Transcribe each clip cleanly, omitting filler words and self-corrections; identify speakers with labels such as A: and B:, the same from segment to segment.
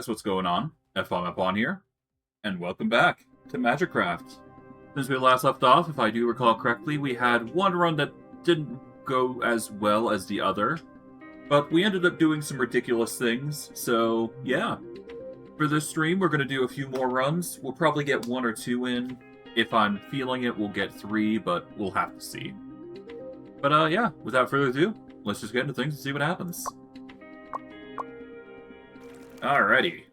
A: guys, what's going on? FOM up on here, and welcome back to Magicraft. Since we last left off, if I do recall correctly, we had one run that didn't go as well as the other, but we ended up doing some ridiculous things, so yeah. For this stream, we're going to do a few more runs. We'll probably get 1 or 2 in. If I'm feeling it, we'll get 3, but we'll have to see. But yeah, without further ado, let's just get into things and see what happens. Alrighty.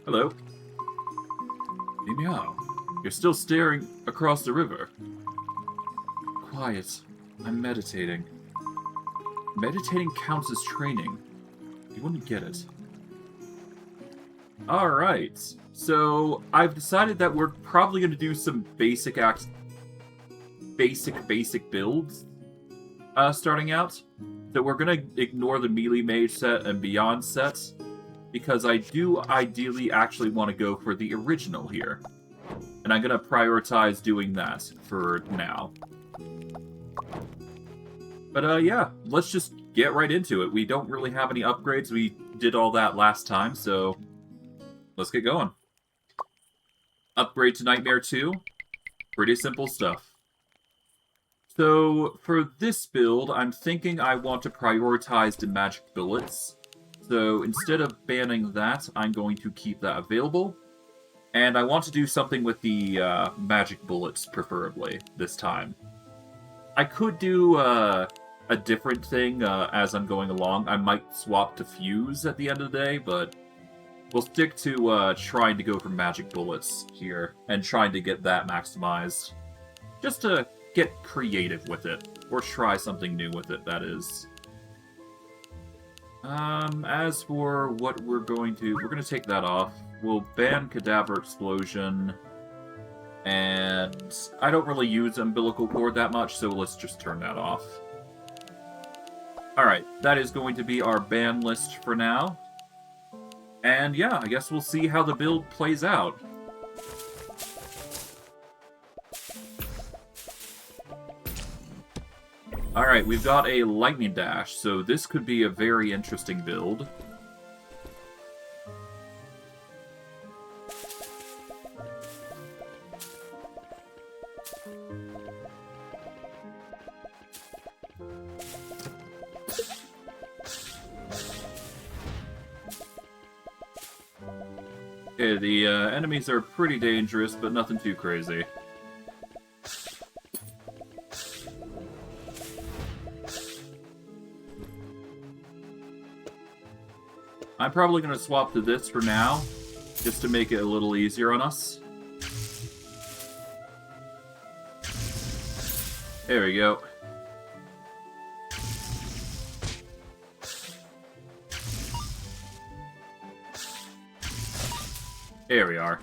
A: Hello. Meow. You're still staring across the river. Quiet. I'm meditating. Meditating counts as training. You wouldn't get it. Alright. So, I've decided that we're probably going to do some basic builds starting out. So we're going to ignore the melee mage set and beyond sets, because I do ideally actually want to go for the original here. And I'm going to prioritize doing that for now. But yeah, let's just get right into it. We don't really have any upgrades. We did all that last time, so let's get going. Upgrade to Nightmare 2. Pretty simple stuff. So, for this build, I'm thinking I want to prioritize the magic bullets. So, instead of banning that, I'm going to keep that available. And I want to do something with the magic bullets, preferably, this time. I could do a different thing as I'm going along. I might swap to Fuse at the end of the day, but we'll stick to trying to go for magic bullets here, and trying to get that maximized. Just to get creative with it, or try something new with it, that is. As for what we're going to take that off. We'll ban Cadaver Explosion, and I don't really use Umbilical Cord that much, so let's just turn that off. Alright, that is going to be our ban list for now. And yeah, I guess we'll see how the build plays out. Alright, we've got a Lightning Dash, so this could be a very interesting build. Okay, the enemies are pretty dangerous, but nothing too crazy. I'm probably going to swap to this for now, just to make it a little easier on us. There we go. There we are.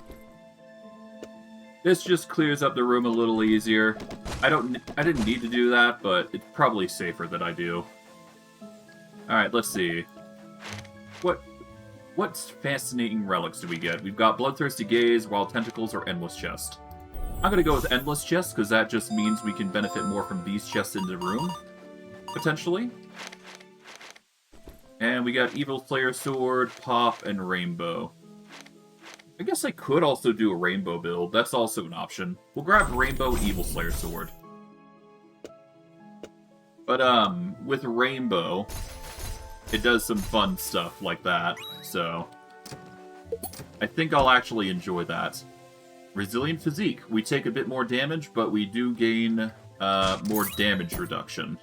A: This just clears up the room a little easier. I didn't need to do that, but it's probably safer that I do. Alright, let's see. What fascinating relics do we get? We've got Bloodthirsty Gaze, Wild Tentacles, or Endless Chest. I'm gonna go with Endless Chest, because that just means we can benefit more from these chests in the room, potentially. And we got Evil Slayer Sword, Pop, and Rainbow. I guess I could also do a Rainbow build. That's also an option. We'll grab Rainbow and Evil Slayer Sword. But, with Rainbow, it does some fun stuff like that, so I think I'll actually enjoy that. Resilient Physique. We take a bit more damage, but we do gain more damage reduction.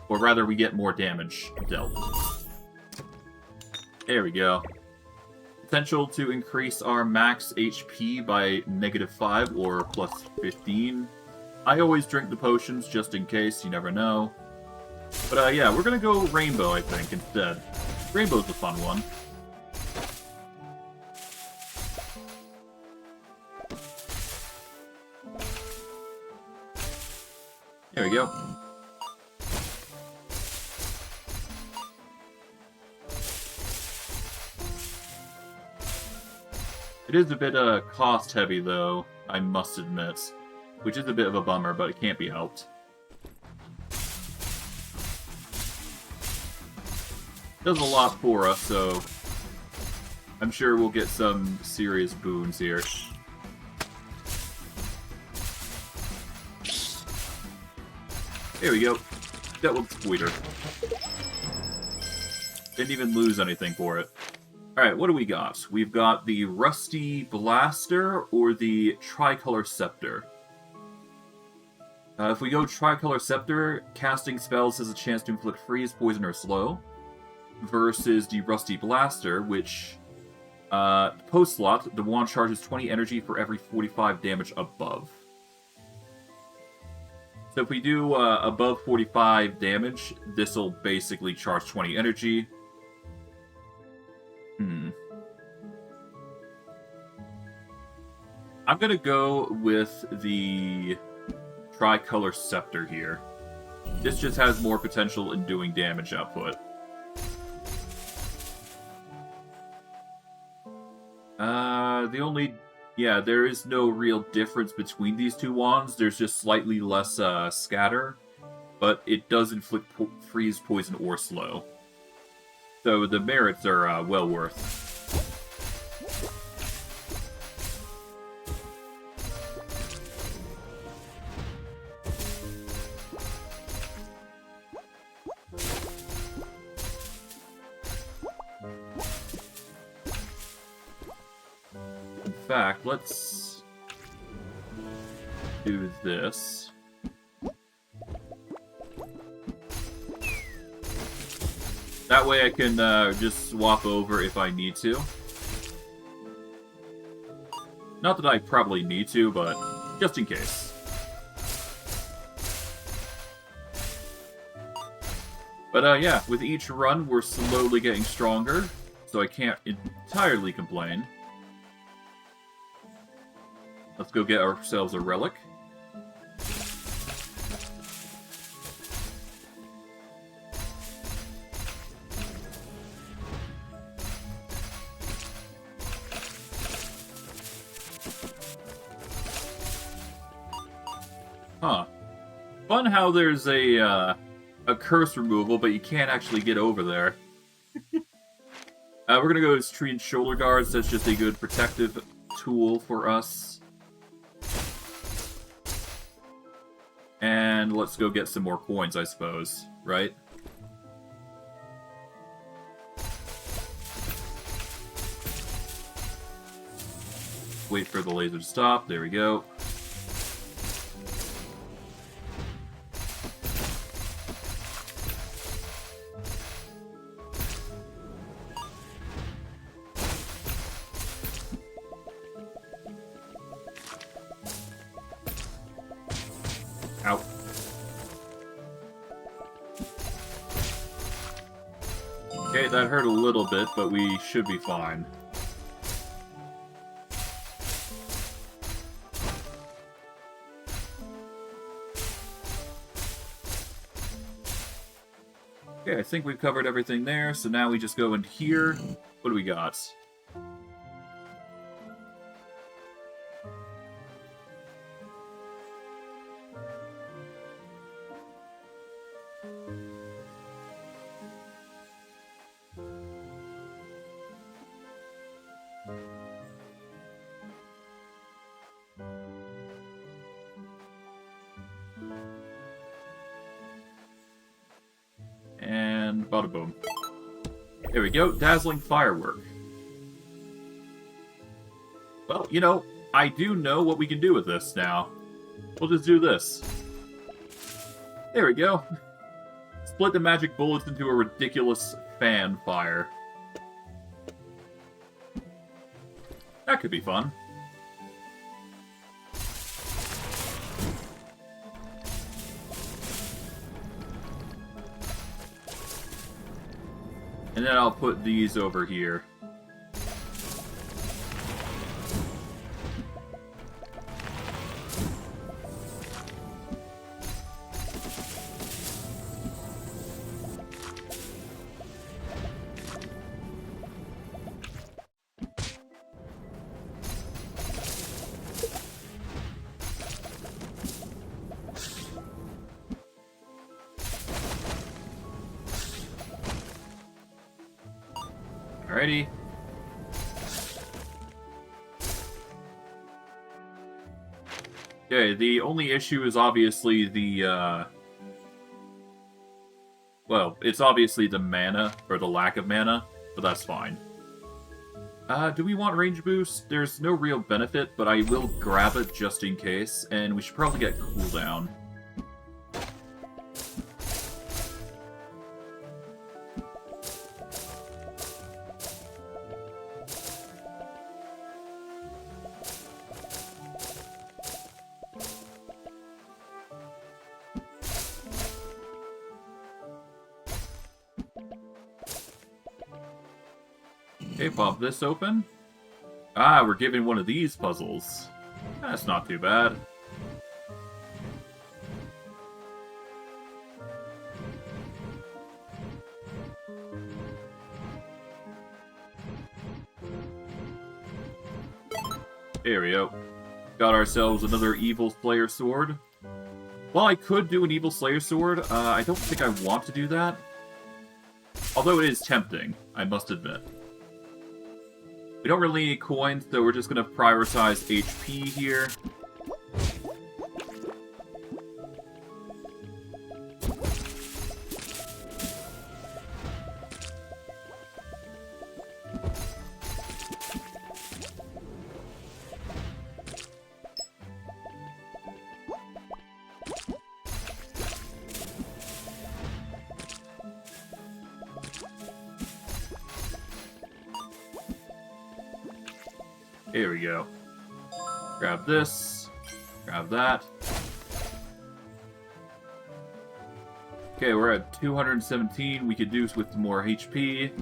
A: Or rather, we get more damage dealt. There we go. Potential to increase our max HP by -5 or +15. I always drink the potions just in case, you never know. But yeah, we're gonna go Rainbow, I think, instead. Rainbow's the fun one. There we go. It is a bit cost heavy though, I must admit. Which is a bit of a bummer, but it can't be helped. Does a lot for us, so I'm sure we'll get some serious boons here. There we go. That was sweeter. Didn't even lose anything for it. Alright, what do we got? We've got the Rusty Blaster or the Tricolor Scepter. If we go Tricolor Scepter, casting spells has a chance to inflict freeze, poison, or slow. Versus the Rusty Blaster, which, post-slot, the wand charges 20 energy for every 45 damage above. So if we do above 45 damage, this will basically charge 20 energy. I'm gonna go with the Tricolor Scepter here. This just has more potential in doing damage output. There is no real difference between these two wands. There's just slightly less scatter, but it does inflict freeze, poison, or slow. So the merits are well worth. In fact, let's do this. That way I can just swap over if I need to. Not that I probably need to, but just in case. But yeah, with each run we're slowly getting stronger, so I can't entirely complain. Let's go get ourselves a relic. Huh. Fun how there's a curse removal, but you can't actually get over there. We're gonna go with Tree and Shoulder Guards. That's just a good protective tool for us. And let's go get some more coins, I suppose, right? Wait for the laser to stop. There we go. Ow. Okay, that hurt a little bit, but we should be fine. Okay, I think we've covered everything there, so now we just go in here. What do we got? And bada boom. There we go, Dazzling Firework. Well, you know, I do know what we can do with this now. We'll just do this. There we go. Split the magic bullets into a ridiculous fan fire. That could be fun. And then I'll put these over here. Alrighty. Okay, the only issue is obviously the, well, it's obviously the mana, or the lack of mana, but that's fine. Do we want range boost? There's no real benefit, but I will grab it just in case, and we should probably get cooldown. Okay, pop this open. Ah, we're given one of these puzzles. That's not too bad. There we go. Got ourselves another Evil Slayer sword. Well, I could do an Evil Slayer sword. I don't think I want to do that. Although it is tempting, I must admit. We don't really need coins, so we're just going to prioritize HP here. Here we go. Grab this. Grab that. Okay, we're at 217. We could do with more HP.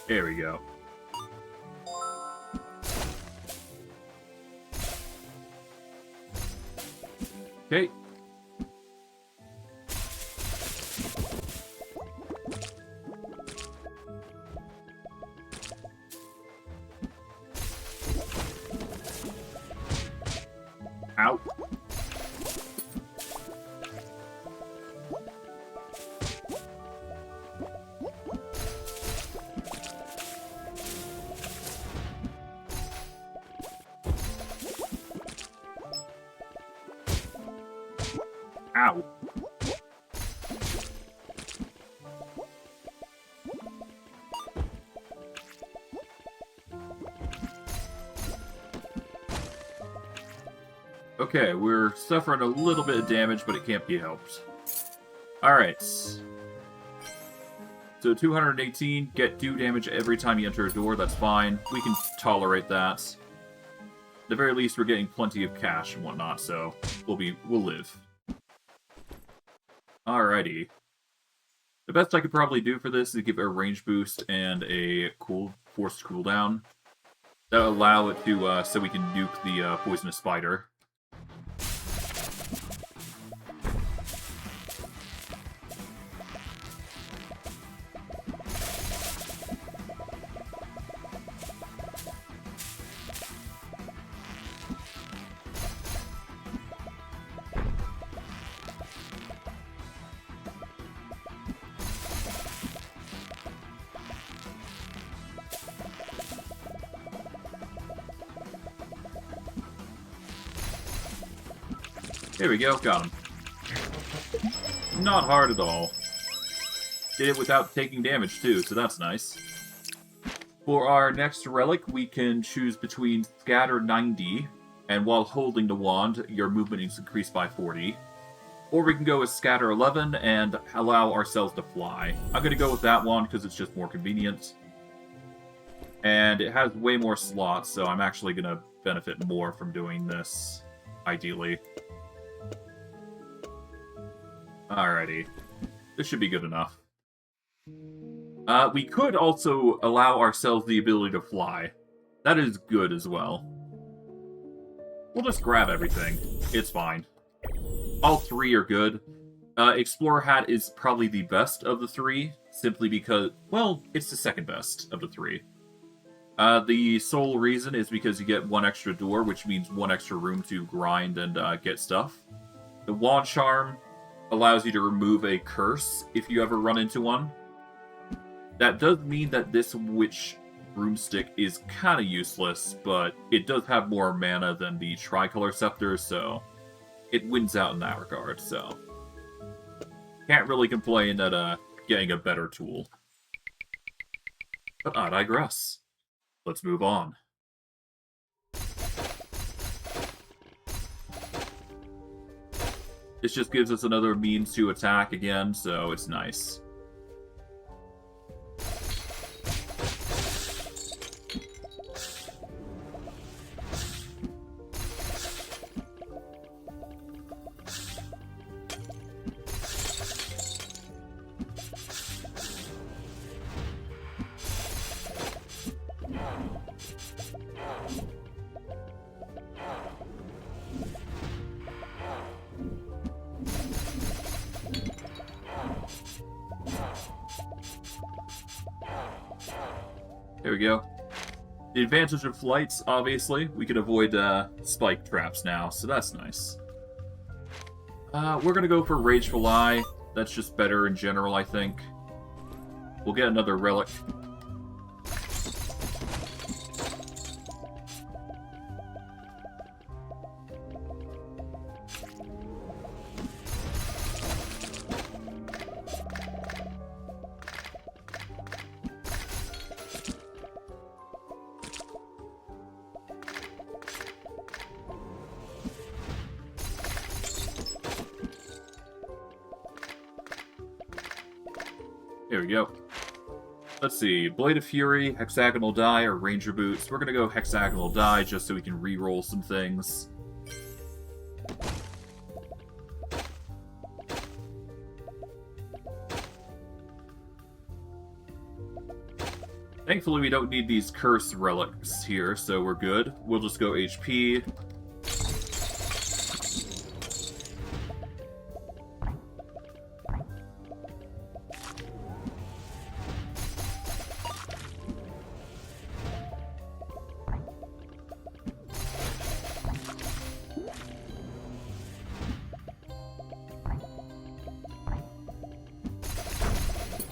A: There we go. Okay. Ow. Ow. Okay, we're suffering a little bit of damage, but it can't be helped. Alright. So 218, get 2 damage every time you enter a door, that's fine. We can tolerate that. At the very least, we're getting plenty of cash and whatnot, so we'll live. Alrighty. The best I could probably do for this is give it a range boost and a forced cooldown. That'll allow it to, so we can nuke the poisonous spider. There we go, got him. Not hard at all. Did it without taking damage too, so that's nice. For our next relic, we can choose between Scatter 90, and while holding the wand, your movement is increased by 40. Or we can go with Scatter 11 and allow ourselves to fly. I'm going to go with that one because it's just more convenient. And it has way more slots, so I'm actually going to benefit more from doing this, ideally. Alrighty. This should be good enough. We could also allow ourselves the ability to fly. That is good as well. We'll just grab everything. It's fine. All 3 are good. Explorer Hat is probably the best of the three, simply because, well, it's the second best of the three. The sole reason is because you get one extra door, which means one extra room to grind and get stuff. The Wand Charm allows you to remove a curse if you ever run into one. That does mean that this witch broomstick is kind of useless, but it does have more mana than the Tricolor Scepter, so it wins out in that regard, so can't really complain at getting a better tool. But I digress. Let's move on. This just gives us another means to attack again, so it's nice. There we go. The advantage of flights, obviously, we can avoid spike traps now, so that's nice. We're gonna go for Rageful Eye. That's just better in general, I think. We'll get another relic. There we go. Let's see. Blade of Fury, Hexagonal Die, or Ranger Boots. We're gonna go Hexagonal Die just so we can re-roll some things. Thankfully, we don't need these curse relics here, so we're good. We'll just go HP.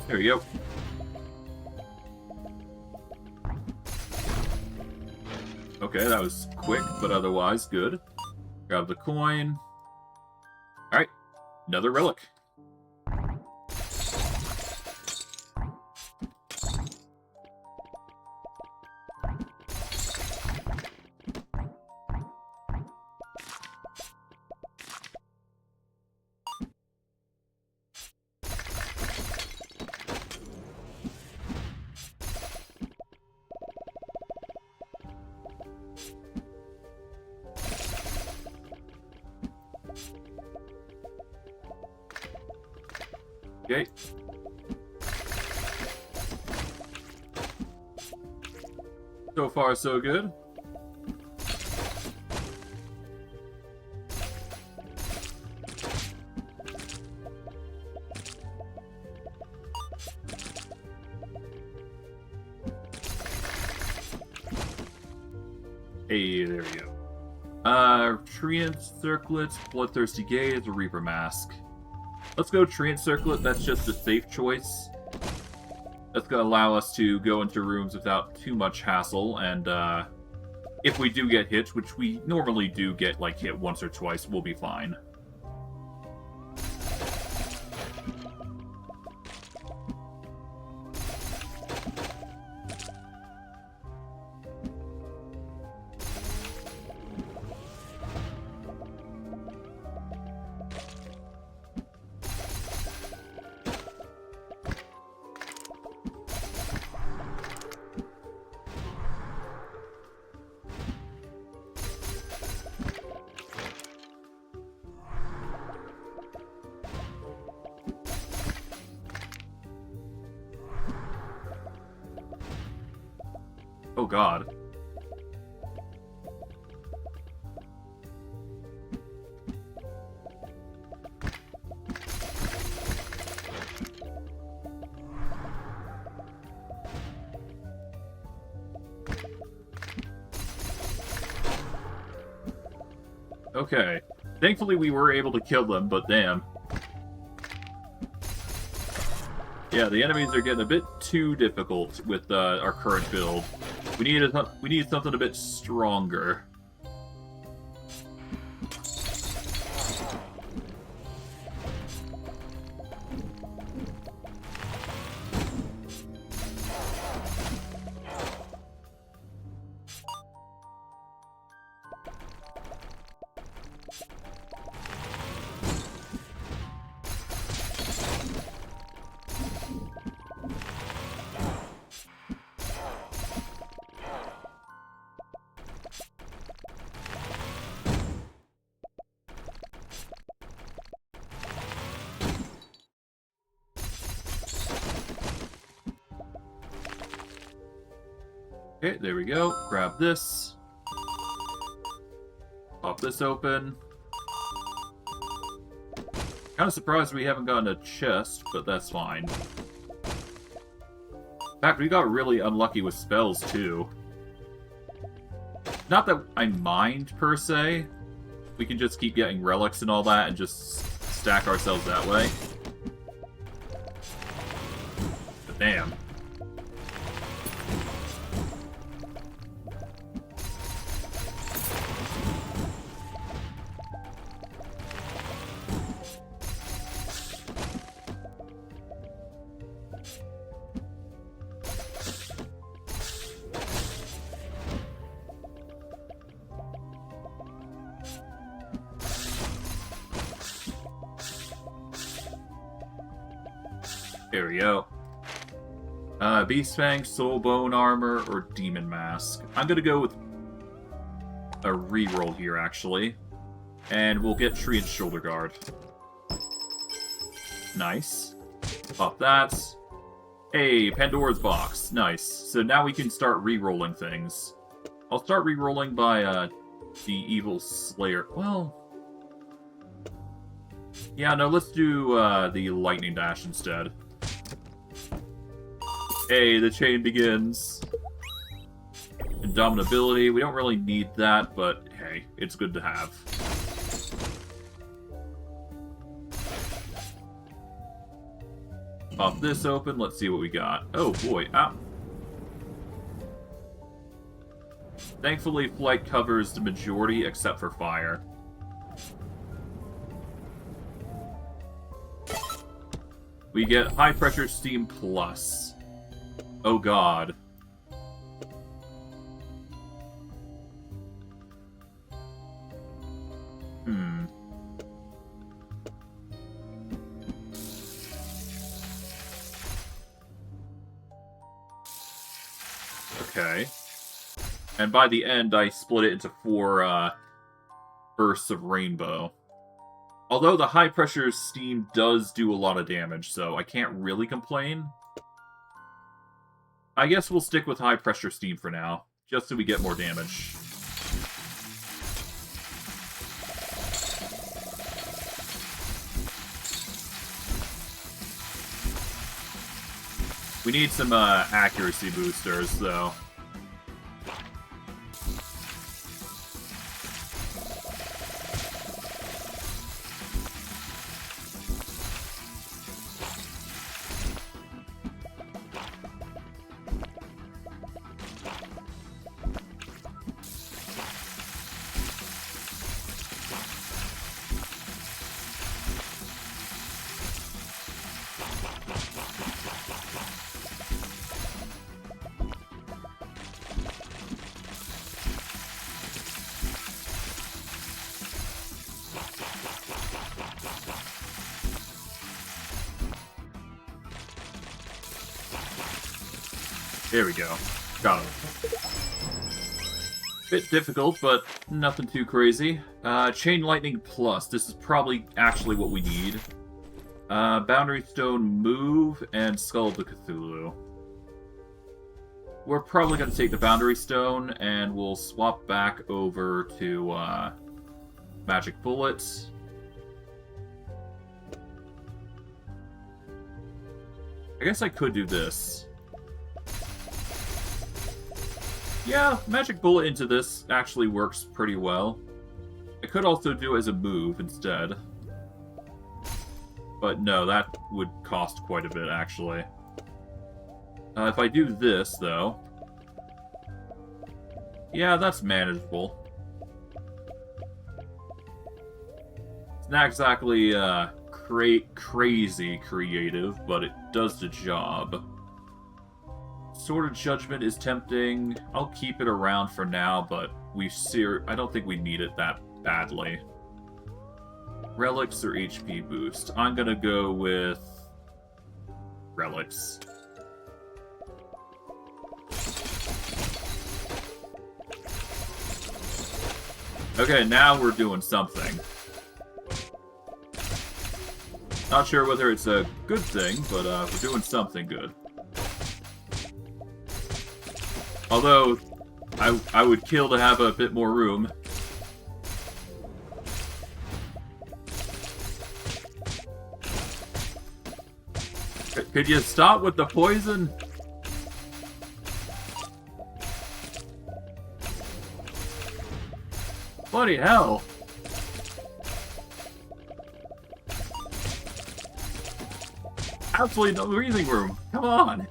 A: There we go. Okay, that was quick, but otherwise good. Grab the coin. Alright, another relic. Okay. So far, so good. Hey, there we go. Treant Circlet, Bloodthirsty Gaze, or Reaper Mask. Let's go Treant Circlet, that's just a safe choice. That's going to allow us to go into rooms without too much hassle, and if we do get hit, which we normally do get like hit once or twice, we'll be fine. Oh god. Okay. Thankfully we were able to kill them, but damn. Yeah, the enemies are getting a bit too difficult with our current build. We need something a bit stronger. Okay, there we go. Grab this. Pop this open. Kind of surprised we haven't gotten a chest, but that's fine. In fact, we got really unlucky with spells, too. Not that I mind, per se. We can just keep getting relics and all that and just stack ourselves that way. But damn. There we go. Beast Fang, Soul Bone Armor, or Demon Mask. I'm gonna go with a reroll here, actually. And we'll get Tree and Shoulder Guard. Nice. Pop that. Hey, Pandora's Box. Nice. So now we can start rerolling things. I'll start rerolling by the Evil Slayer. Well... yeah, no, let's do the Lightning Dash instead. Hey, the chain begins. Indomitability. We don't really need that, but hey, it's good to have. Pop this open. Let's see what we got. Oh boy. Ah. Thankfully, flight covers the majority except for fire. We get high pressure steam plus. Oh god. Okay. And by the end, I split it into 4 bursts of rainbow. Although the high pressure steam does do a lot of damage, so I can't really complain. I guess we'll stick with high pressure steam for now, just so we get more damage. We need some accuracy boosters, though. There we go. Got him. Bit difficult, but nothing too crazy. Chain Lightning Plus. This is probably actually what we need. Boundary Stone Move and Skull of the Cthulhu. We're probably going to take the Boundary Stone, and we'll swap back over to Magic Bullets. I guess I could do this. Yeah, Magic Bullet into this actually works pretty well. could also do it as a move instead. But no, that would cost quite a bit, actually. If I do this, though... Yeah, that's manageable. It's not exactly, crazy creative, but it does the job. Sword of Judgment is tempting. I'll keep it around for now, but I don't think we need it that badly. Relics or HP boost? I'm gonna go with... Relics. Okay, now we're doing something. Not sure whether it's a good thing, but we're doing something good. Although, I would kill to have a bit more room. Could you stop with the poison? Bloody hell. Absolutely no breathing room. Come on.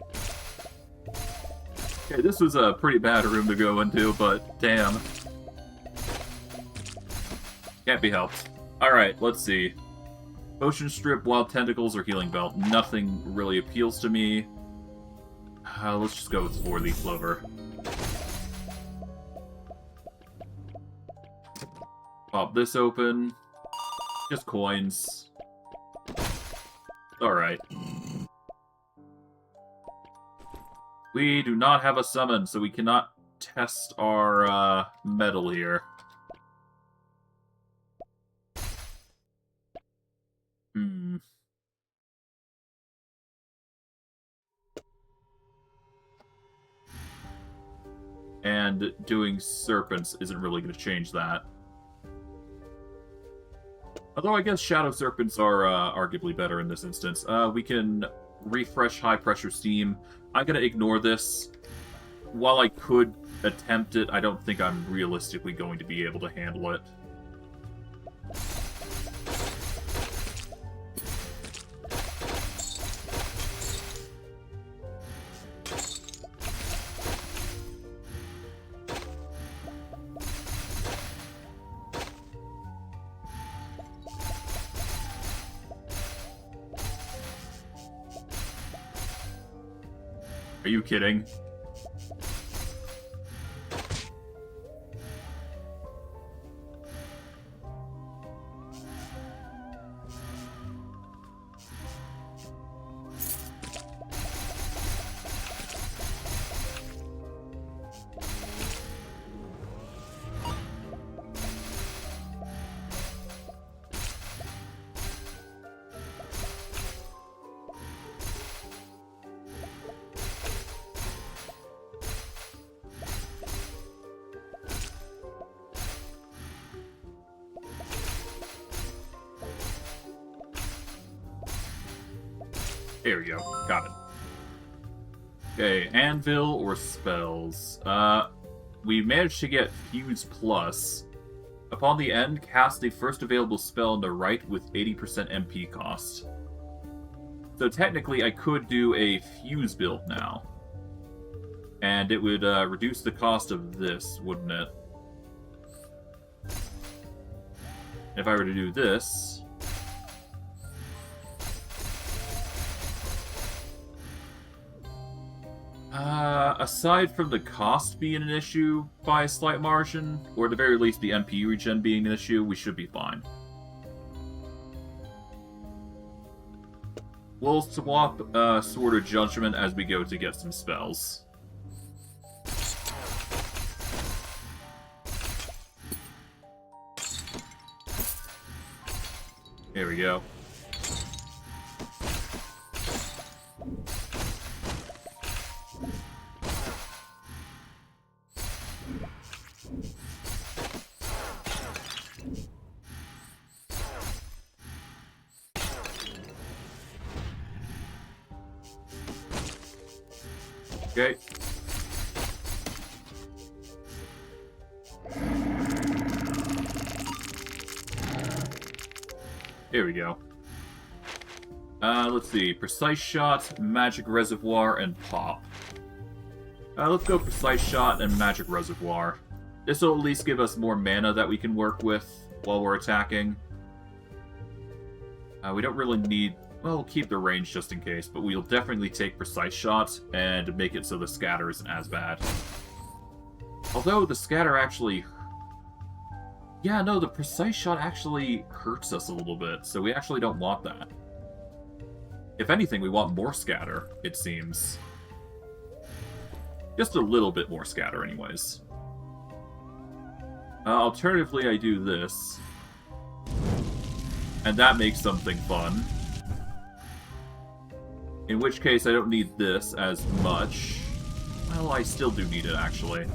A: Okay, this was a pretty bad room to go into, but damn. Can't be helped. Alright, let's see. Potion Strip, Wild Tentacles, or Healing Belt. Nothing really appeals to me. Let's just go with 4-leaf clover. Pop this open. Just coins. Alright. We do not have a summon, so we cannot test our metal here. And doing serpents isn't really going to change that. Although I guess shadow serpents are arguably better in this instance. We can refresh high pressure steam. I'm going to ignore this. While I could attempt it, I don't think I'm realistically going to be able to handle it. Are you kidding? There we go. Got it. Okay, Anvil or spells. We managed to get Fuse Plus. Upon the end, cast the first available spell on the right with 80% MP cost. So technically, I could do a Fuse build now. And it would reduce the cost of this, wouldn't it? If I were to do this... aside from the cost being an issue by a slight margin, or at the very least the MP regen being an issue, we should be fine. We'll swap Sword of Judgment as we go to get some spells. Here we go. Okay. Here we go. Let's see. Precise Shot, Magic Reservoir, and Pop. Let's go Precise Shot and Magic Reservoir. This will at least give us more mana that we can work with while we're attacking. We don't really need... Well, we'll keep the range just in case, but we'll definitely take Precise Shot and make it so the scatter isn't as bad. Although the scatter actually... Yeah, no, the Precise Shot actually hurts us a little bit, so we actually don't want that. If anything, we want more scatter, it seems. Just a little bit more scatter, anyways. Alternatively, I do this. And that makes something fun. In which case, I don't need this as much. Well, I still do need it, actually.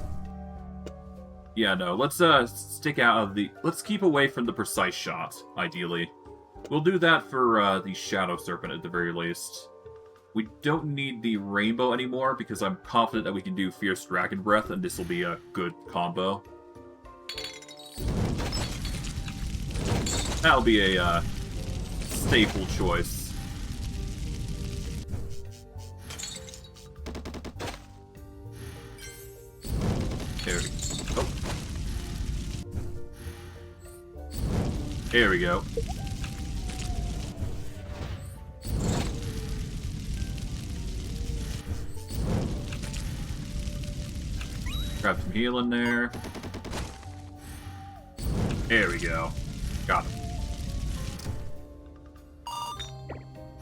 A: Yeah, no, let's stick out of the... Let's keep away from the Precise Shot, ideally. We'll do that for the Shadow Serpent at the very least. We don't need the Rainbow anymore, because I'm confident that we can do Fierce Dragon Breath, and this will be a good combo. That'll be a staple choice. There we go. Oh. There we go. Grab some healing there. There we go. Got him.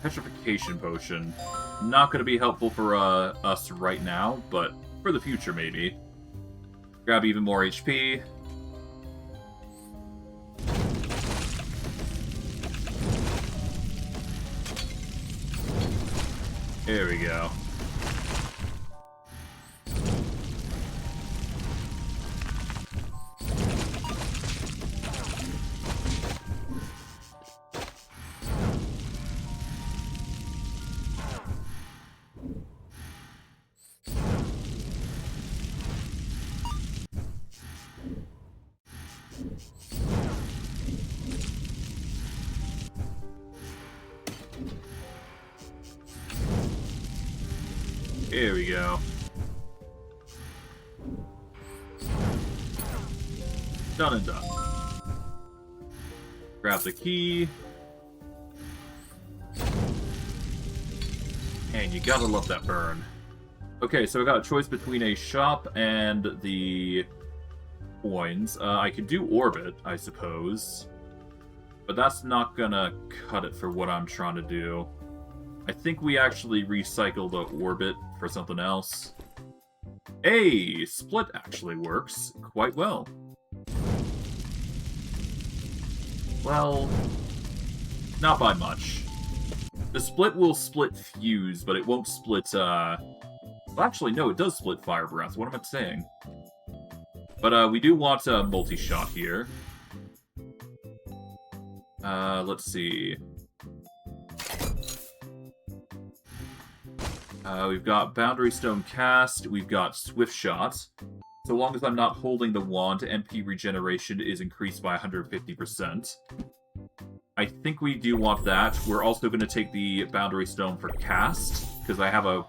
A: Petrification Potion. Not going to be helpful for us right now, but for the future maybe. Grab even more HP. There we go. Here we go. Done and done. Grab the key. And you gotta love that burn. Okay, so I got a choice between a shop and the coins. I could do Orbit, I suppose. But that's not gonna cut it for what I'm trying to do. I think we actually recycle the Orbit for something else. Hey! Split actually works quite well. Well, not by much. The Split will split Fuse, but it won't split, Well, actually, no, it does split Fire Breath. What am I saying? But, we do want a multi-shot here. Let's see. We've got Boundary Stone Cast, we've got Swift Shot. So long as I'm not holding the wand, MP regeneration is increased by 150%. I think we do want that. We're also going to take the Boundary Stone for Cast, because I have a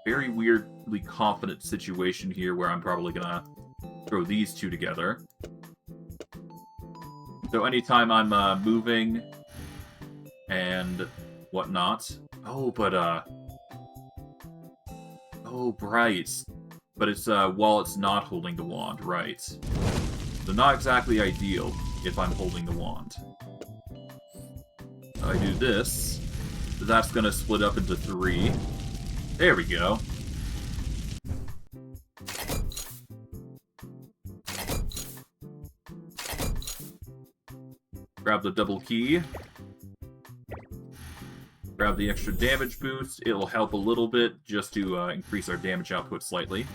A: very weirdly confident situation here where I'm probably going to throw these two together. So anytime I'm moving and whatnot... Oh, but oh, right. But it's while it's not holding the wand, right. So not exactly ideal if I'm holding the wand. I do this. That's gonna split up into 3. There we go. Grab the double key. Grab the extra damage boost. It'll help a little bit just to increase our damage output slightly.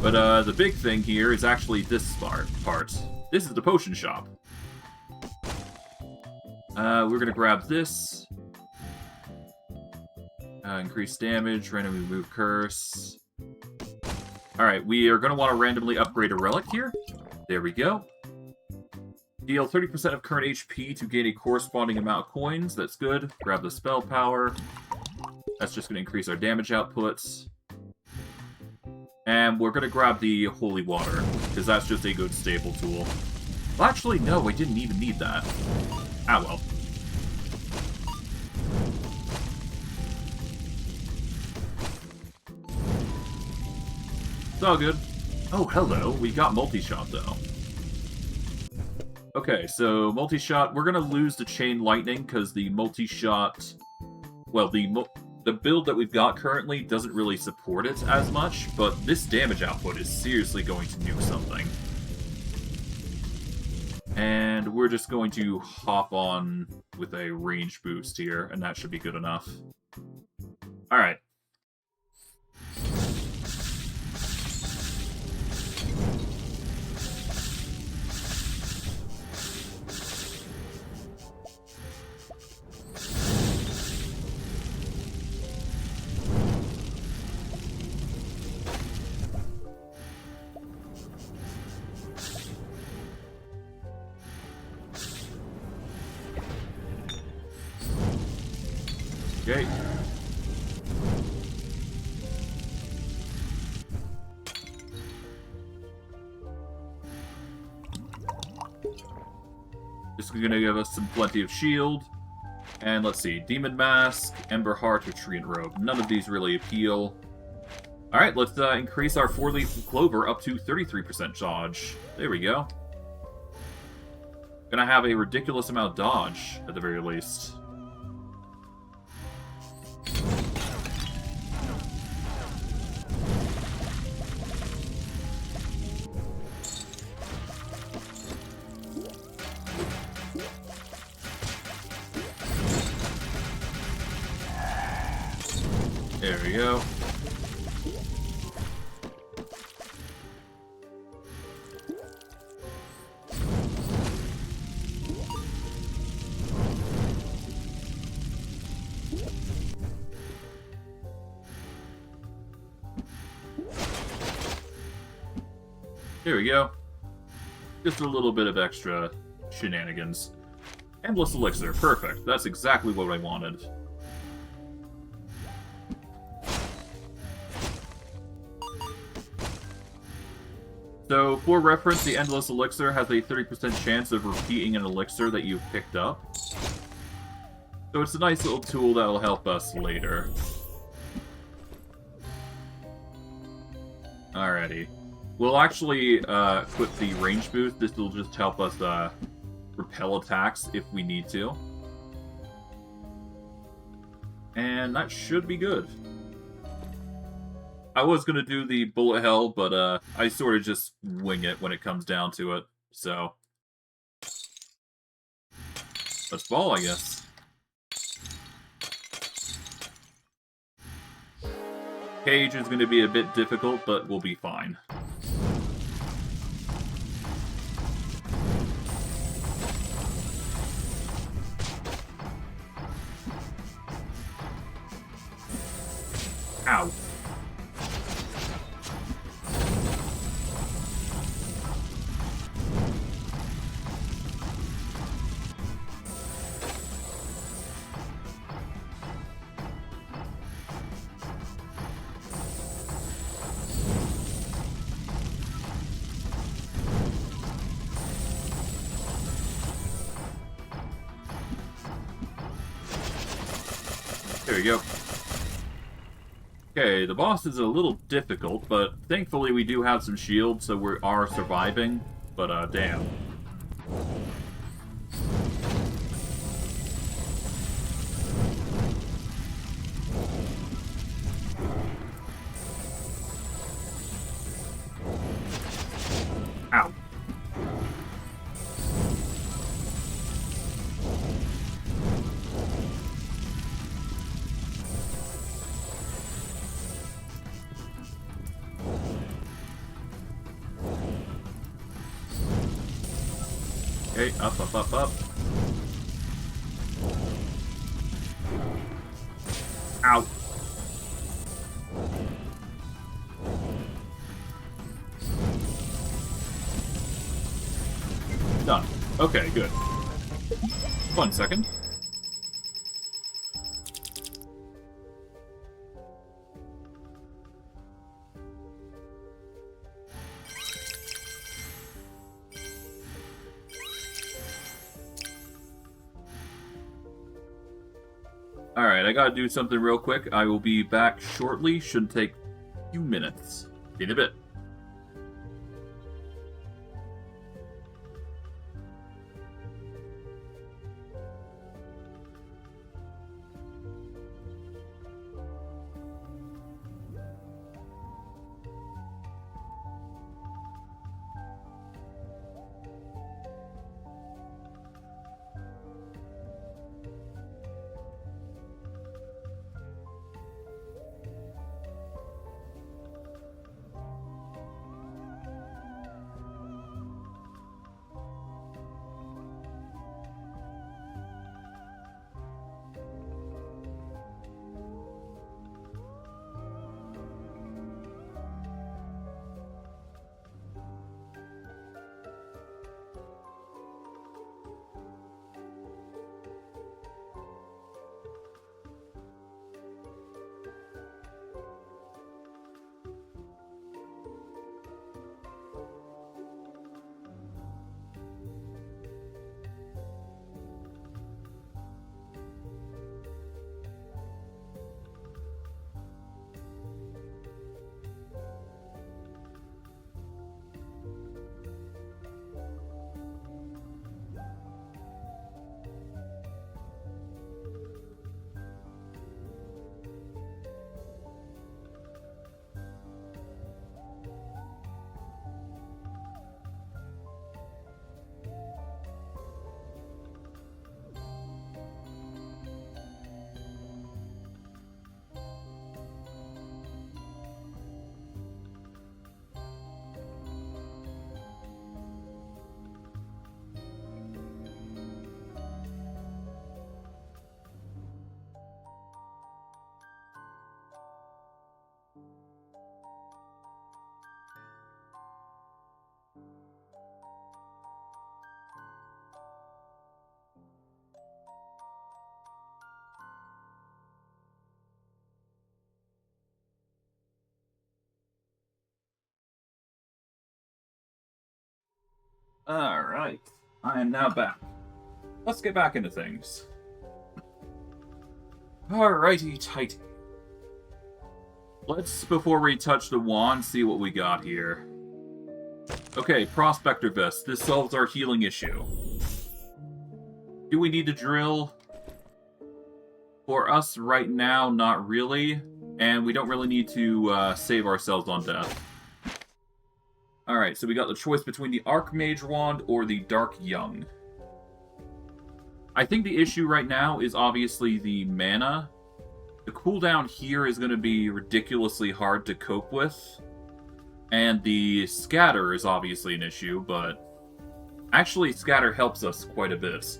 A: But the big thing here is actually this part. This is the potion shop. We're gonna grab this. Increase damage, randomly remove curse. Alright, we are going to want to randomly upgrade a relic here. There we go. Deal 30% of current HP to gain a corresponding amount of coins. That's good. Grab the spell power. That's just going to increase our damage outputs. And we're going to grab the holy water, because that's just a good staple tool. Well, actually, no, we didn't even need that. Ah, well. It's all good. Oh, hello. We got multi-shot, though. Okay, so multi-shot. We're going to lose the chain lightning, because the multi-shot... Well, the build that we've got currently doesn't really support it as much, but this damage output is seriously going to nuke something. And we're just going to hop on with a range boost here, and that should be good enough. Alright. Okay. This is going to give us some plenty of shield. And let's see, Demon Mask, Ember Heart, or Treant Robe. None of these really appeal. Alright, let's increase our 4-leaf clover up to 33% dodge. There we go. Gonna have a ridiculous amount of dodge, at the very least. There we go. Here we go. Just a little bit of extra shenanigans. Endless Elixir. Perfect. That's exactly what I wanted. So, for reference, the Endless Elixir has a 30% chance of repeating an elixir that you've picked up. So it's a nice little tool that'll help us later. Alrighty. We'll actually equip the range boost. This will just help us repel attacks if we need to. And that should be good. I was going to do the bullet hell, but I sort of just wing it when it comes down to it. So, let's ball, I guess. Cage is going to be a bit difficult, but we'll be fine. Ow. There we go. Okay, the boss is a little difficult, but thankfully we do have some shield, so we are surviving. But, damn. Ow. Okay, up, up, up, up. Ow. Okay, good. 1 second. Alright, I gotta do something real quick. I will be back shortly. Shouldn't take a few minutes. See you in a bit. Alright. I am now back. Let's get back into things. Alrighty, tight. Let's, before we touch the wand, see what we got here. Okay, Prospector Vest. This solves our healing issue. Do we need to drill? For us right now, not really. And we don't really need to save ourselves on death. Alright, so we got the choice between the Archmage Wand or the Dark Young. I think the issue right now is obviously the mana. The cooldown here is going to be ridiculously hard to cope with. And the Scatter is obviously an issue, but actually Scatter helps us quite a bit.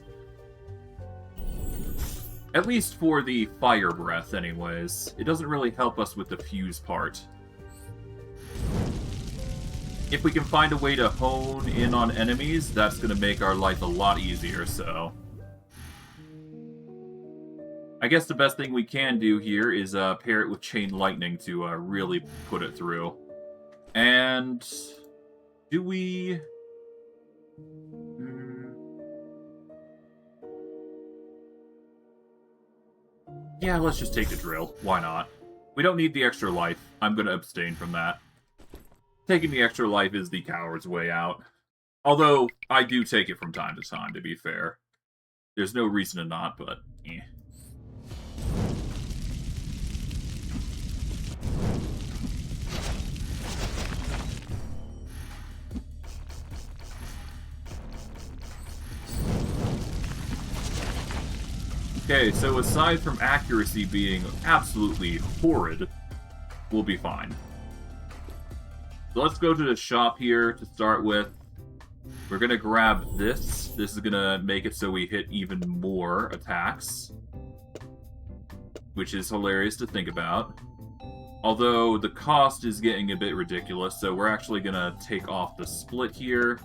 A: At least for the Fire Breath, anyways. It doesn't really help us with the Fuse part. If we can find a way to hone in on enemies, that's going to make our life a lot easier, so... I guess the best thing we can do here is pair it with Chain Lightning to really put it through. And... do we... Yeah, let's just take the drill. Why not? We don't need the extra life. I'm going to abstain from that. Taking the extra life is the coward's way out. Although, I do take it from time to time, to be fair. There's no reason to not, but... eh. Okay, so aside from accuracy being absolutely horrid, we'll be fine. So let's go to the shop here to start with. We're going to grab this. This is going to make it so we hit even more attacks. Which is hilarious to think about. Although the cost is getting a bit ridiculous, so we're actually going to take off the split here.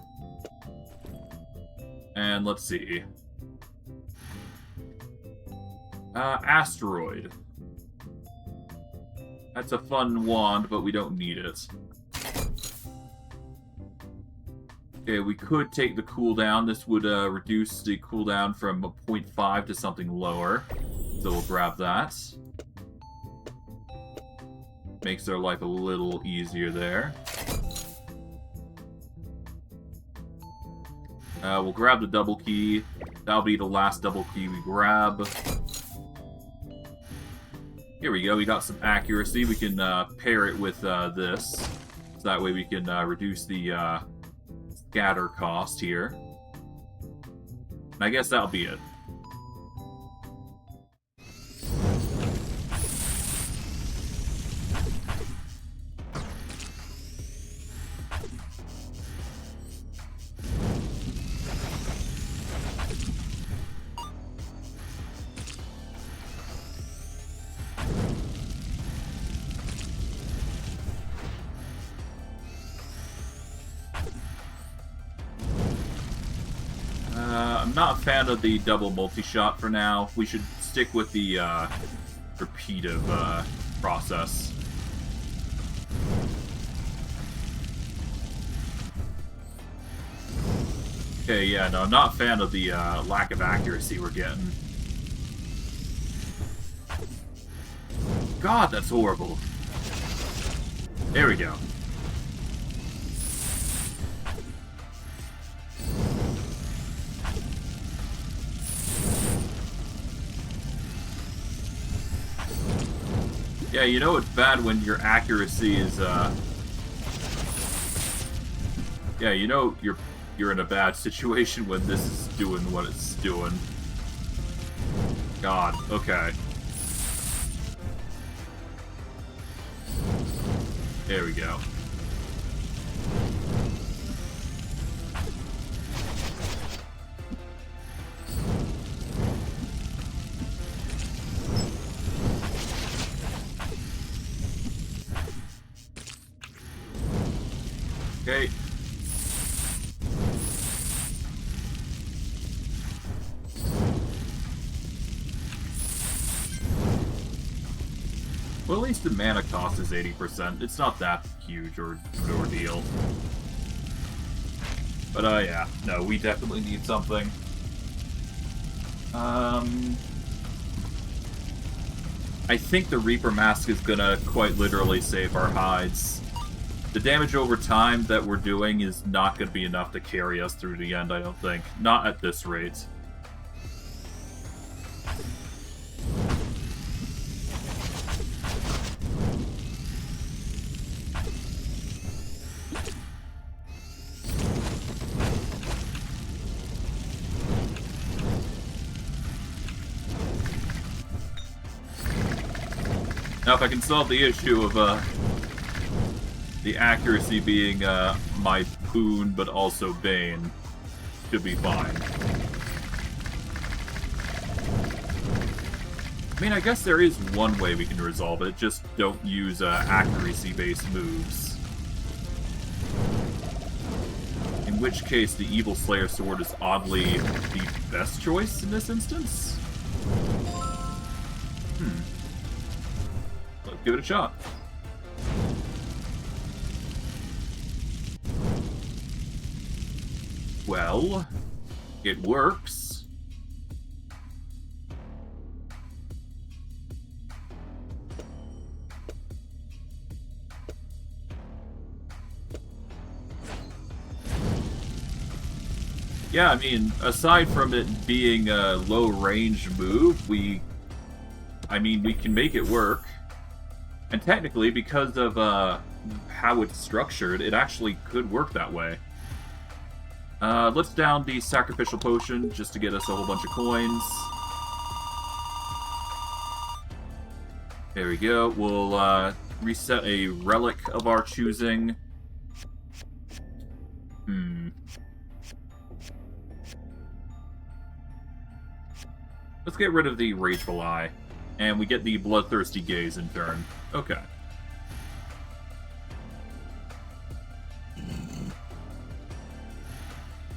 A: And let's see. Asteroid. That's a fun wand, but we don't need it. Okay, we could take the cooldown. This would reduce the cooldown from a 0.5 to something lower. So we'll grab that. Makes our life a little easier there. We'll grab the double key. That'll be the last double key we grab. Here we go, we got some accuracy. We can pair it with this. So that way we can reduce the scatter cost here. And I guess that'll be it. I'm not a fan of the double multi-shot for now. We should stick with the repeative process. Okay, yeah, no, I'm not a fan of the lack of accuracy we're getting. God, that's horrible. There we go. Yeah, you know it's bad when your accuracy is, yeah, you know you're in a bad situation when this is doing what it's doing. God, okay. There we go. Okay. Well, at least the mana cost is 80%. It's not that huge or an ordeal. But, yeah. No, we definitely need something. I think the Reaper Mask is gonna quite literally save our hides. The damage over time that we're doing is not going to be enough to carry us through the end, I don't think. Not at this rate. Now, if I can solve the issue of, the accuracy being my boon, but also bane, should be fine. I mean, I guess there is one way we can resolve it, just don't use accuracy-based moves. In which case, the Evil Slayer Sword is oddly the best choice in this instance? Let's give it a shot. Well, it works. Yeah, I mean, aside from it being a low-range move, we can make it work. And technically, because of how it's structured, it actually could work that way. Let's down the Sacrificial Potion, just to get us a whole bunch of coins. There we go. We'll reset a relic of our choosing. Let's get rid of the Rageful Eye. And we get the Bloodthirsty Gaze in turn. Okay.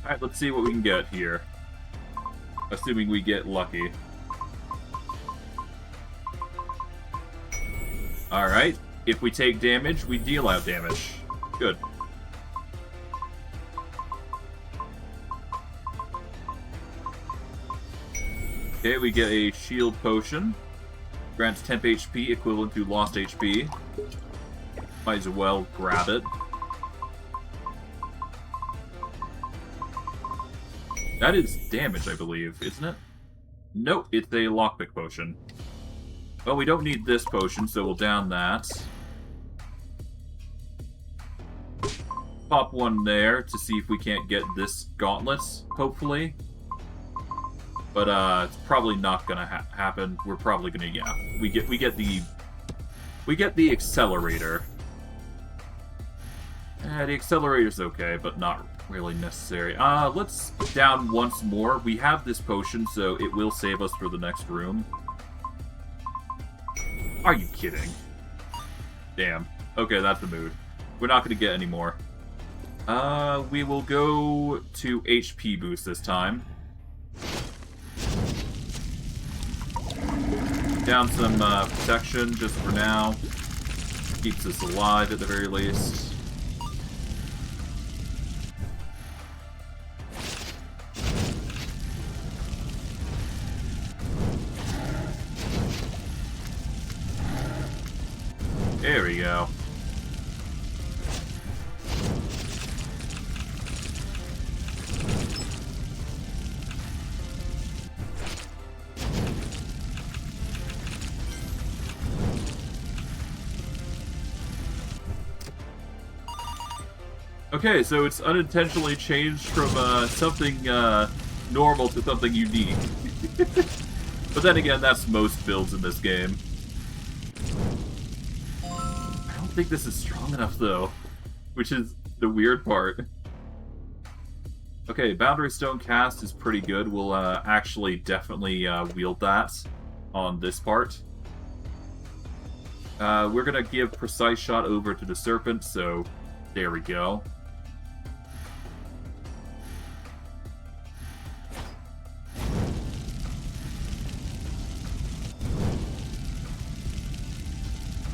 A: Alright, let's see what we can get here. Assuming we get lucky. Alright. If we take damage, we deal out damage. Good. Okay, we get a shield potion. Grants temp HP equivalent to lost HP. Might as well grab it. That is damage, I believe, isn't it? Nope, it's a lockpick potion. Well, we don't need this potion, so we'll down that. Pop one there to see if we can't get this gauntlet, hopefully. But it's probably not gonna happen. We're probably gonna, yeah. We get the accelerator. The accelerator's okay, but not really necessary. Let's down once more. We have this potion, so it will save us for the next room. Are you kidding? Damn. Okay, that's the mood. We're not gonna get any more. We will go to HP boost this time. Down some protection just for now. Keeps us alive at the very least. There we go. Okay, so it's unintentionally changed from something normal to something unique. But then again, that's most builds in this game. I don't think this is strong enough, though, which is the weird part. Okay, Boundary Stone cast is pretty good. We'll actually definitely wield that on this part. We're going to give Precise Shot over to the Serpent, so there we go.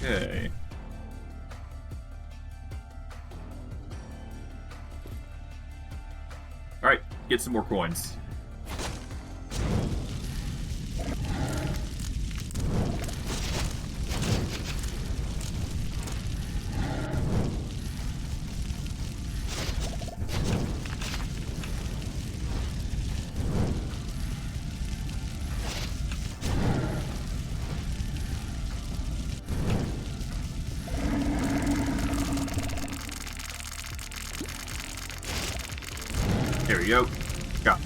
A: Okay. Alright, get some more coins. There we go. Got it.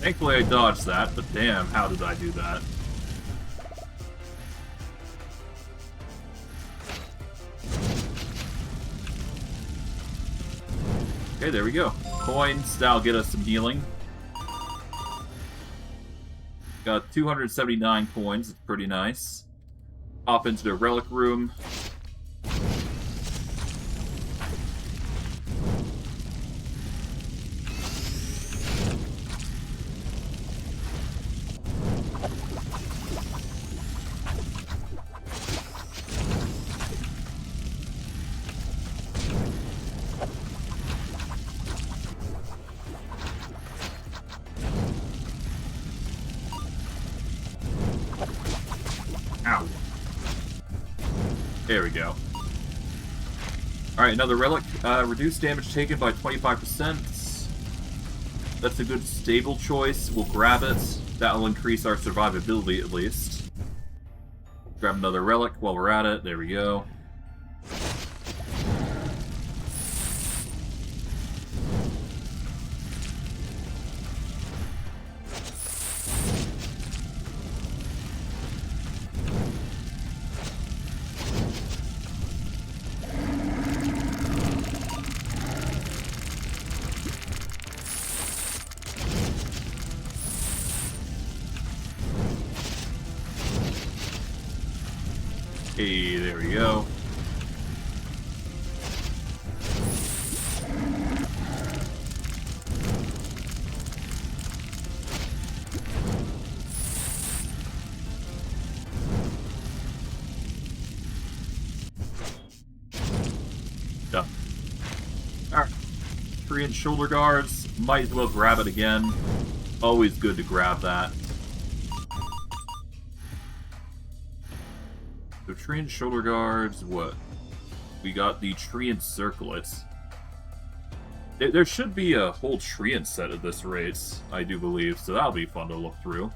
A: Thankfully I dodged that, but damn, how did I do that? Okay, there we go. Coins, that'll get us some healing. Got 279 coins, it's pretty nice. Hop into the relic room. Ow. There we go. Alright, another relic. Reduce damage taken by 25%. That's a good stable choice. We'll grab it. That'll increase our survivability at least. Grab another relic while we're at it. There we go. Hey, there we go. Treant shoulder guards. Might as well grab it again. Always good to grab that. So Treant shoulder guards, what? We got the Treant circlets. There should be a whole Treant set at this rate, I do believe, so that'll be fun to look through.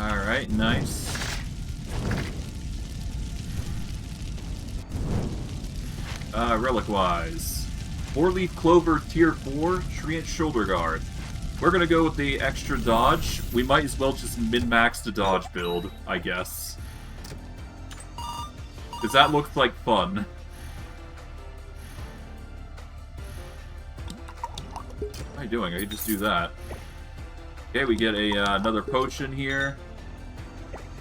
A: Alright, nice. Relic-wise. 4-leaf clover tier 4, Treant shoulder guard. We're gonna go with the extra dodge. We might as well just min-max the dodge build, I guess. Because that looks like fun. What am I doing? I can just do that. Okay, we get another potion here.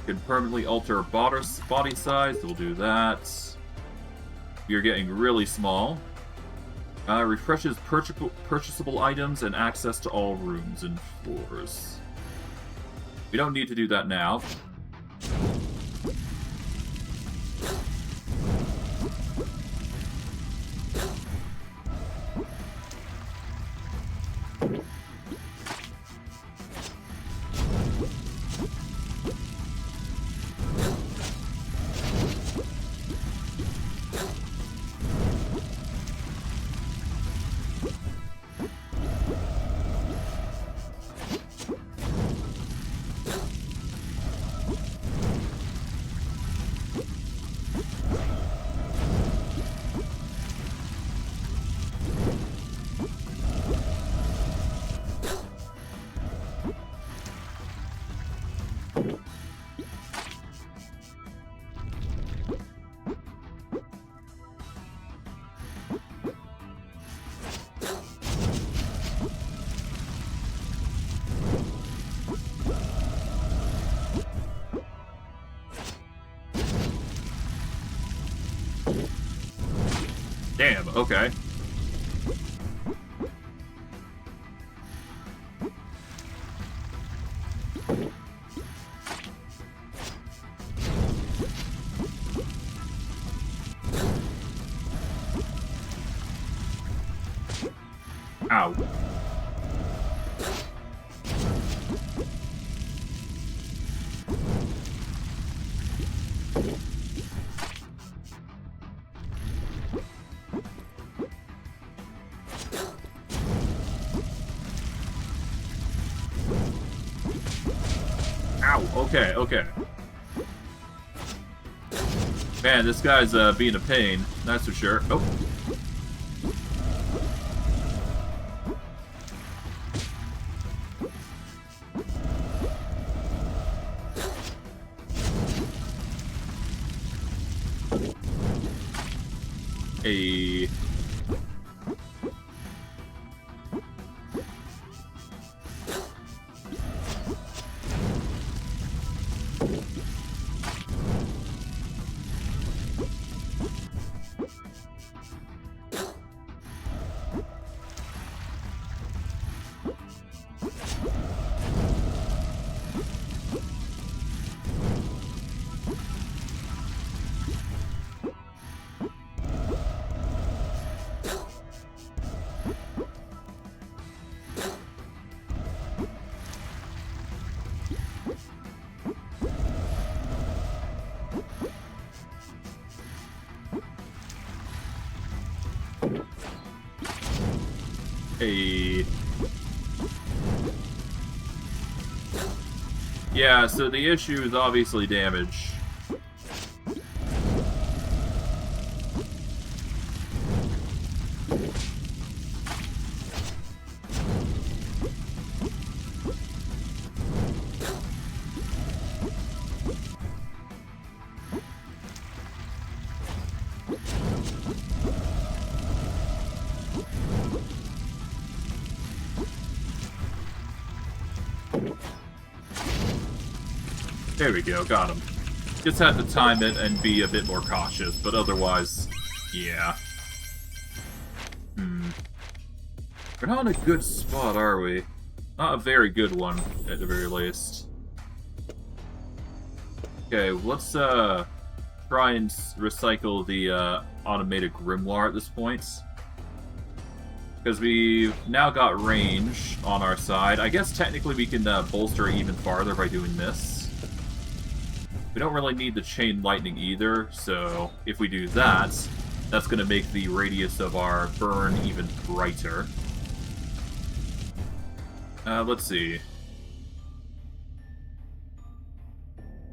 A: Can permanently alter body size, so we'll do that. You're getting really small. Refreshes purchasable items and access to all rooms and floors. We don't need to do that now. Damn, okay. Ow. Ow, okay, okay. Man, this guy's being a pain, that's for sure. Oh. Hey. Hey. Yeah, so the issue is obviously damage. There we go, got him. Just had to time it and be a bit more cautious, but otherwise, yeah. We're not in a good spot, are we? Not a very good one, at the very least. Okay, let's try and recycle the automated grimoire at this point. Because we've now got range on our side. I guess technically we can bolster it even farther by doing this. We don't really need the chain lightning either, so if we do that, that's going to make the radius of our burn even brighter. Let's see.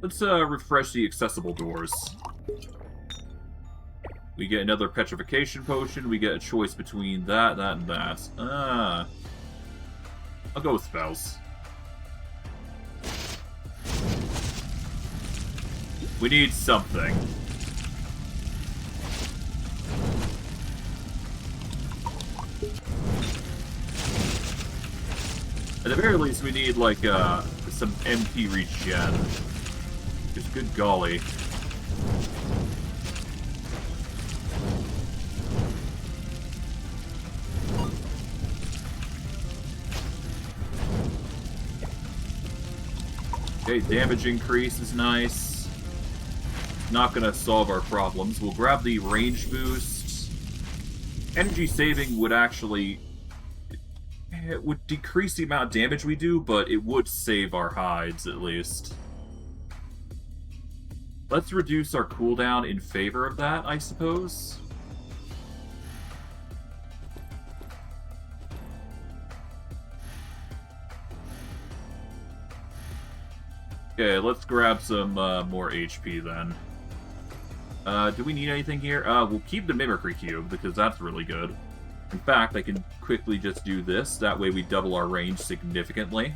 A: Let's refresh the accessible doors. We get another petrification potion. We get a choice between that, and that. I'll go with spells. We need something. At the very least, we need, like, some MP regen. Because, good golly. Okay, damage increase is nice. Not gonna solve our problems. We'll grab the range boost. Energy saving would actually... It would decrease the amount of damage we do, but it would save our hides, at least. Let's reduce our cooldown in favor of that, I suppose. Okay, let's grab some more HP then. Do we need anything here? We'll keep the Mimicry Cube, because that's really good. In fact, I can quickly just do this. That way we double our range significantly.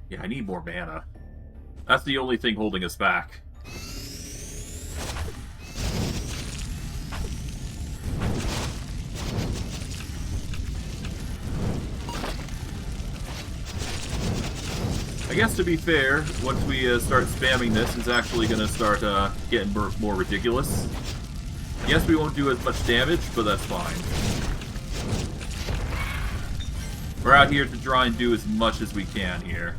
A: Yeah, I need more mana. That's the only thing holding us back. I guess to be fair, once we start spamming this, it's actually going to start getting more ridiculous. Yes, we won't do as much damage, but that's fine. We're out here to try and do as much as we can here.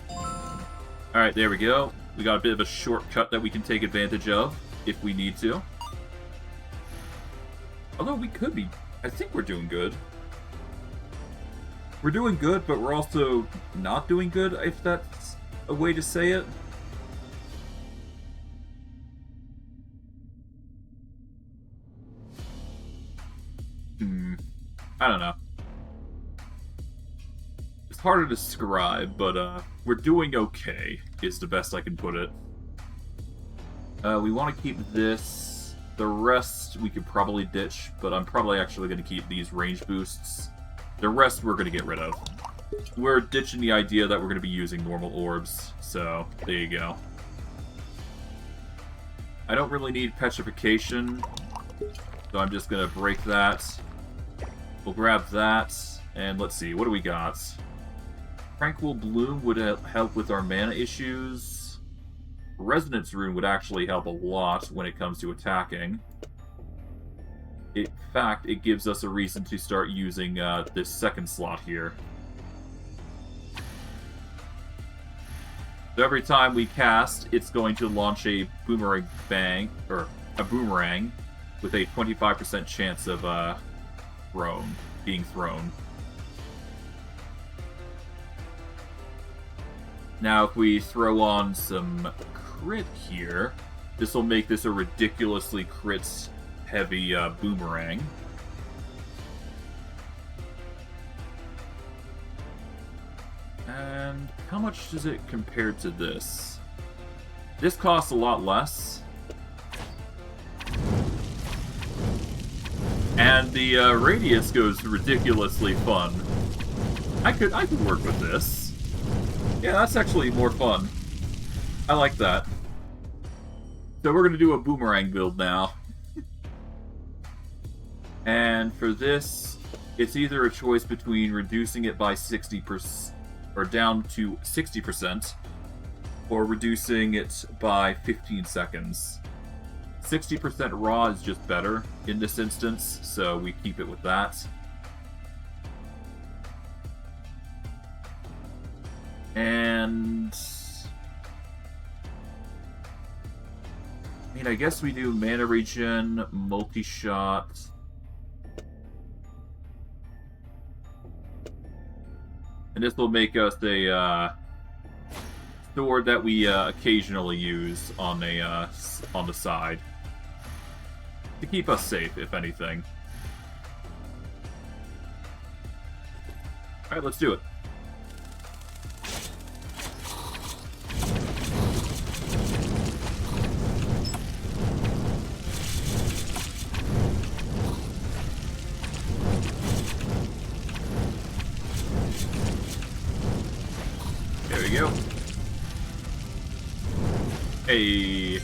A: Alright, there we go. We got a bit of a shortcut that we can take advantage of, if we need to. Although we could be... I think we're doing good. We're doing good, but we're also not doing good, if that's a way to say it. I don't know. It's hard to describe, but we're doing okay, is the best I can put it. We want to keep this. The rest we could probably ditch, but I'm probably actually going to keep these range boosts. The rest we're going to get rid of. We're ditching the idea that we're going to be using normal orbs, so there you go. I don't really need petrification, so I'm just going to break that. We'll grab that, and let's see, what do we got? Tranquil Bloom would help with our mana issues. Resonance Rune would actually help a lot when it comes to attacking. In fact, it gives us a reason to start using this second slot here. So every time we cast, it's going to launch a boomerang bang, or a boomerang, with a 25% chance of being thrown. Now, if we throw on some crit here, this will make this a ridiculously crit-heavy boomerang. And how much does it compare to this? This costs a lot less. And the radius goes ridiculously fun. I could work with this. Yeah, that's actually more fun. I like that. So we're going to do a boomerang build now. And for this, It's either a choice between reducing it by 60% or down to 60%, or reducing it by 15 seconds. 60% raw is just better in this instance, so we keep it with that. And I mean, I guess we do mana regen, multi-shot. And this will make us a sword that we occasionally use on the side to keep us safe, if anything. All right, let's do it. There we go. Hey.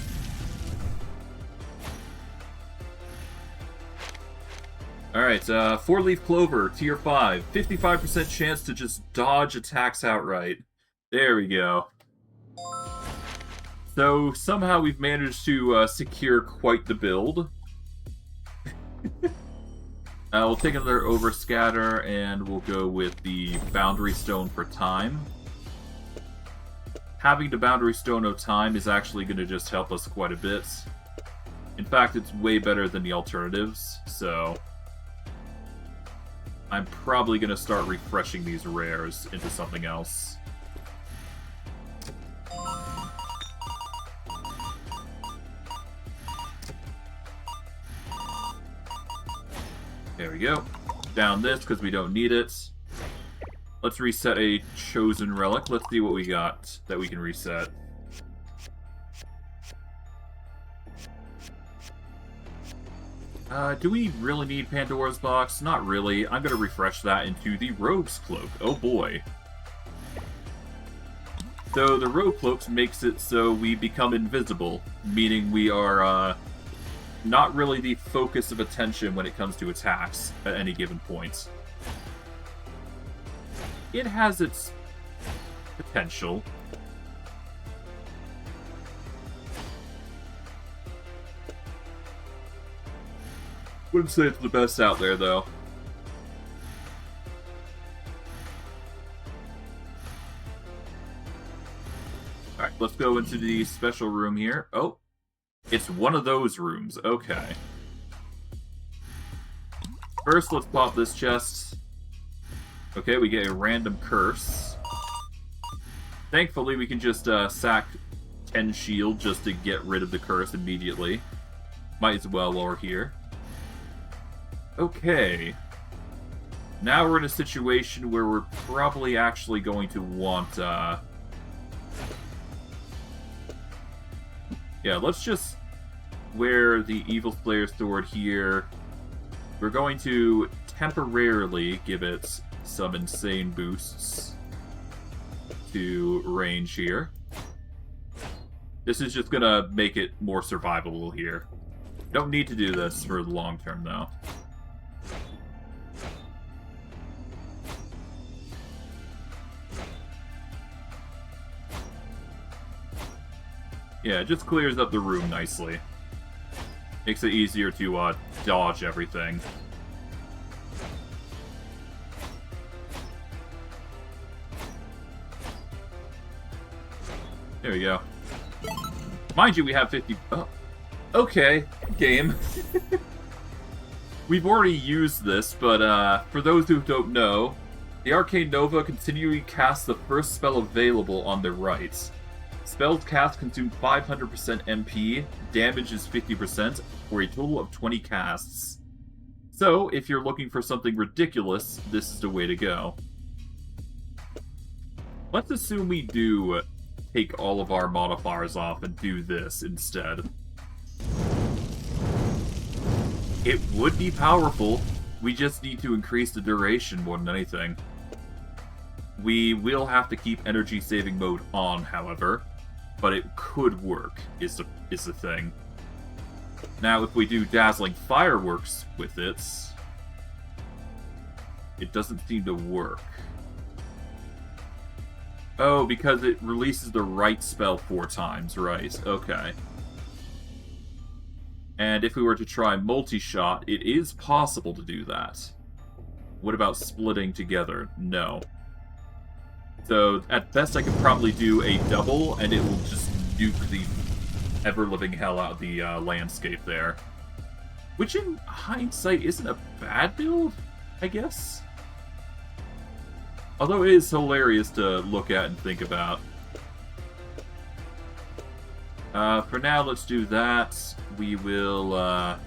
A: Alright, 4-leaf clover, tier 5. 55% chance to just dodge attacks outright. There we go. So, somehow we've managed to secure quite the build. We'll take another Overscatter, and we'll go with the Boundary Stone for time. Having the Boundary Stone of Time is actually going to just help us quite a bit. In fact, it's way better than the alternatives, so I'm probably going to start refreshing these rares into something else. There we go. Down this because we don't need it. Let's reset a chosen relic. Let's see what we got that we can reset. Do we really need Pandora's Box? Not really. I'm going to refresh that into the Rogue's Cloak. Oh boy. So the Rogue Cloak makes it so we become invisible, meaning we are not really the focus of attention when it comes to attacks at any given point. It has its potential. Wouldn't say it's the best out there, though. Alright, let's go into the special room here. Oh, it's one of those rooms. Okay. First, let's pop this chest. Okay, we get a random curse. Thankfully, we can just sack 10 shield just to get rid of the curse immediately. Might as well while we're here. Okay. Now we're in a situation where we're probably actually going to want... Yeah, let's just wear the Evil Slayer's sword here. We're going to temporarily give it some insane boosts to range here. This is just gonna make it more survivable here. Don't need to do this for the long term, though. Yeah, it just clears up the room nicely. Makes it easier to dodge everything. There we go. Mind you, we have 50... Oh, okay, game. We've already used this, but for those who don't know, the Arcane Nova continually casts the first spell available on the right. Spells cast consume 500% MP, damage is 50%, for a total of 20 casts. So, if you're looking for something ridiculous, this is the way to go. Let's assume we do take all of our modifiers off and do this instead. It would be powerful, we just need to increase the duration more than anything. We will have to keep energy saving mode on, however, but it could work, is the thing. Now, if we do Dazzling Fireworks with it... it doesn't seem to work. Oh, because it releases the right spell 4 times, right. Okay. And if we were to try multi-shot, it is possible to do that. What about splitting together? No. So, at best I could probably do a double, and it will just nuke the ever-living hell out of the landscape there. Which, in hindsight, isn't a bad build, I guess? Although it is hilarious to look at and think about. For now, let's do that. We will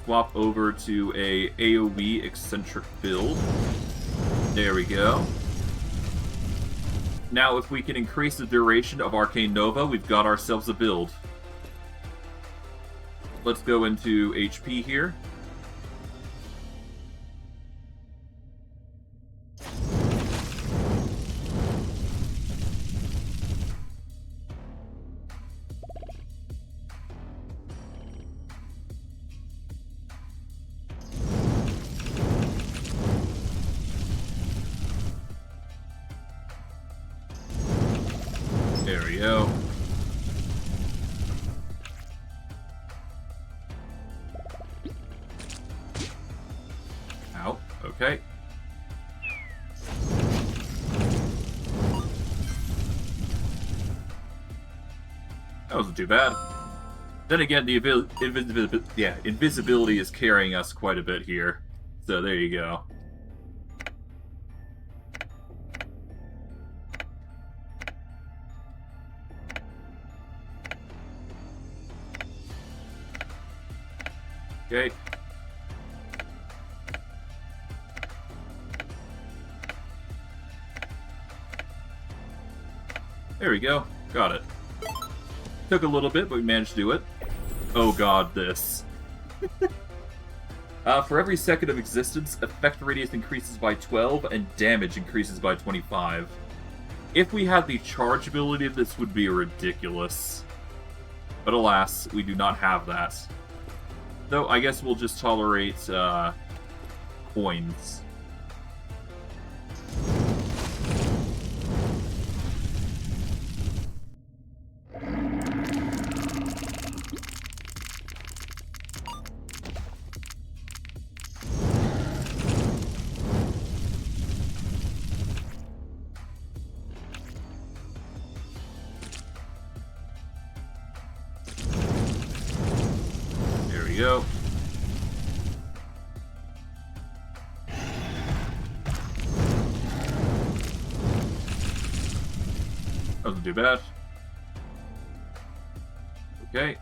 A: swap over to a AoE eccentric build. There we go. Now, if we can increase the duration of Arcane Nova, we've got ourselves a build. Let's go into HP here. There we go. Ow. Okay. That wasn't too bad. Then again, the invisibility is carrying us quite a bit here. So there you go. Okay. There we go. Got it. Took a little bit, but we managed to do it. Oh god, this. For every second of existence, effect radius increases by 12, and damage increases by 25. If we had the charge ability, this would be ridiculous. But alas, we do not have that. Though, I guess we'll just tolerate, coins. Go. Doesn't do bad. Okay.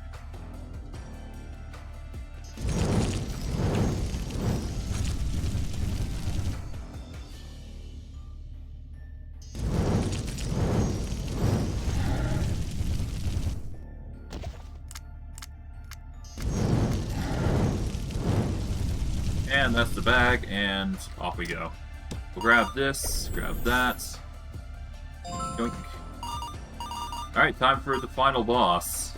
A: And that's the bag, and off we go. We'll grab this, grab that. Yoink. Alright, time for the final boss.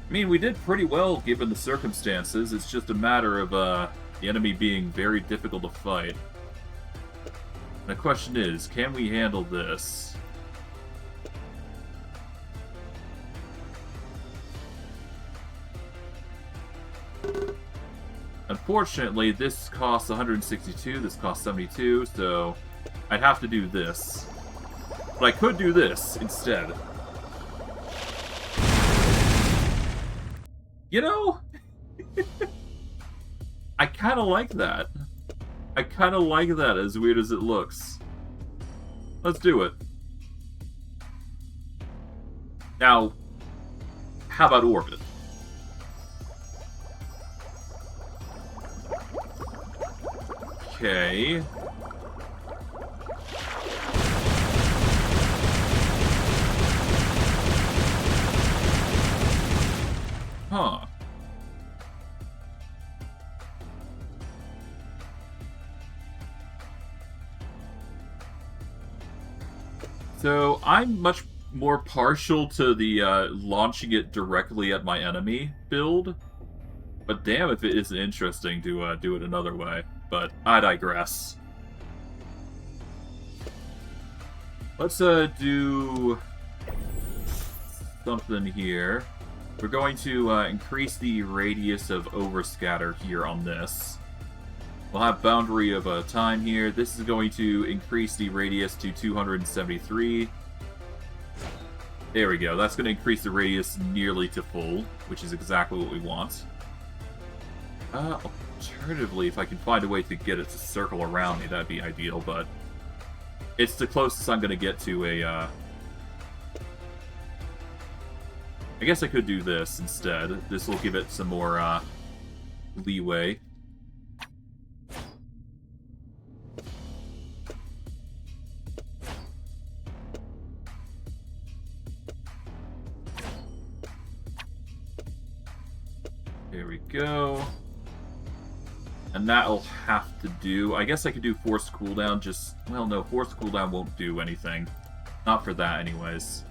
A: I mean, we did pretty well given the circumstances. It's just a matter of the enemy being very difficult to fight. And the question is, can we handle this? Unfortunately, this costs 162, this costs 72, so I'd have to do this. But I could do this instead. You know? I kind of like that. I kind of like that, as weird as it looks. Let's do it. Now, how about Orbit? Okay. Huh. So, I'm much more partial to the launching it directly at my enemy build. But damn if it isn't interesting to do it another way. But I digress. Let's do something here. We're going to increase the radius of overscatter here on this. We'll have boundary of time here. This is going to increase the radius to 273. There we go. That's going to increase the radius nearly to full, which is exactly what we want. Alternatively, if I can find a way to get it to circle around me, that'd be ideal, but it's the closest I'm going to get to a, I guess I could do this instead. This will give it some more, leeway. There we go. And that'll have to do. I guess I could do forced cooldown, just... Well, no, forced cooldown won't do anything. Not for that, anyways.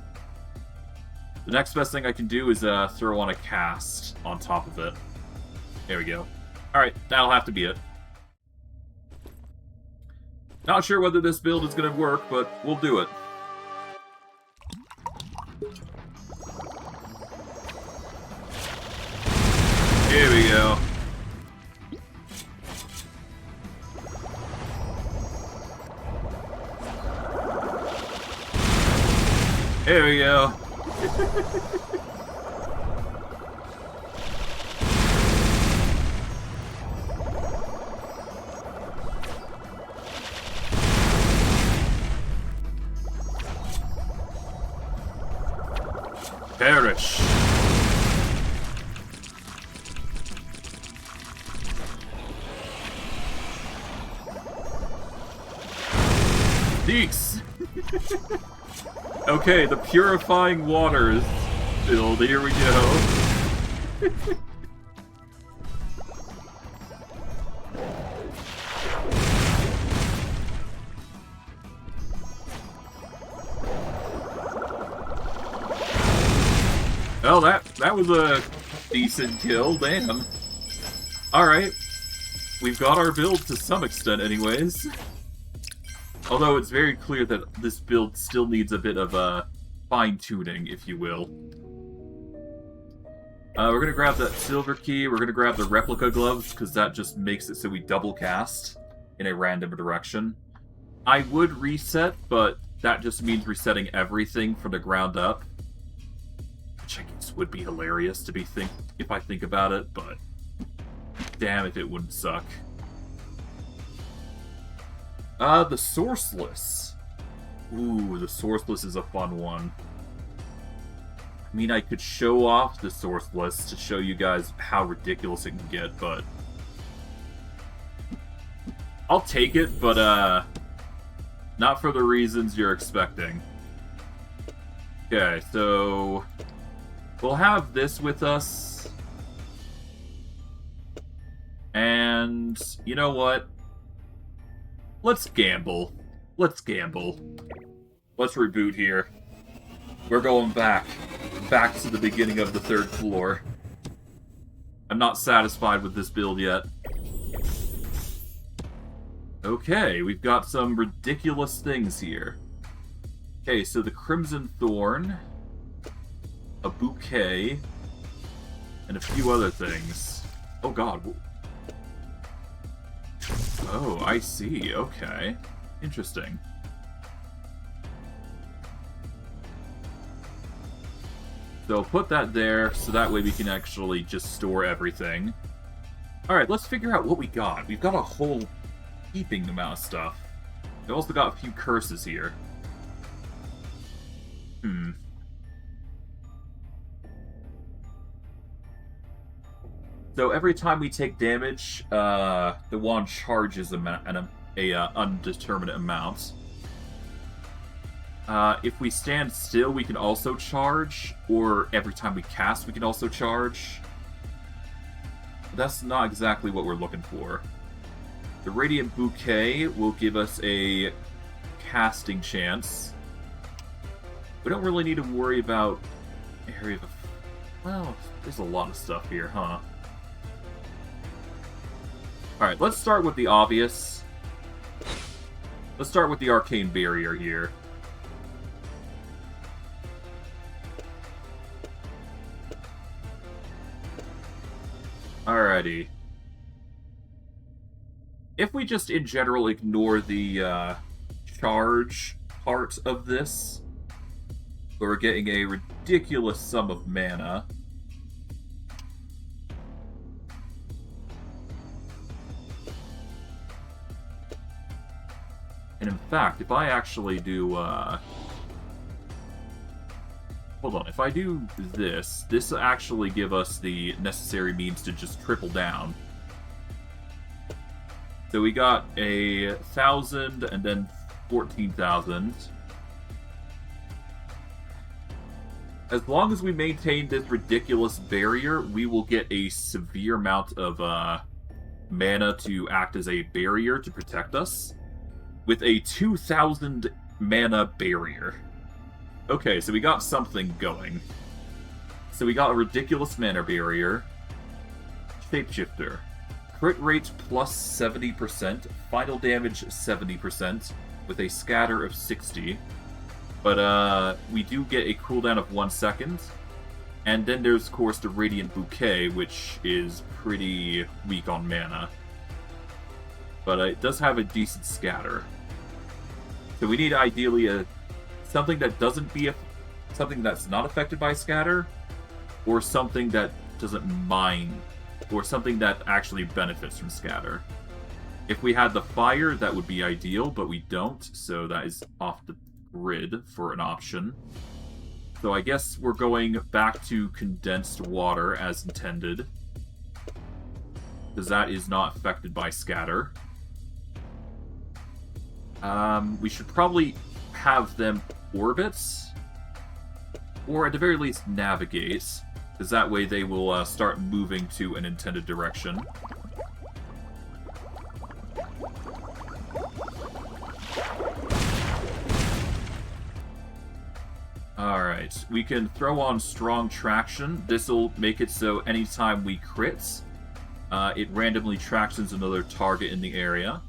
A: The next best thing I can do is throw on a cast on top of it. There we go. Alright, that'll have to be it. Not sure whether this build is going to work, but we'll do it. Here we go. There we go. Perish. Deeks. Okay, the purifying waters build. Here we go. Well, that was a decent kill. Damn. All right, we've got our build to some extent, anyways. Although it's very clear that this build still needs a bit of fine-tuning, if you will. We're going to grab that silver key. We're going to grab the replica gloves, because that just makes it so we double cast in a random direction. I would reset, but that just means resetting everything from the ground up. Which I guess would be hilarious to if I think about it, but damn if it wouldn't suck. The Sourceless. Ooh, the Sourceless is a fun one. I mean, I could show off the Sourceless to show you guys how ridiculous it can get, but I'll take it, but, not for the reasons you're expecting. Okay, so we'll have this with us. And, you know what? Let's gamble. Let's gamble. Let's reboot here. We're going back. Back to the beginning of the third floor. I'm not satisfied with this build yet. Okay, we've got some ridiculous things here. Okay, so the Crimson Thorn, a bouquet, and a few other things. Oh god. Oh, I see. Okay. Interesting. So I'll put that there, so that way we can actually just store everything. Alright, let's figure out what we got. We've got a whole heaping amount of stuff. We've also got a few curses here. So every time we take damage, the wand charges an undeterminate amount. If we stand still, we can also charge, or every time we cast, we can also charge. But that's not exactly what we're looking for. The Radiant Bouquet will give us a casting chance. We don't really need to worry about area of... Well, there's a lot of stuff here, huh? Alright, let's start with the obvious. Let's start with the arcane barrier here. Alrighty. If we just in general ignore the charge part of this, we're getting a ridiculous sum of mana. And in fact, if I actually do, hold on, if I do this, this will actually give us the necessary means to just triple down. So we got 1,000 and then 14,000. As long as we maintain this ridiculous barrier, we will get a severe amount of mana to act as a barrier to protect us. With a 2,000 mana barrier. Okay, so we got something going. So we got a ridiculous mana barrier. Shapeshifter. Crit rate plus 70%. Final damage 70%. With a scatter of 60. But we do get a cooldown of 1 second. And then there's, of course, the Radiant Bouquet, which is pretty weak on mana. But it does have a decent scatter. So we need ideally something that doesn't be something that's not affected by scatter, or something that doesn't mind, or something that actually benefits from scatter. If we had the fire, that would be ideal, but we don't, so that is off the grid for an option. So I guess we're going back to condensed water as intended, because that is not affected by scatter. We should probably have them orbit, or at the very least navigate, because that way they will start moving to an intended direction. Alright, we can throw on strong traction. This will make it so anytime we crit, it randomly tractions another target in the area.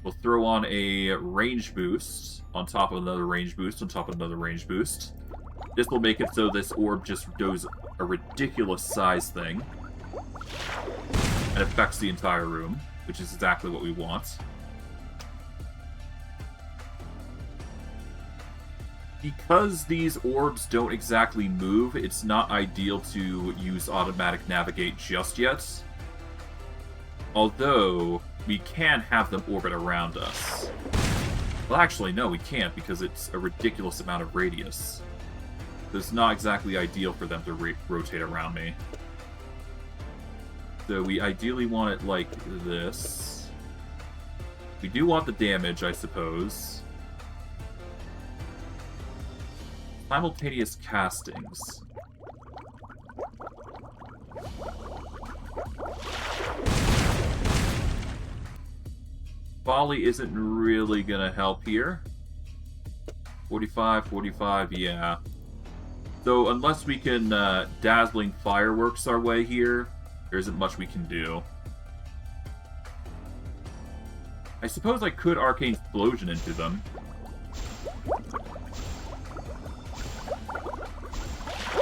A: We'll throw on a range boost on top of another range boost on top of another range boost. This will make it so this orb just does a ridiculous size thing and affects the entire room, which is exactly what we want. Because these orbs don't exactly move, it's not ideal to use automatic navigate just yet. Although, we can have them orbit around us. Well, actually, no, we can't, because it's a ridiculous amount of radius. So it's not exactly ideal for them to rotate around me. So we ideally want it like this. We do want the damage, I suppose. Simultaneous castings. Volley isn't really gonna help here. 45, 45, yeah. So unless we can Dazzling Fireworks our way here, there isn't much we can do. I suppose I could Arcane Explosion into them.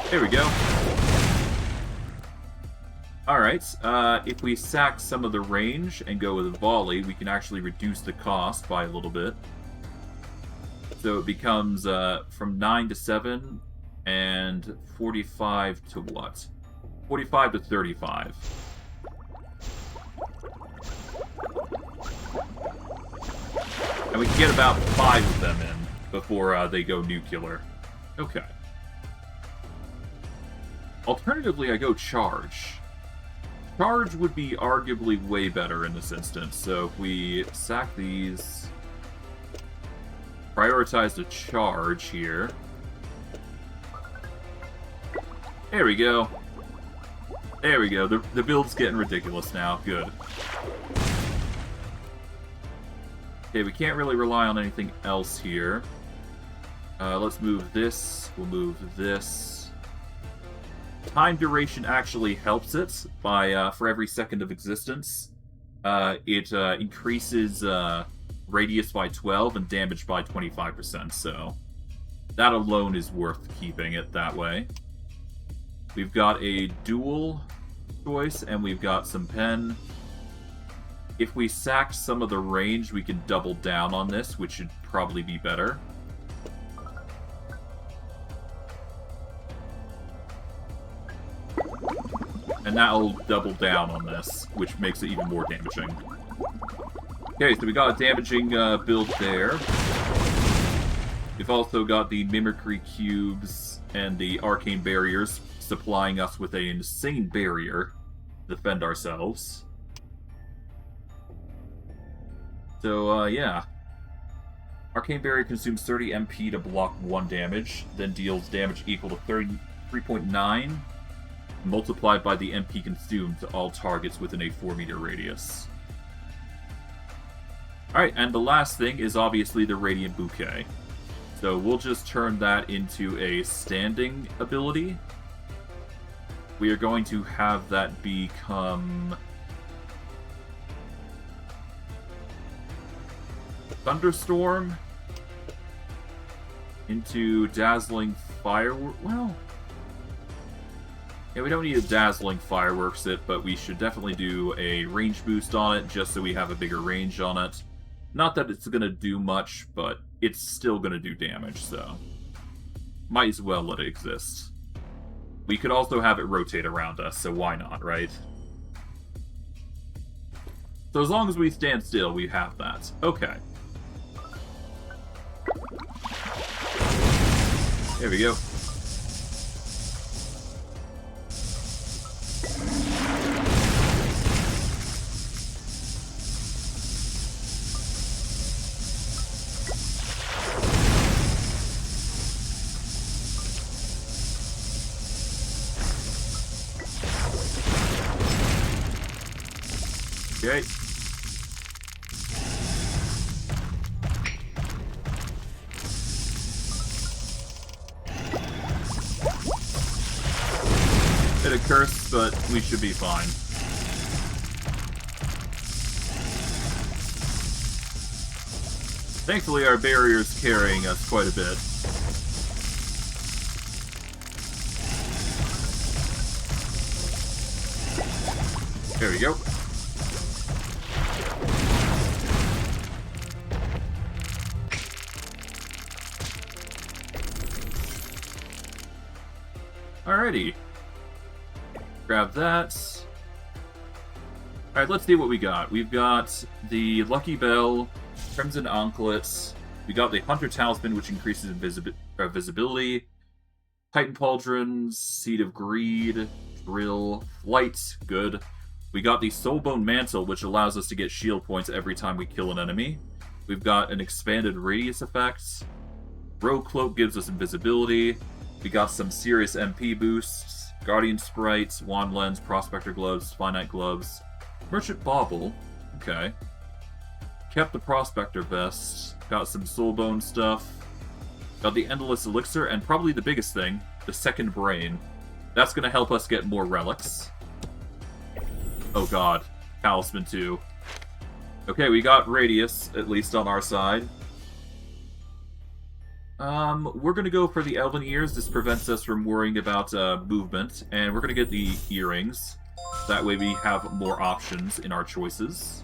A: There we go. Alright, if we sack some of the range and go with a volley, we can actually reduce the cost by a little bit. So it becomes from 9 to 7 and 45 to what? 45 to 35. And we can get about 5 of them in before they go nuclear. Okay. Alternatively, I go charge. Charge would be arguably way better in this instance, so if we sack these, prioritize the charge here. There we go. There we go. The build's getting ridiculous now. Good. Okay, we can't really rely on anything else here. Let's move this. We'll move this. Time duration actually helps it by for every second of existence. It increases radius by 12 and damage by 25%, so that alone is worth keeping it that way. We've got a dual choice, and we've got some pen. If we sacked some of the range, we can double down on this, which should probably be better. And that'll double down on this, which makes it even more damaging. Okay, so we got a damaging build there. We've also got the Mimicry Cubes and the Arcane Barriers supplying us with an insane barrier to defend ourselves. So, yeah. Arcane Barrier consumes 30 MP to block 1 damage, then deals damage equal to 33.9, multiplied by the MP consumed to all targets within a 4-meter radius. Alright, and the last thing is obviously the Radiant Bouquet. So we'll just turn that into a standing ability. We are going to have that become Thunderstorm into Dazzling Fireworks. Well, yeah, we don't need a Dazzling Fireworks it, but we should definitely do a range boost on it just so we have a bigger range on it. Not that it's going to do much, but it's still going to do damage, so might as well let it exist. We could also have it rotate around us, so why not, right? So as long as we stand still, we have that. Okay. There we go. Okay. Hit a curse, but we should be fine. Thankfully, our barrier's carrying us quite a bit. There we go. Alrighty. Grab that. Alright, let's see what we got. We've got the Lucky Bell, Crimson Anklets. We got the Hunter Talisman, which increases visibility. Titan Pauldrons, Seed of Greed, Drill, Flight, good. We got the Soulbone Mantle, which allows us to get shield points every time we kill an enemy. We've got an expanded radius effect. Rogue Cloak gives us invisibility. We got some serious MP boosts. Guardian Sprites, Wand Lens, Prospector Gloves, Finite Gloves. Merchant Bauble. Okay. Kept the Prospector Vest. Got some Soulbone stuff. Got the Endless Elixir, and probably the biggest thing, the Second Brain. That's going to help us get more relics. Oh god. Talisman 2. Okay, we got Radius, at least on our side. We're gonna go for the Elven Ears. This prevents us from worrying about movement, and we're gonna get the earrings. That way we have more options in our choices.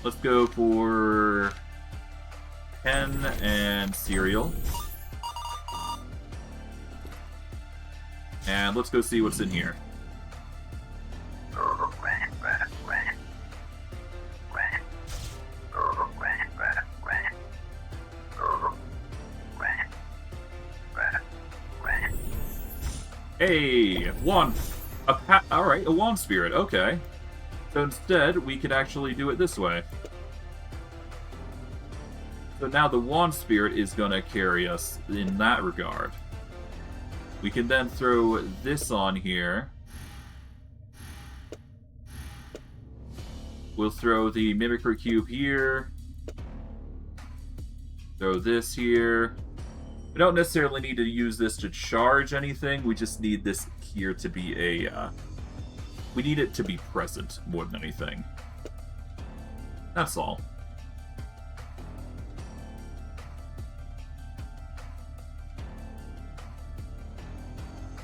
A: Let's go for Pen and Cereal. And let's go see what's in here. Hey, wand. Alright, a wand spirit, okay. So instead, we could actually do it this way. So now the wand spirit is going to carry us in that regard. We can then throw this on here. We'll throw the Mimicry Cube here. Throw this here. We don't necessarily need to use this to charge anything, we just need this here to be a, we need it to be present more than anything. That's all.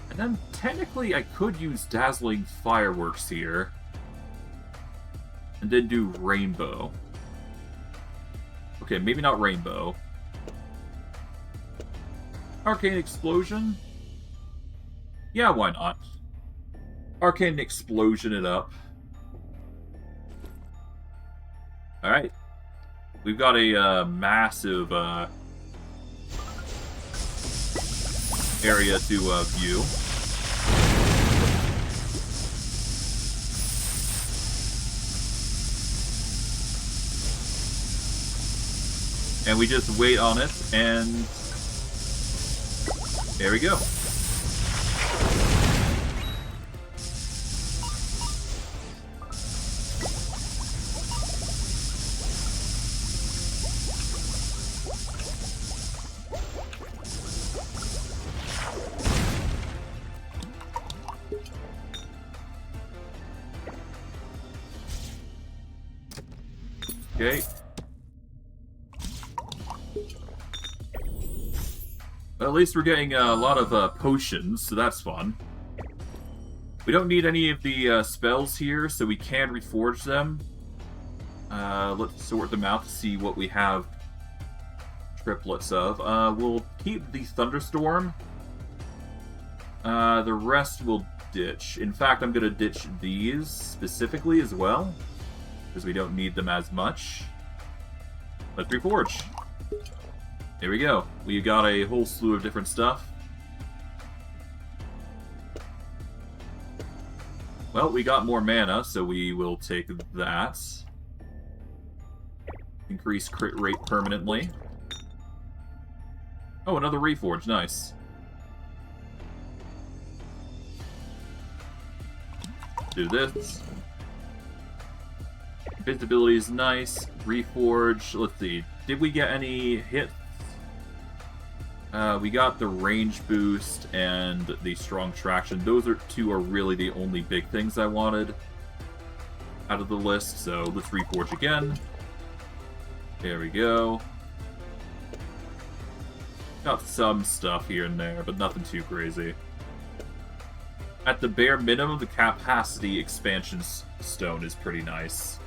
A: And then, technically, I could use Dazzling Fireworks here. And then do Rainbow. Okay, maybe not Rainbow. Arcane Explosion? Yeah, why not? Arcane Explosion it up. Alright. We've got a massive area to view. And we just wait on it, and there we go. Okay. Well, at least we're getting a lot of potions, so that's fun. We don't need any of the spells here, so we can reforge them. Let's sort them out to see what we have triplets of. We'll keep the Thunderstorm. The rest we'll ditch. In fact, I'm going to ditch these specifically as well, because we don't need them as much. Let's reforge. Here we go. We got a whole slew of different stuff. Well, we got more mana, so we will take that. Increase crit rate permanently. Oh, another reforge. Nice. Do this. Invisibility is nice. Reforge. Let's see. Did we get any hits? We got the range boost and the strong traction. Those two are really the only big things I wanted out of the list. So let's reforge again. There we go. Got some stuff here and there, but nothing too crazy. At the bare minimum, the capacity expansion stone is pretty nice.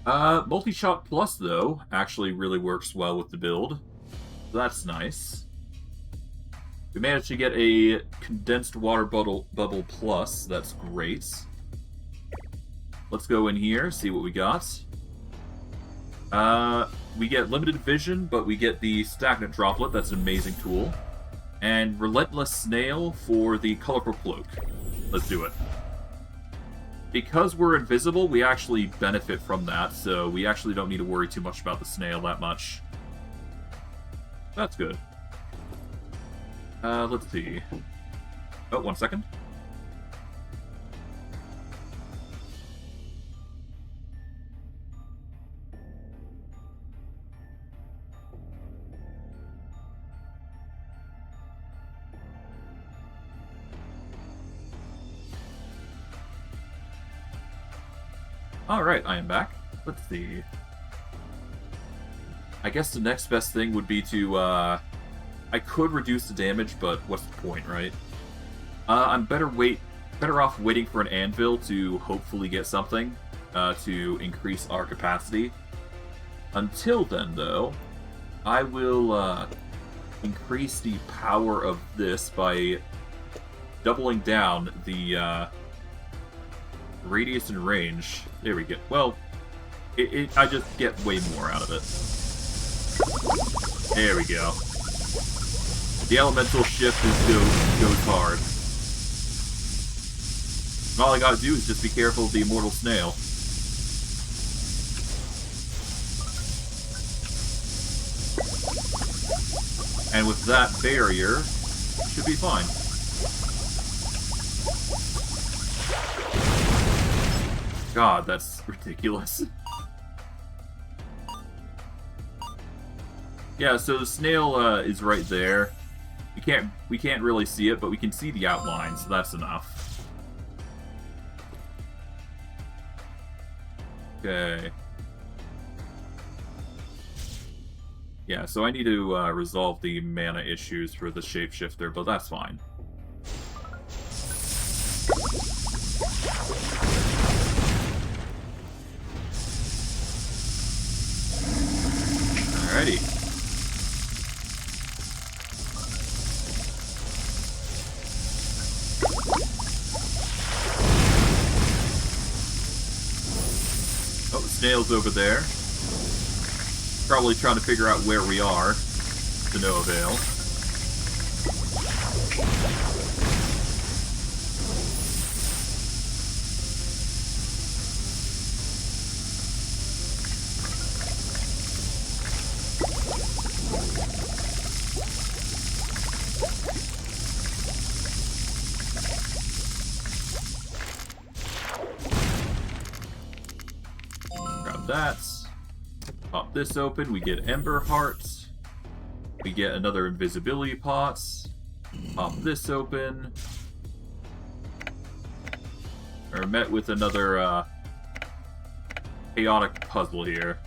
A: Multi-shot plus, though, actually really works well with the build. So that's nice. We managed to get a condensed water bubble plus. That's great. Let's go in here, see what we got. We get limited vision, but we get the stagnant droplet. That's an amazing tool. And relentless snail for the colorful cloak. Let's do it. Because we're invisible, we actually benefit from that, so we actually don't need to worry too much about the snail that much. That's good. Let's see. Oh, 1 second. Alright, I am back. Let's see. I guess the next best thing would be to, I could reduce the damage, but what's the point, right? I'm better off waiting for an anvil to hopefully get something, to increase our capacity. Until then, though, I will, increase the power of this by doubling down the, radius and range. There we go. Well, I just get way more out of it. There we go. The elemental shift goes hard. And all I gotta do is just be careful of the immortal snail. And with that barrier, should be fine. God, that's ridiculous. Yeah, so the snail is right there. We can't really see it, but we can see the outline, so that's enough. Okay. Yeah, so I need to resolve the mana issues for the shapeshifter, but that's fine. Alrighty. Oh, the snail's over there. Probably trying to figure out where we are, to no avail. Grab that. Pop this open, we get Ember Heart. We get another invisibility pot. Pop this open. We're met with another chaotic puzzle here.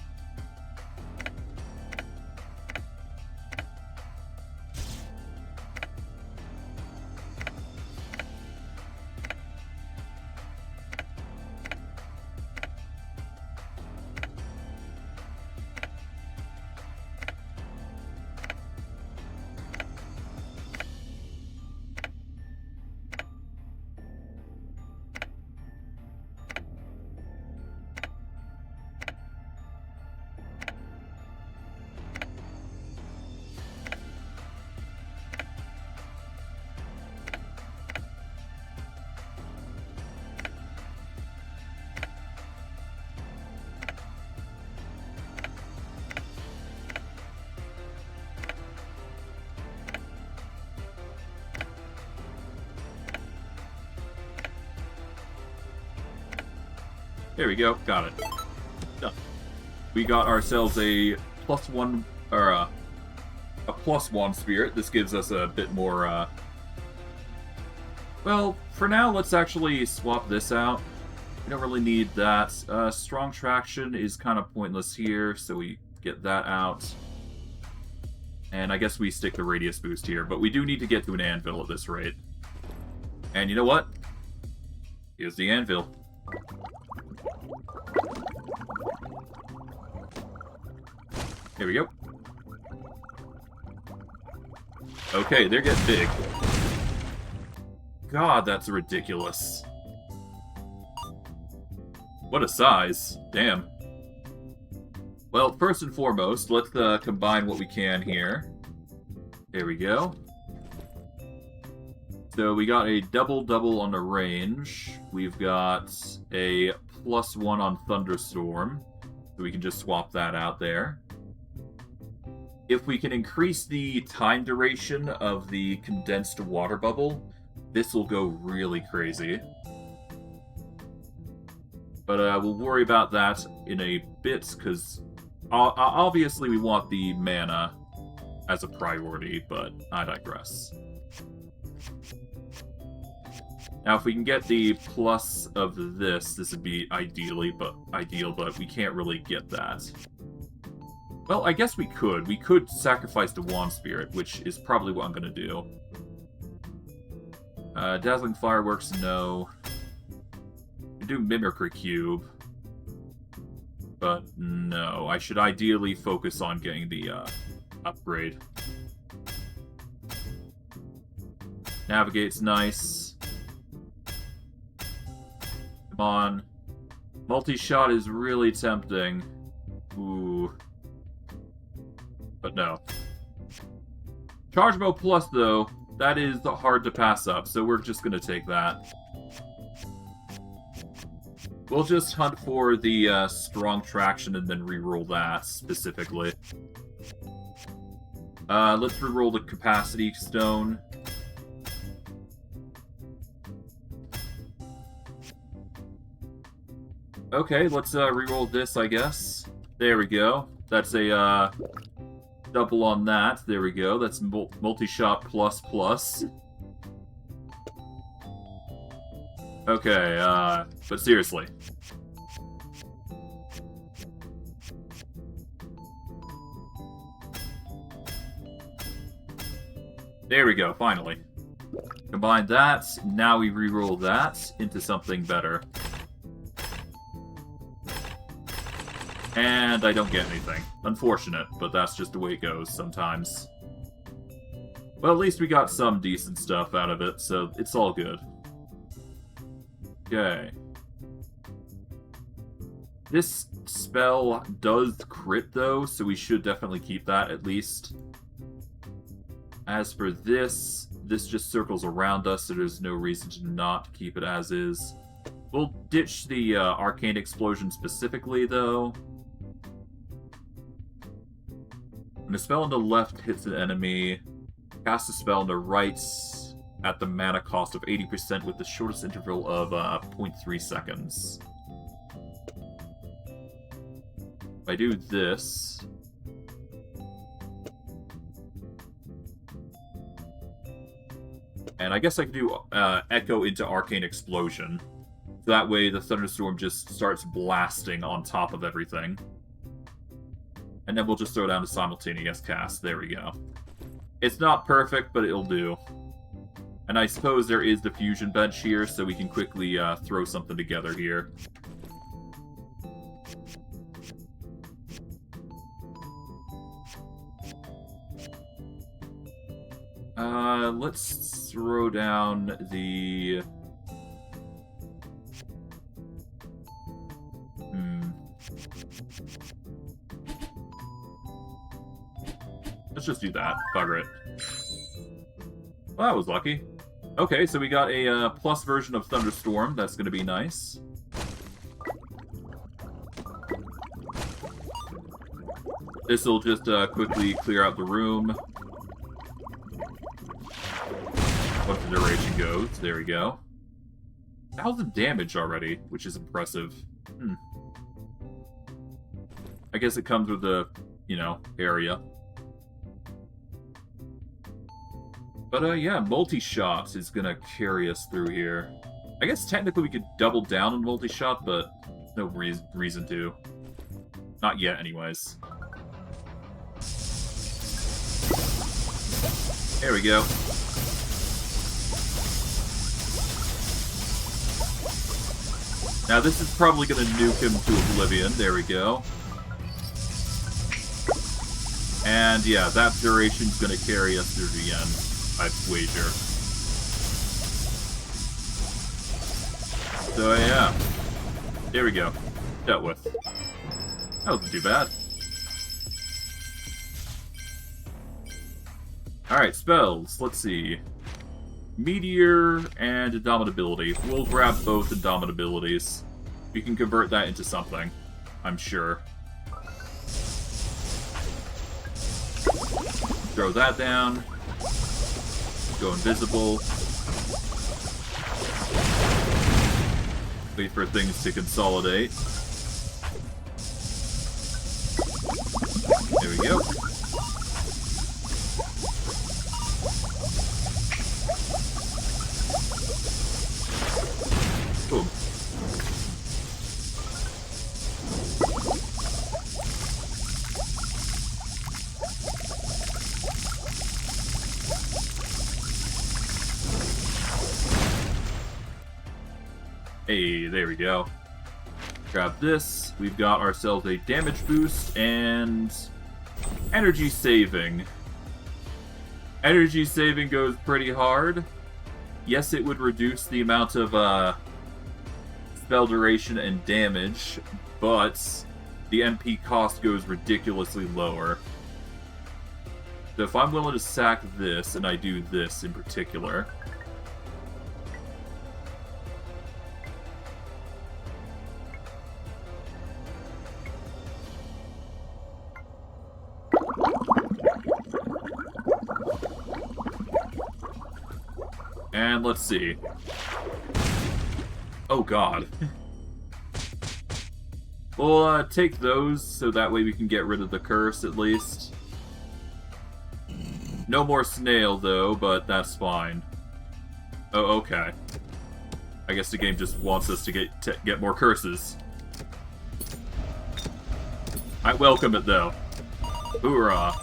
A: There we go, got it. Done. We got ourselves a +1, or a +1 spirit. This gives us a bit more, well, for now, let's actually swap this out. We don't really need that. Strong traction is kind of pointless here, so we get that out. And I guess we stick the radius boost here, but we do need to get to an anvil at this rate. And you know what? Here's the anvil. Here we go. Okay, they're getting big. God, that's ridiculous. What a size. Damn. Well, first and foremost, let's combine what we can here. There we go. So we got a double-double on the range. We've got a +1 on Thunderstorm. So we can just swap that out there. If we can increase the time duration of the condensed water bubble, this will go really crazy. But we'll worry about that in a bit, because obviously we want the mana as a priority, but I digress. Now, if we can get the plus of this would be ideal, but we can't really get that. Well, I guess we could. We could sacrifice the Wand Spirit, which is probably what I'm going to do. Dazzling Fireworks, no. I do Mimicry Cube. But no, I should ideally focus on getting the upgrade. Navigate's nice. Come on. Multi-shot is really tempting. Ooh. But no. Charge Mode Plus, though, that is hard to pass up, so we're just going to take that. We'll just hunt for the strong traction and then reroll that specifically. Let's reroll the Capacity Stone. Okay, let's reroll this, I guess. There we go. That's a double on that. There we go. That's multi-shot plus. Okay, but seriously. There we go, finally. Combine that, now we reroll that into something better. And I don't get anything. Unfortunate, but that's just the way it goes sometimes. Well, at least we got some decent stuff out of it, so it's all good. Okay. This spell does crit, though, so we should definitely keep that, at least. As for this, this just circles around us, so there's no reason to not keep it as is. We'll ditch the Arcane Explosion specifically, though. When a spell on the left hits an enemy, cast a spell on the right at the mana cost of 80% with the shortest interval of 0.3 seconds. If I do this... And I guess I can do Echo into Arcane Explosion. So that way the Thunderstorm just starts blasting on top of everything. And then we'll just throw down a simultaneous cast. There we go. It's not perfect, but it'll do. And I suppose there is the fusion bench here, so we can quickly throw something together here. Let's throw down the... Let's just do that. Bugger it. Well, that was lucky. Okay, so we got a plus version of Thunderstorm. That's going to be nice. This will just quickly clear out the room. What the duration goes. There we go. 1,000 damage already, which is impressive. I guess it comes with the, you know, area. But, yeah, multi-shot is gonna carry us through here. I guess technically we could double down on multi-shot, but no reason to. Not yet, anyways. There we go. Now this is probably gonna nuke him to oblivion. There we go. And yeah, that duration's gonna carry us through the end, I wager. So yeah, there we go. Dealt with. That wasn't too bad. Alright, spells. Let's see. Meteor and Indomitability. We'll grab both Indomitabilities. We can convert that into something, I'm sure. Throw that down. Go invisible. Wait for things to consolidate. There we go. Boom. Hey, there we go. Grab this. We've got ourselves a damage boost and energy saving. Energy saving goes pretty hard. Yes, it would reduce the amount of spell duration and damage, but the MP cost goes ridiculously lower. So if I'm willing to sack this, and I do this in particular... And let's see. Oh god. We'll take those, so that way we can get rid of the curse, at least. No more snail, though, but that's fine. Oh, okay. I guess the game just wants us to get more curses. I welcome it, though. Hoorah.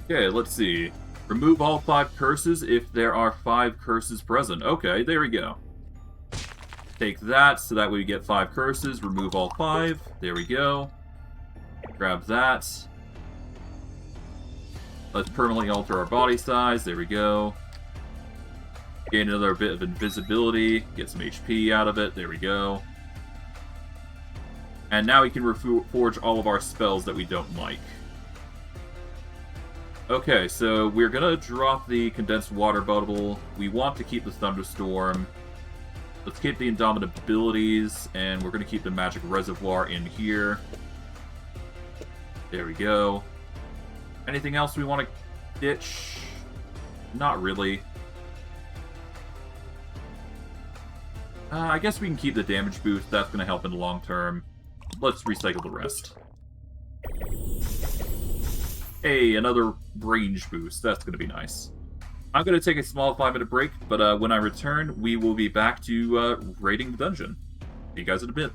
A: Okay, let's see. Remove all 5 curses if there are 5 curses present. Okay, there we go. Take that, so that way we get 5 curses. Remove all 5. There we go. Grab that. Let's permanently alter our body size. There we go. Gain another bit of invisibility. Get some HP out of it. There we go. And now we can reforge all of our spells that we don't like. Okay, so we're gonna drop the condensed water bubble. We want to keep the thunderstorm. Let's keep the indomitabilities, and we're gonna keep the magic reservoir in here. There we go. Anything else we want to ditch? Not really. I guess we can keep the damage boost. That's gonna help in the long term. Let's recycle the rest. Hey, another range boost. That's going to be nice. I'm going to take a small 5-minute break, but when I return, we will be back to raiding the dungeon. See you guys in a bit.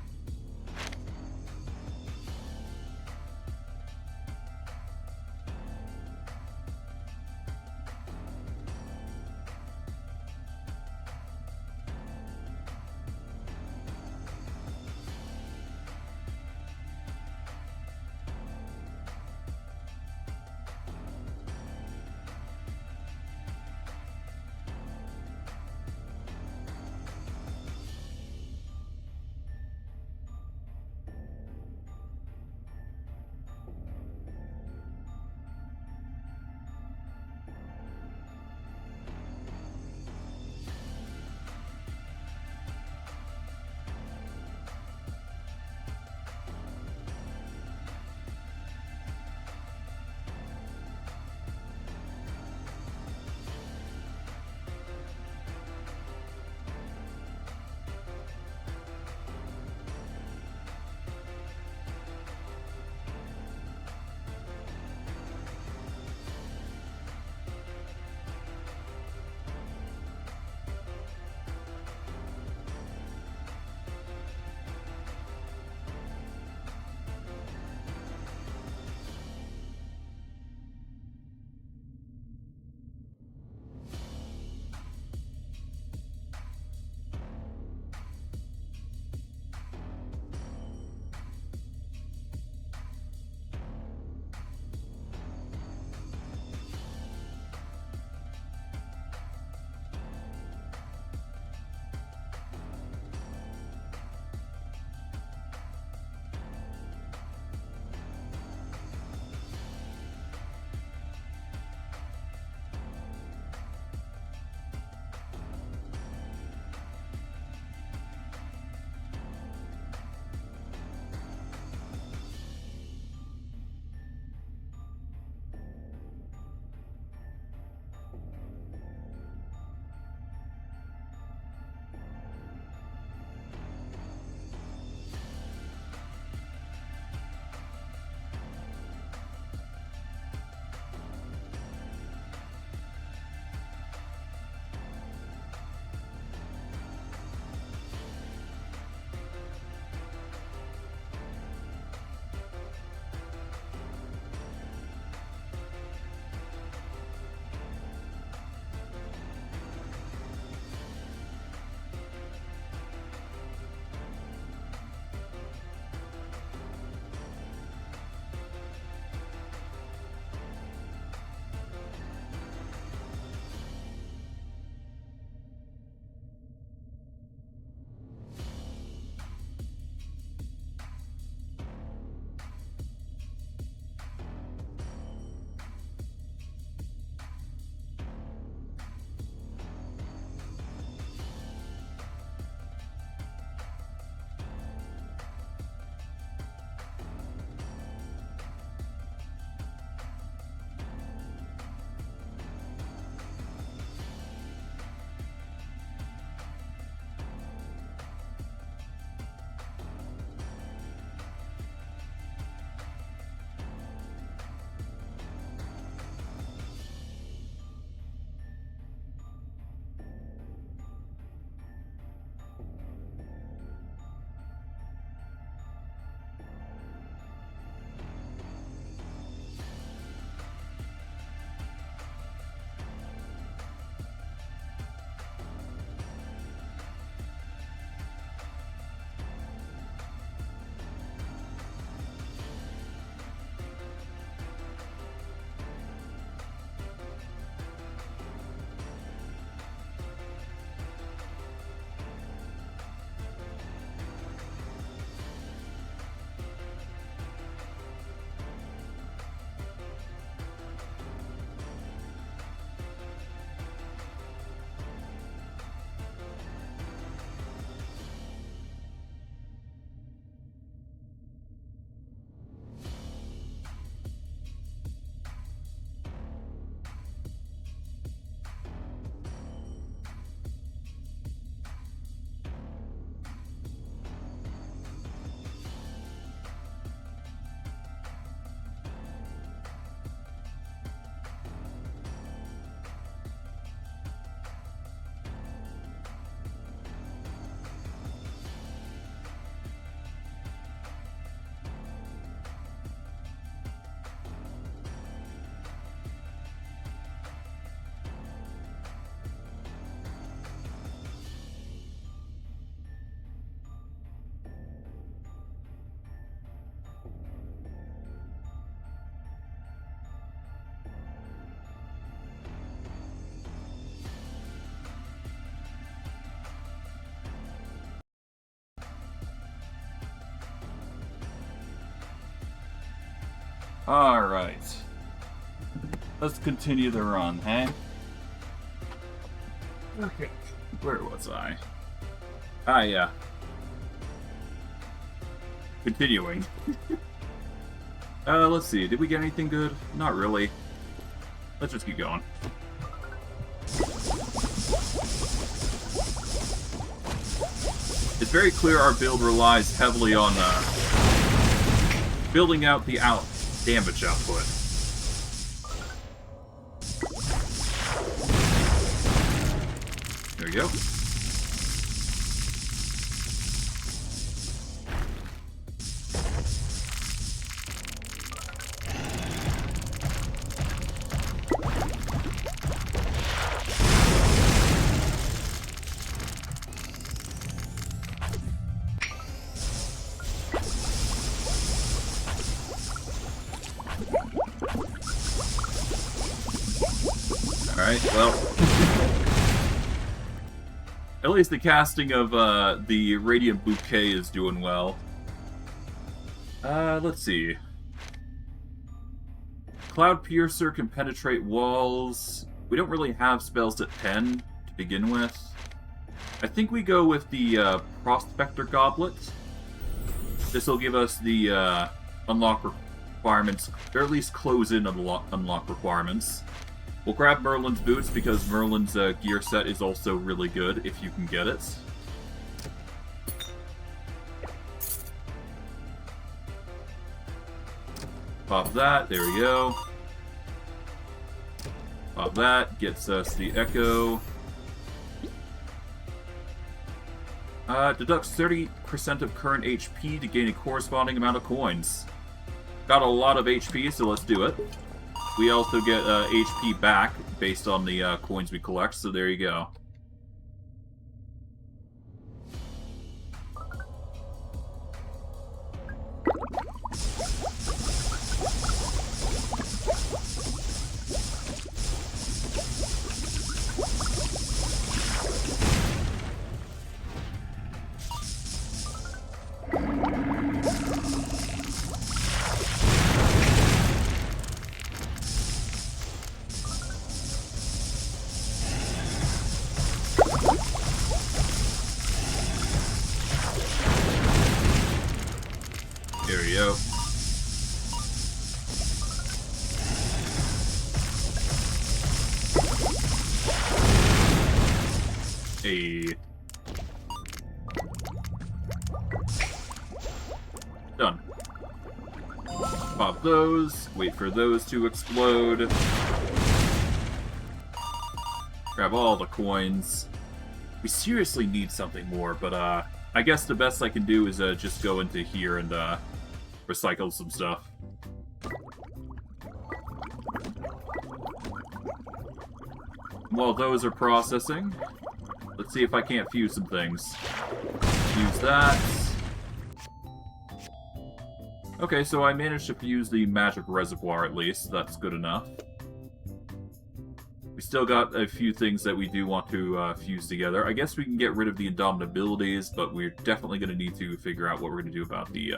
A: Alright. Let's continue the run, hey? Okay. Where was I? Ah, yeah. Continuing. Let's see. Did we get anything good? Not really. Let's just keep going. It's very clear our build relies heavily on building out the damage output. There we go. Alright, well... At least the casting of the Radiant Bouquet is doing well. Let's see. Cloud Piercer can penetrate walls. We don't really have spells at 10 to begin with. I think we go with the Prospector Goblet. This will give us the unlock requirements, or at least close in unlock requirements. We'll grab Merlin's boots because Merlin's gear set is also really good if you can get it. Pop that, there we go. Pop that, gets us the Echo. Deducts 30% of current HP to gain a corresponding amount of coins. Got a lot of HP, so let's do it. We also get HP back based on the coins we collect, so there you go. There we go. Hey. Done. Pop those. Wait for those to explode. Grab all the coins. We seriously need something more, but I guess the best I can do is just go into here and recycle some stuff. While those are processing, let's see if I can't fuse some things. Fuse that. Okay, so I managed to fuse the magic reservoir at least. That's good enough. We still got a few things that we do want to fuse together. I guess we can get rid of the indomitabilities, but we're definitely going to need to figure out what we're going to do about the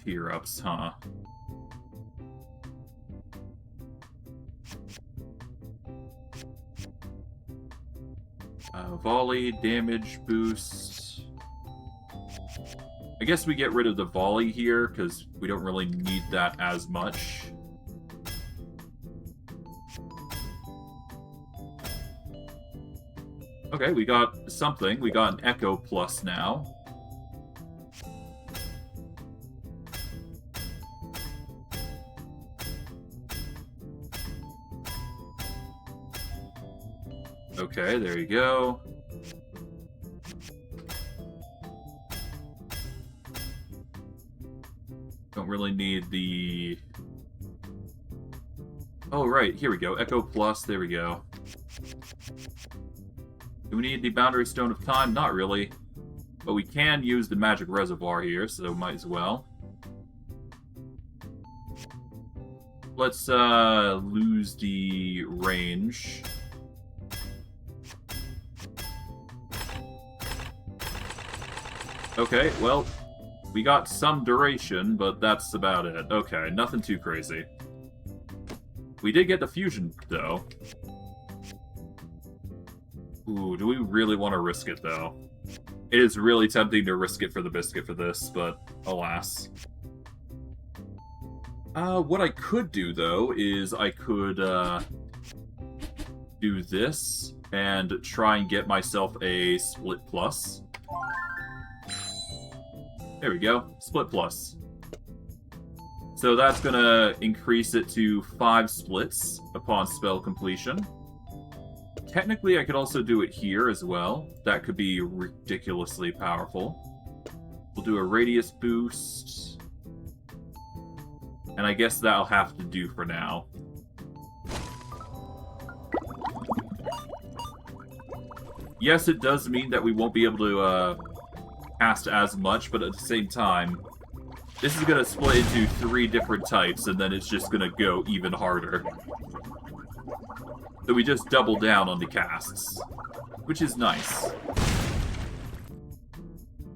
A: tier-ups, huh? Volley, damage boost. I guess we get rid of the volley here, because we don't really need that as much. Okay, we got something. We got an Echo Plus now. Okay, there you go. Don't really need the... Oh, right, here we go. Echo Plus, there we go. Do we need the Boundary Stone of Time? Not really. But we can use the Magic Reservoir here, so might as well. Let's lose the range. Okay, well, We got some duration, but that's about it. Okay, nothing too crazy. We did get the fusion, though. Ooh, do we really want to risk it, though? It is really tempting to risk it for the biscuit for this, but alas. What I could do, though, is I could, do this and try and get myself a split plus. There we go, split plus. So that's gonna increase it to 5 splits upon spell completion. Technically, I could also do it here as well. That could be ridiculously powerful. We'll do a radius boost. And I guess that'll have to do for now. Yes, it does mean that we won't be able to cast as much, but at the same time, this is going to split into 3 different types, and then it's just going to go even harder. So we just double down on the casts, which is nice.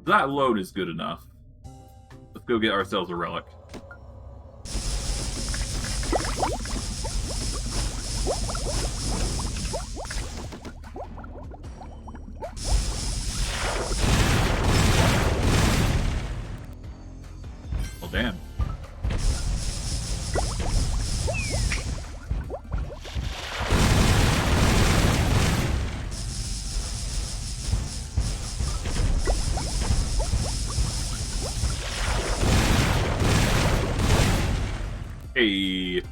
A: That alone is good enough. Let's go get ourselves a relic. Well, damn. Hey.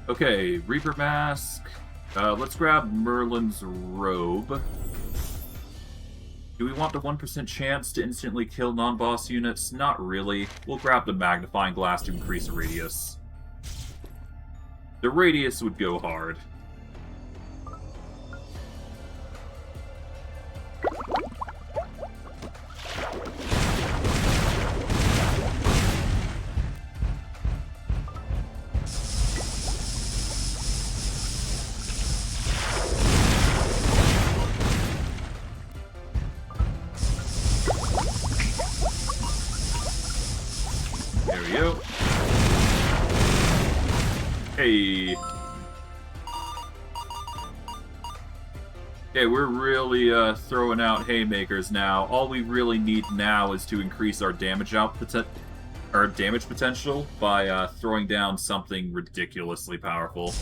A: Okay, Reaper Mask. Let's grab Merlin's Robe. Do we want the 1% chance to instantly kill non-boss units? Not really. We'll grab the Magnifying Glass to increase the radius. The radius would go hard. There we go. Hey. Okay, we're really throwing out haymakers now. All we really need now is to increase our damage potential by throwing down something ridiculously powerful.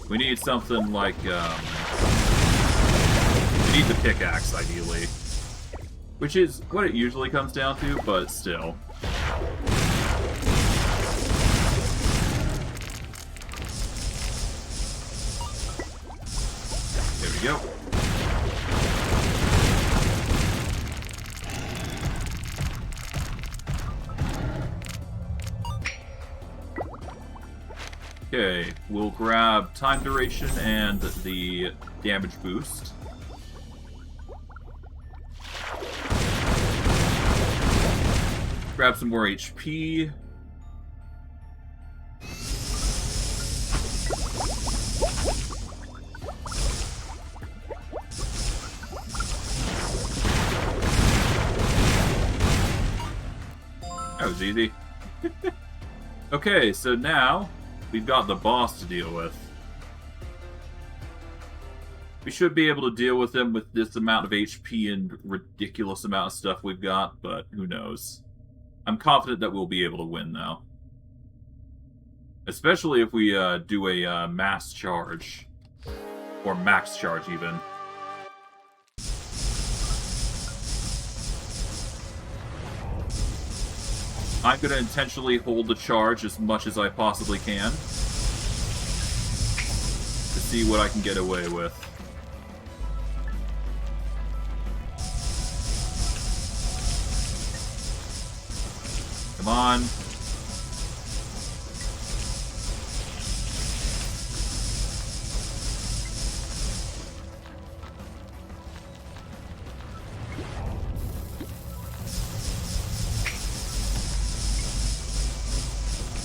A: We need something like we need the pickaxe, ideally. Which is what it usually comes down to, but still. There we go. Okay, we'll grab time duration and the damage boost. Grab some more HP. That was easy. Okay, so now we've got the boss to deal with. We should be able to deal with him with this amount of HP and ridiculous amount of stuff we've got, but who knows. I'm confident that we'll be able to win, though. Especially if we do a mass charge. Or max charge, even. I'm going to intentionally hold the charge as much as I possibly can. To see what I can get away with. Come on.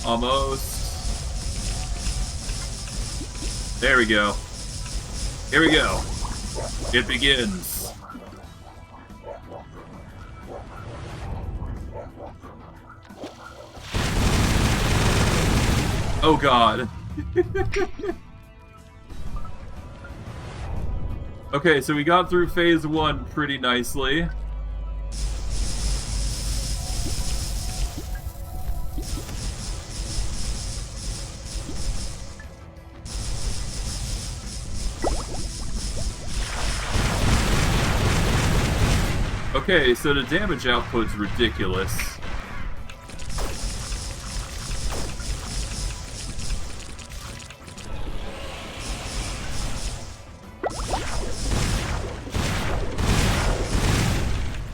A: Almost. There we go. Here we go. It begins. Oh god. Okay, so we got through phase 1 pretty nicely. Okay, so the damage output's ridiculous.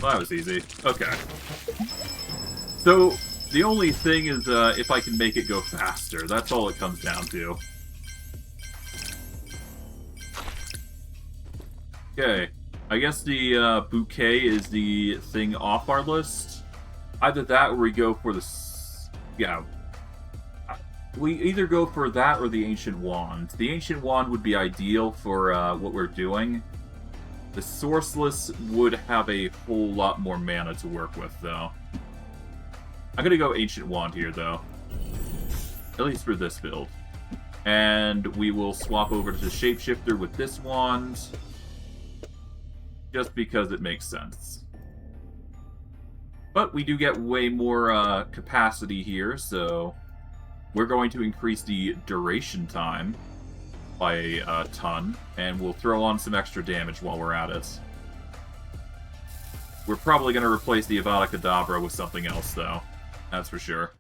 A: Well, that was easy. Okay. So, the only thing is if I can make it go faster. That's all it comes down to. Okay. I guess the bouquet is the thing off our list. Either that or we go for the... Yeah. We either go for that or the Ancient Wand. The Ancient Wand would be ideal for what we're doing. The Sourceless would have a whole lot more mana to work with, though. I'm gonna go Ancient Wand here, though. At least for this build. And we will swap over to the Shapeshifter with this wand. Just because it makes sense. But we do get way more capacity here, so we're going to increase the duration time by a ton, and we'll throw on some extra damage while we're at it. We're probably going to replace the Avada Kedavra with something else, though. That's for sure.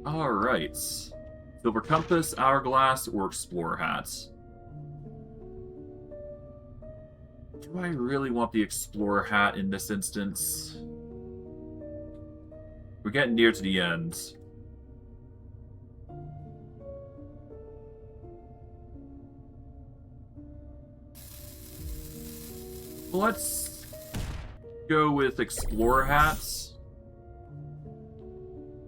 A: Alright. Silver Compass, Hourglass, or Explorer Hat. Do I really want the Explorer Hat in this instance? We're getting near to the end. Let's go with Explorer Hats.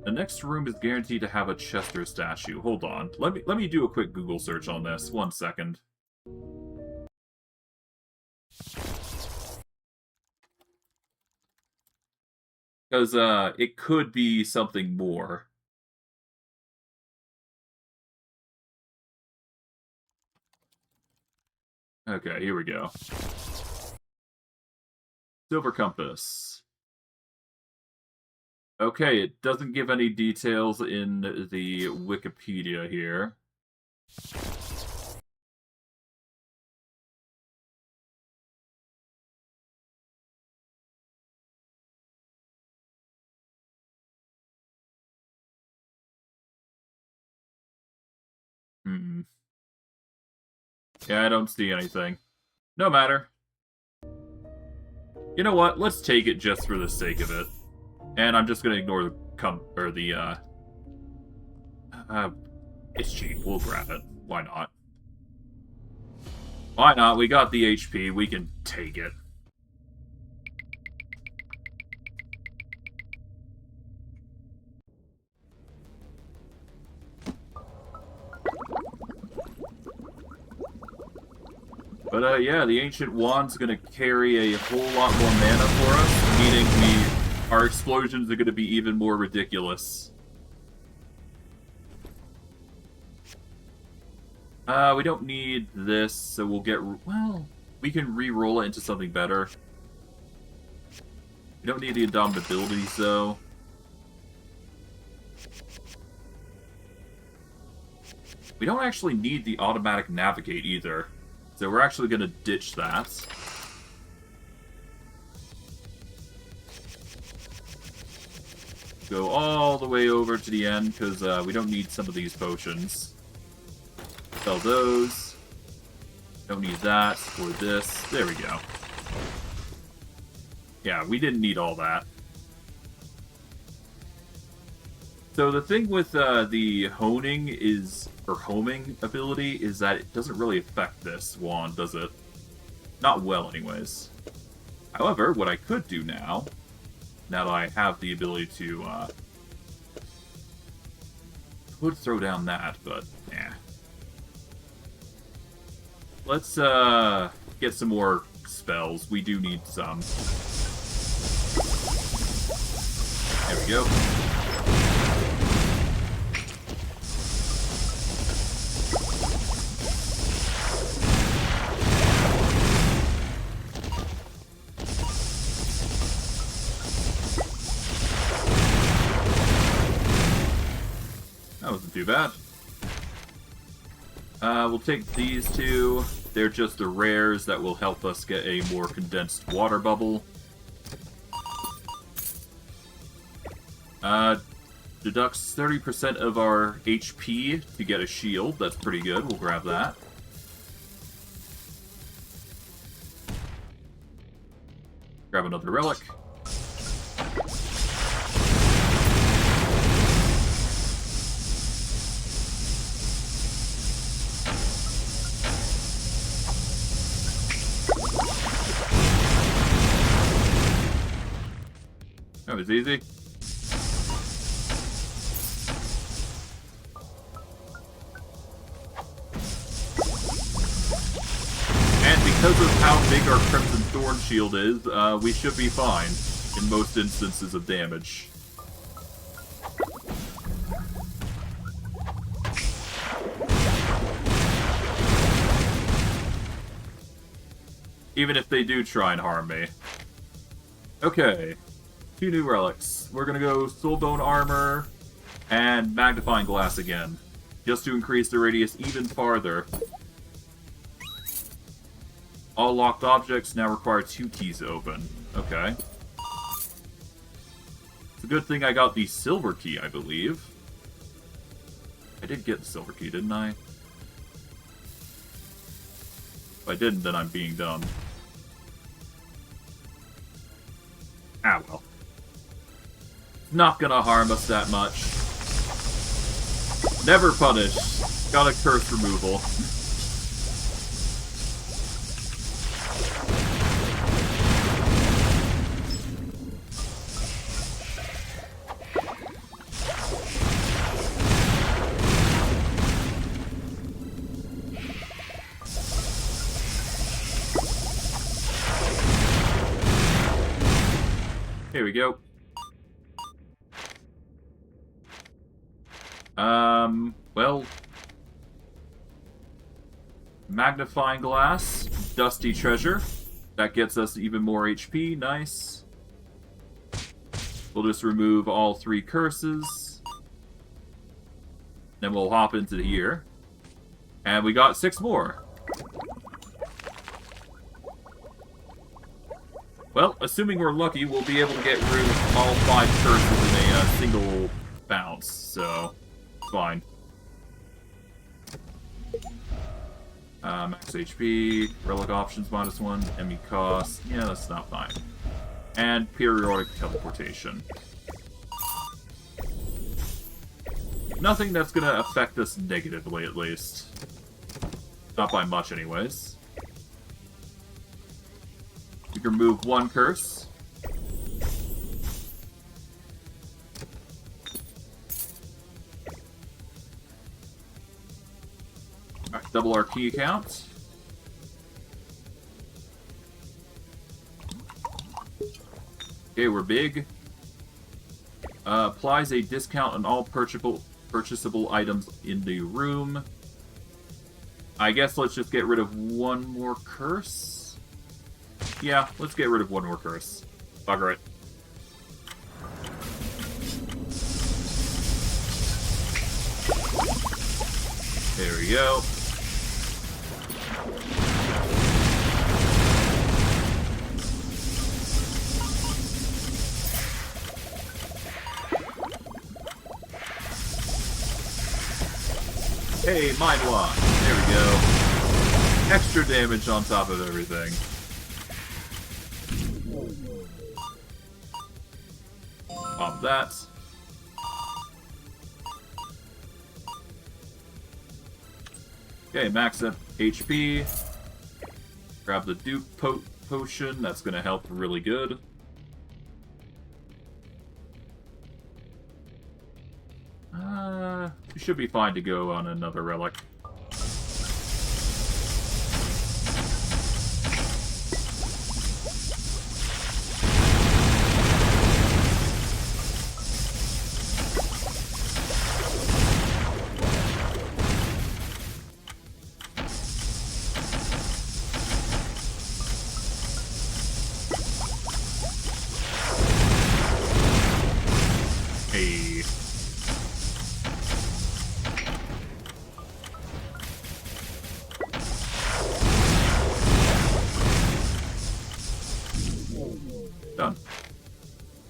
A: The next room is guaranteed to have a Chester statue. Hold on. Let me do a quick Google search on this. 1 second. Because it could be something more. Okay, here we go. Silver Compass. Okay, it doesn't give any details in the Wikipedia here. Yeah, I don't see anything. No matter. You know what? Let's take it just for the sake of it. And I'm just gonna ignore the it's cheap. We'll grab it. Why not? Why not? We got the HP. We can take it. But yeah, the Ancient Wand's gonna carry a whole lot more mana for us, meaning our explosions are gonna be even more ridiculous. We don't need this, so we'll get... Well, we can re-roll it into something better. We don't need the Indomitabilities, though. We don't actually need the Automatic Navigate, either. So we're actually going to ditch that. Go all the way over to the end, because we don't need some of these potions. Sell those. Don't need that or this. There we go. Yeah, we didn't need all that. So the thing with the honing is, or homing ability, is that it doesn't really affect this wand, does it? Not well, anyways. However, what I could do now that I have the ability to, could throw down that, but, yeah. Let's get some more spells. We do need some. There we go. That wasn't too bad. We'll take these two. They're just the rares that will help us get a more condensed water bubble. Deducts 30% of our HP to get a shield. That's pretty good. We'll grab that. Grab another relic. That was easy. And because of how big our Crimson Thorn shield is, we should be fine in most instances of damage. Even if they do try and harm me. Okay. 2 new relics. We're gonna go Soulbone Armor and Magnifying Glass again, just to increase the radius even farther. All locked objects now require 2 keys to open. Okay. It's a good thing I got the silver key, I believe. I did get the silver key, didn't I? If I didn't, then I'm being dumb. Ah, well. Not gonna harm us that much. Never punish. Got a curse removal. Here we go. Well, Magnifying Glass, Dusty Treasure. That gets us even more HP, nice. We'll just remove all 3 curses. Then we'll hop into here. And we got 6 more. Well, assuming we're lucky, we'll be able to get rid of all 5 curses in a single bounce, so fine. Max HP, relic options -1, enemy cost. Yeah, that's not fine. And periodic teleportation. Nothing that's gonna affect us negatively, at least. Not by much, anyways. We can remove 1 curse. Alright, double our key count. Okay, we're big. Applies a discount on all purchasable items in the room. I guess let's just get rid of 1 more curse. Yeah, let's get rid of 1 more curse. Bugger it. There we go. Hey, Mind Block. There we go. Extra damage on top of everything. Pop that. Okay, max up HP. Grab the Duke Potion. That's going to help really good. We should be fine to go on another relic.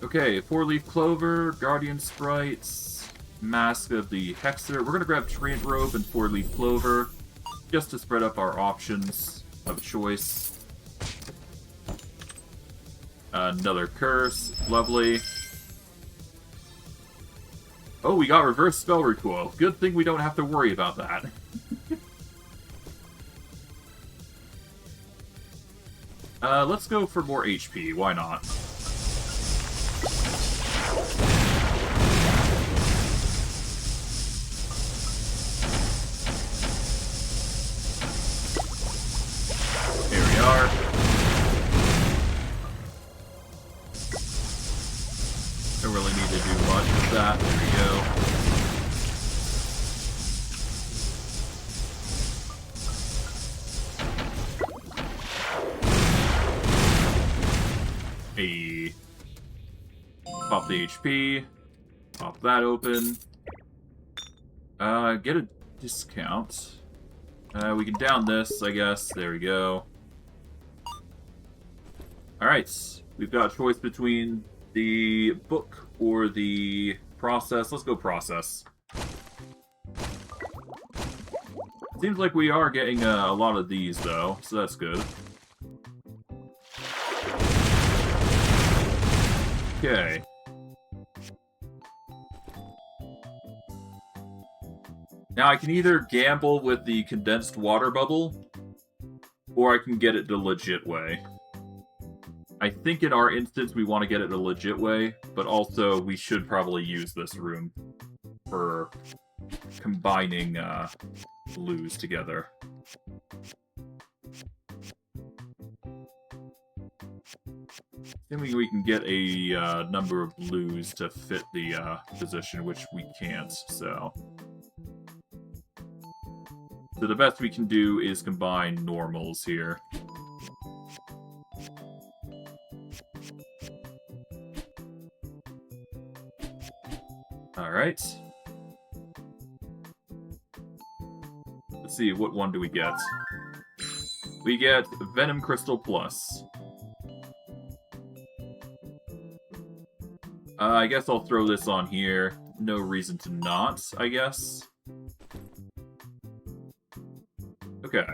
A: Okay, 4-leaf clover, guardian sprites, mask of the hexer. We're gonna grab treant robe and 4-leaf clover, just to spread up our options of choice. Another curse, lovely. Oh, we got reverse spell recoil. Good thing we don't have to worry about that. Let's go for more HP, why not? Here we are. Don't really need to do much with that. There we go. Hey. Pop the HP. Pop that open. Get a discount. We can down this, I guess. There we go. Alright. We've got a choice between the book or the process. Let's go process. Seems like we are getting a lot of these, though, so that's good. Okay. Now I can either gamble with the condensed water bubble, or I can get it the legit way. I think in our instance we want to get it the legit way, but also we should probably use this room for combining blues together. Assuming we can get a number of blues to fit the position, which we can't, so... So the best we can do is combine normals here. Alright. Let's see, what one do we get? We get Venom Crystal Plus. I guess I'll throw this on here. No reason to not, I guess. Okay.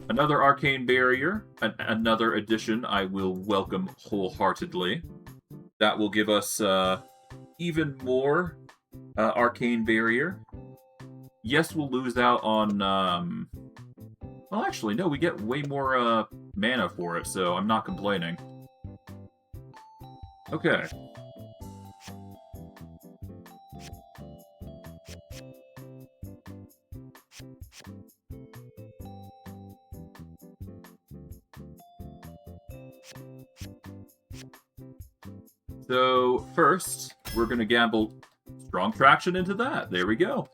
A: Another Arcane Barrier. Another addition I will welcome wholeheartedly. That will give us even more Arcane Barrier. Yes, we'll lose out on... Well, actually, no, we get way more mana for it, so I'm not complaining. Okay. So, first, we're going to gamble Strong Traction into that. There we go.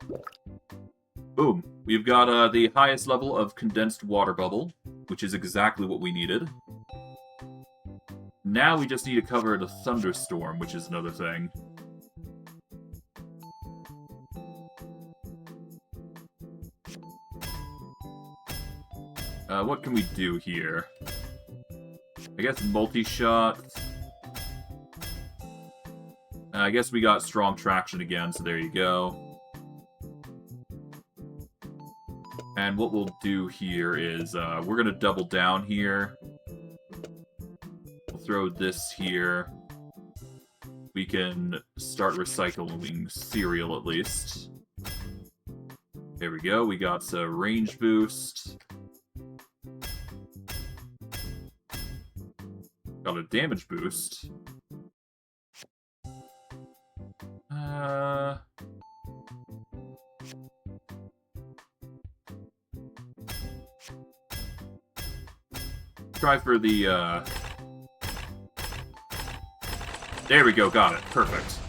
A: Boom. We've got the highest level of Condensed Water Bubble, which is exactly what we needed. Now we just need to cover the Thunderstorm, which is another thing. What can we do here? I guess multi-shot. I guess we got Strong Traction again, so there you go. And what we'll do here is, we're going to double down here. We'll throw this here. We can start recycling cereal at least. There we go, we got a range boost. Got a damage boost. Try for the, There we go, got it. Perfect.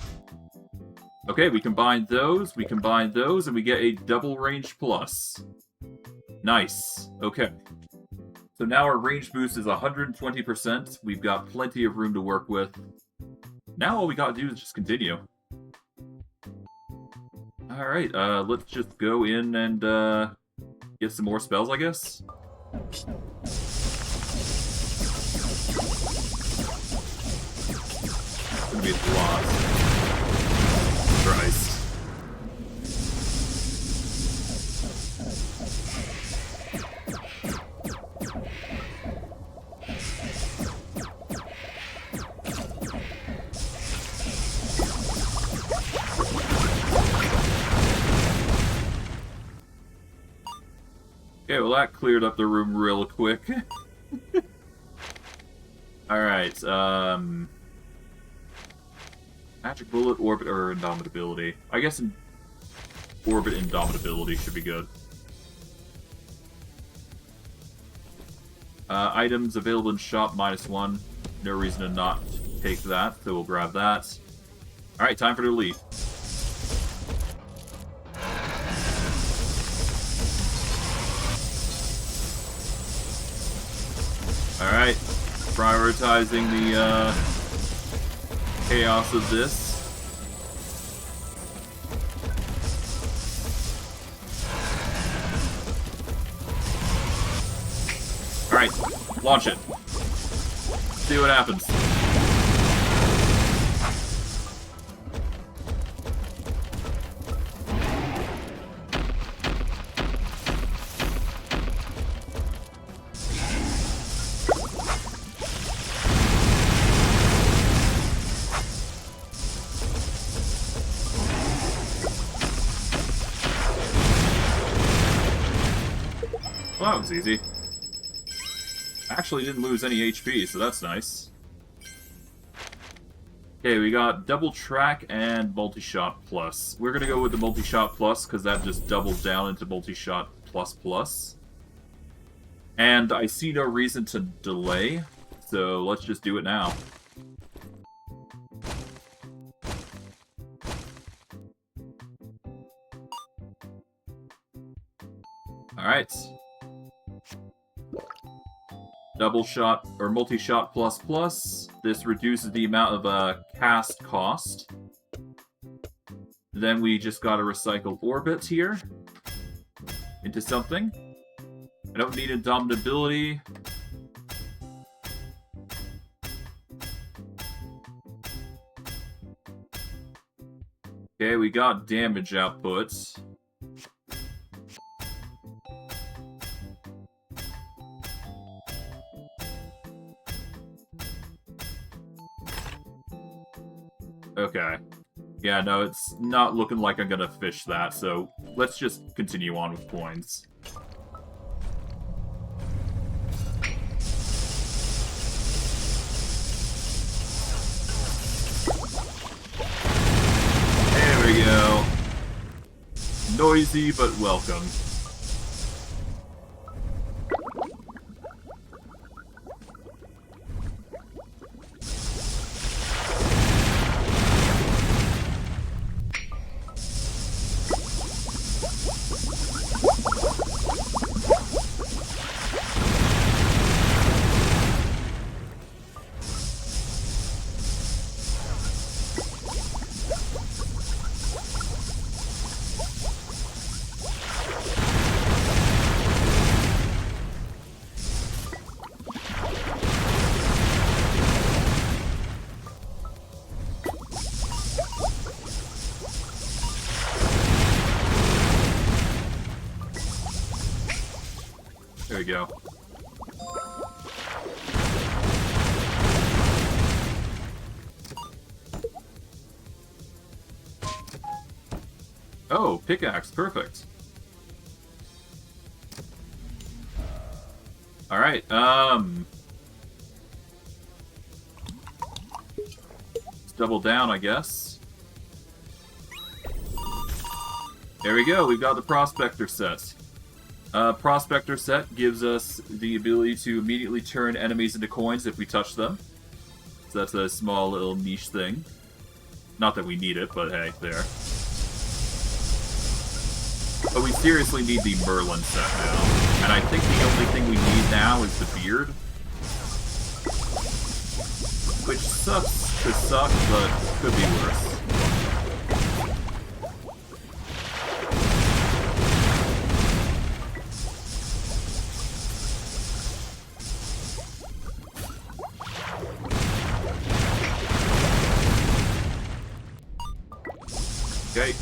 A: Okay, we combine those, and we get a double range plus. Nice. Okay. So now our range boost is 120%. We've got plenty of room to work with. Now all we gotta do is just continue. Alright, let's just go in and get some more spells, I guess. be a lot. Christ. Okay, well that cleared up the room real quick. Alright, Magic Bullet, Orbit, or Indomitability. I guess Orbit Indomitability should be good. Items available in shop, -1. No reason to not take that, so we'll grab that. Alright, time for the lead. Alright, prioritizing the chaos of this. Alright, launch it. See what happens. Well, that was easy. Actually didn't lose any HP, so that's nice. Okay, we got double track and multi-shot plus. We're gonna go with the multi-shot plus because that just doubles down into multi-shot plus plus. And I see no reason to delay, so let's just do it now. Alright. Double shot, or multi-shot plus plus. This reduces the amount of cast cost. Then we just gotta recycle Orbit here into something. I don't need Indomitability. Okay, we got damage output. Okay. Yeah, no, it's not looking like I'm gonna fish that, so let's just continue on with coins. There we go. Noisy, but welcome. There we go. Oh, pickaxe, perfect. Alright, let's double down, I guess. There we go, we've got the Prospector set. Prospector set gives us the ability to immediately turn enemies into coins if we touch them. So that's a small little niche thing. Not that we need it, but hey, there. But we seriously need the Merlin set now. And I think the only thing we need now is the beard. Which sucks to suck, but could be worse. Okay.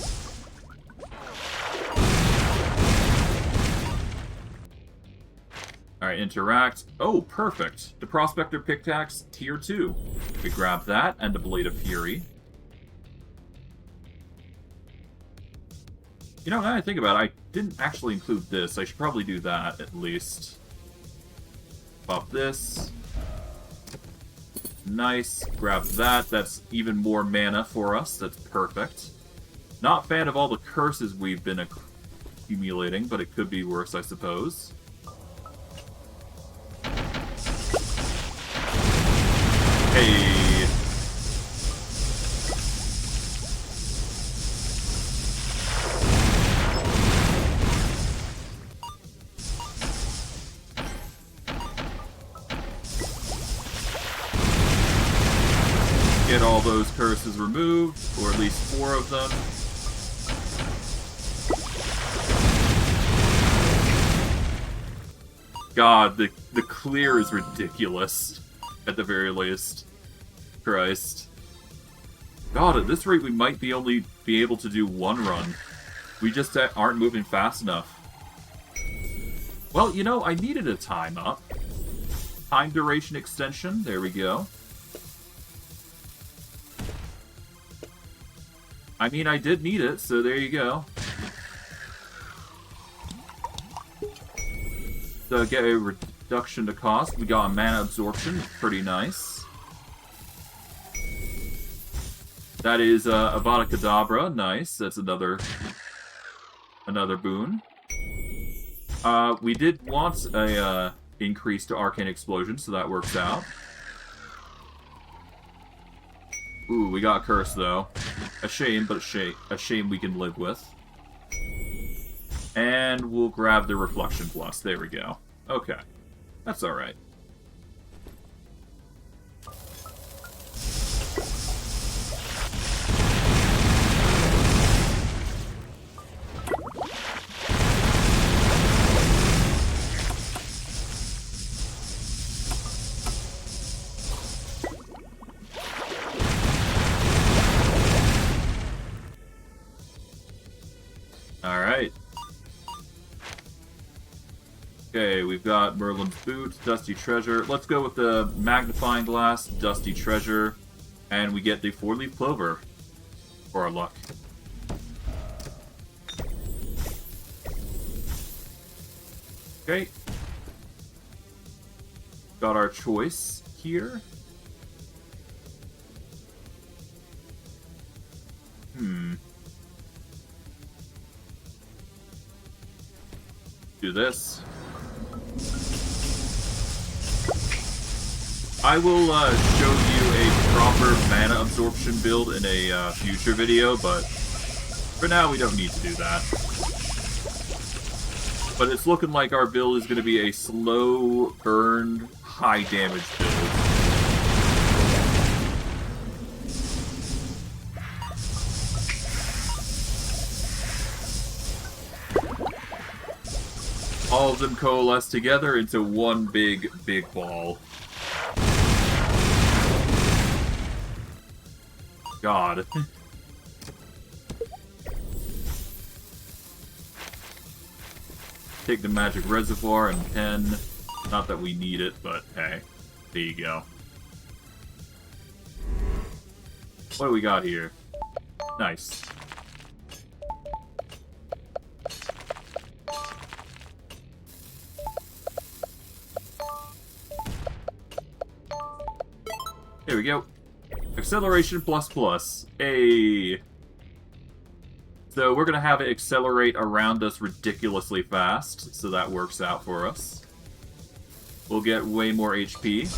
A: Alright, interact. Oh, perfect. The Prospector Pickaxe, Tier 2. We grab that, and the Blade of Fury. You know, now that I think about it, I didn't actually include this. I should probably do that, at least. Pop this. Nice. Grab that. That's even more mana for us. That's perfect. Not fan of all the curses we've been accumulating, but it could be worse, I suppose. Hey. Get all those curses removed, or at least 4 of them. God, the clear is ridiculous, at the very least. Christ. God, at this rate we might only be able to do 1 run. We just aren't moving fast enough. Well, you know, I needed a time up. Time duration extension, there we go. I mean, I did need it, so there you go. So get a reduction to cost. We got a mana absorption, pretty nice. That is Avada Kedavra, nice. That's another boon. We did want a increase to Arcane Explosion, so that works out. Ooh, we got a curse though. A shame, but a shame we can live with. And we'll grab the Reflection Plus. There we go. Okay. That's alright. Alright. Okay, we've got Merlin's Boot, Dusty Treasure. Let's go with the Magnifying Glass, Dusty Treasure, and we get the 4-leaf Clover for our luck. Okay. Got our choice here. Do this. I will show you a proper mana absorption build in a future video, but for now we don't need to do that. But it's looking like our build is going to be a slow burn, high damage build. All of them coalesce together into one big ball. God. Take the magic reservoir and pen. Not that we need it, but hey, there you go. What do we got here? Nice. There we go. Acceleration plus. Hey. So we're going to have it accelerate around us ridiculously fast, so that works out for us. We'll get way more HP.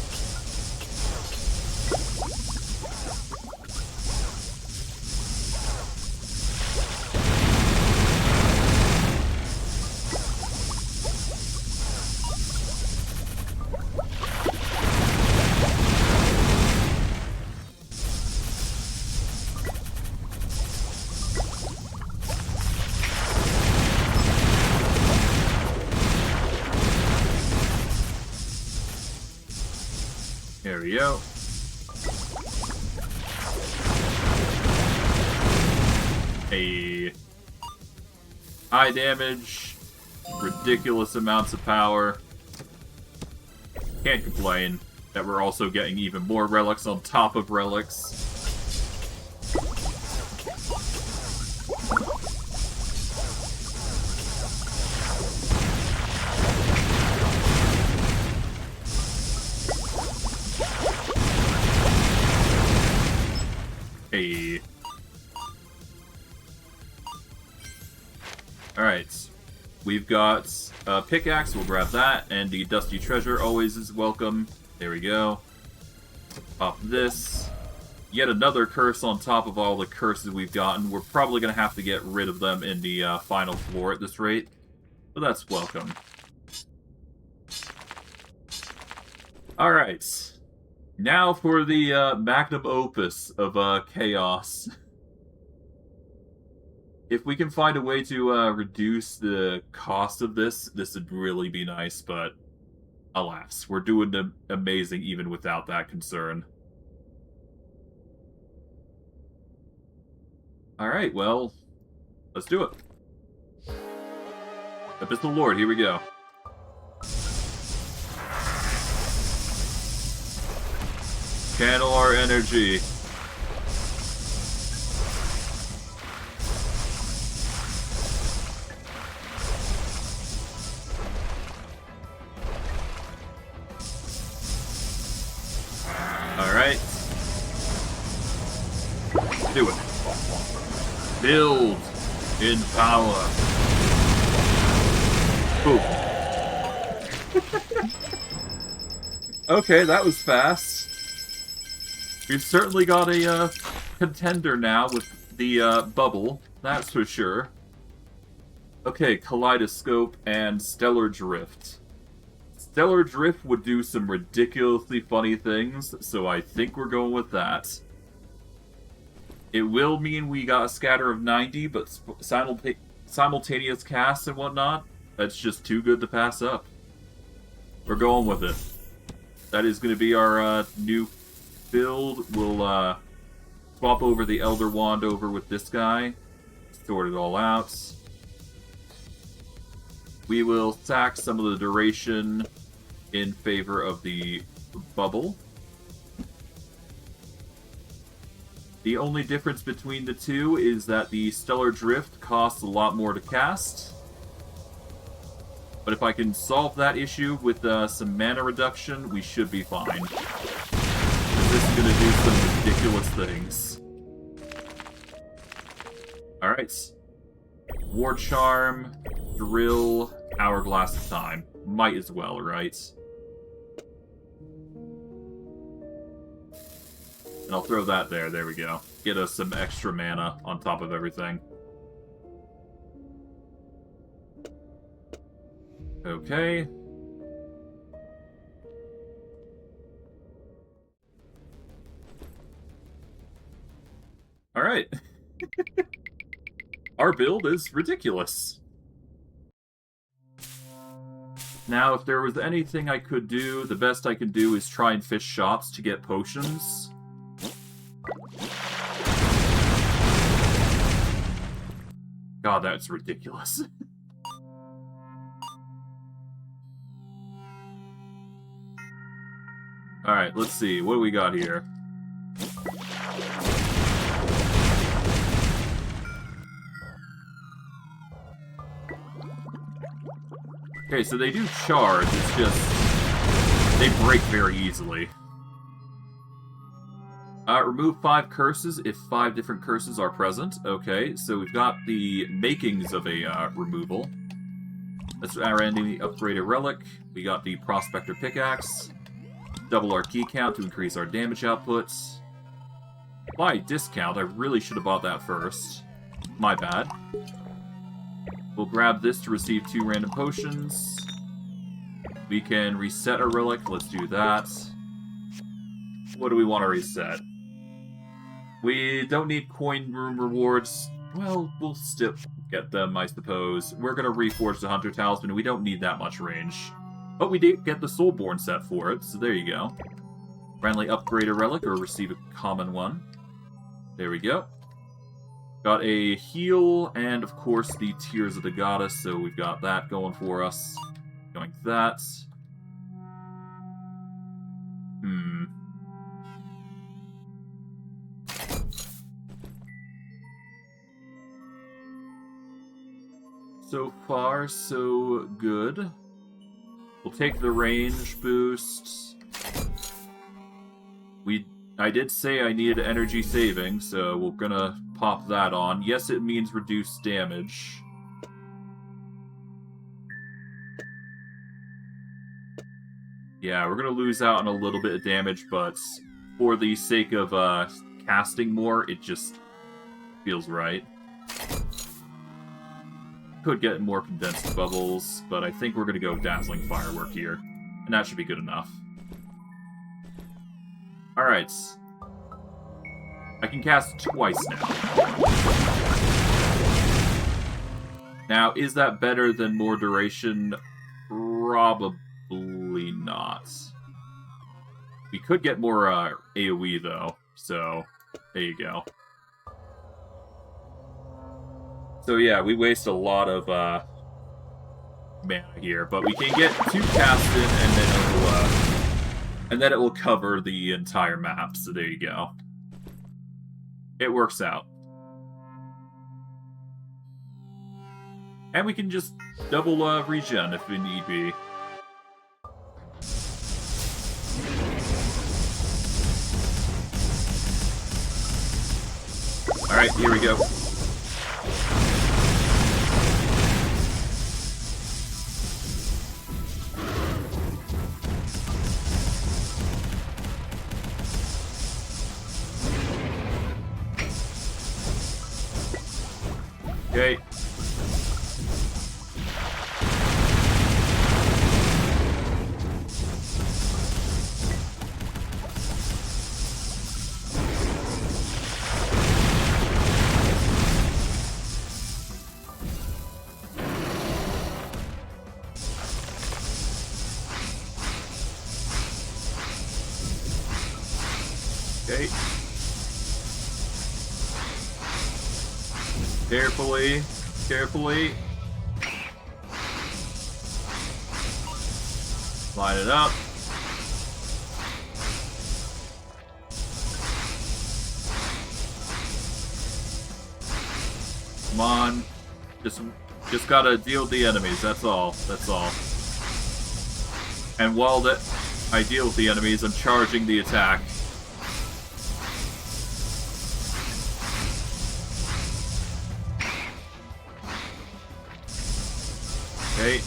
A: There we go. A high damage, ridiculous amounts of power. Can't complain that we're also getting even more relics on top of relics. Hey. Alright. We've got a pickaxe, we'll grab that, and the dusty treasure always is welcome. There we go. Pop this. Yet another curse on top of all the curses we've gotten. We're probably going to have to get rid of them in the final floor at this rate, but that's welcome. Alright. Now for the magnum opus of chaos. If we can find a way to reduce the cost of this would really be nice, but alas, we're doing amazing even without that concern. Alright, well, let's do it. Abyssal Lord, here we go. Channel our energy. Alright. Do it. Build in power. Boom. Okay, that was fast. We've certainly got a contender now with the bubble, that's for sure. Okay, Kaleidoscope and Stellar Drift. Stellar Drift would do some ridiculously funny things, so I think we're going with that. It will mean we got a scatter of 90, but simultaneous casts and whatnot, that's just too good to pass up. We're going with it. That is going to be our new build. We'll swap over the Elder Wand over with this guy. Sort it all out. We will sack some of the duration in favor of the bubble. The only difference between the two is that the Stellar Drift costs a lot more to cast. But if I can solve that issue with some mana reduction, we should be fine. This is going to do some ridiculous things. Alright. War Charm, Drill, Hourglass of Time. Might as well, right? And I'll throw that there. There we go. Get us some extra mana on top of everything. Okay. Alright. Our build is ridiculous. Now, if there was anything I could do, the best I can do is try and fish shops to get potions. God, that's ridiculous. Alright, let's see. What do we got here? Okay, so they do charge, it's just... they break very easily. Remove 5 curses if 5 different curses are present. Okay, so we've got the makings of a removal. Let's randomly upgrade a relic. We got the Prospector Pickaxe. Double our key count to increase our damage output. By discount, I really should have bought that first. My bad. We'll grab this to receive 2 random potions. We can reset a relic. Let's do that. What do we want to reset? We don't need coin room rewards. Well, we'll still get them, I suppose. We're going to reforge the Hunter Talisman. We don't need that much range. But we did get the Soulborn set for it, so there you go. Randomly upgrade a relic or receive a common one. There we go. Got a heal, and of course the Tears of the Goddess, so we've got that going for us. Going that. So far, so good. We'll take the range boost. I did say I needed energy saving, so we're gonna pop that on. Yes, it means reduced damage. Yeah, we're gonna lose out on a little bit of damage, but for the sake of casting more, it just feels right. Could get more condensed bubbles, but I think we're gonna go Dazzling Firework here, and that should be good enough. Alright. I can cast twice now. Now, is that better than more duration? Probably not. We could get more AoE, though, so there you go. So yeah, we waste a lot of mana here, but we can get 2 casts in, and then it will cover the entire map. So there you go. It works out, and we can just double regen if we need be. All right, here we go. Okay. Okay. Carefully. Carefully. Line it up. Come on. Just gotta deal with the enemies, that's all. That's all. And while I deal with the enemies, I'm charging the attack. Okay.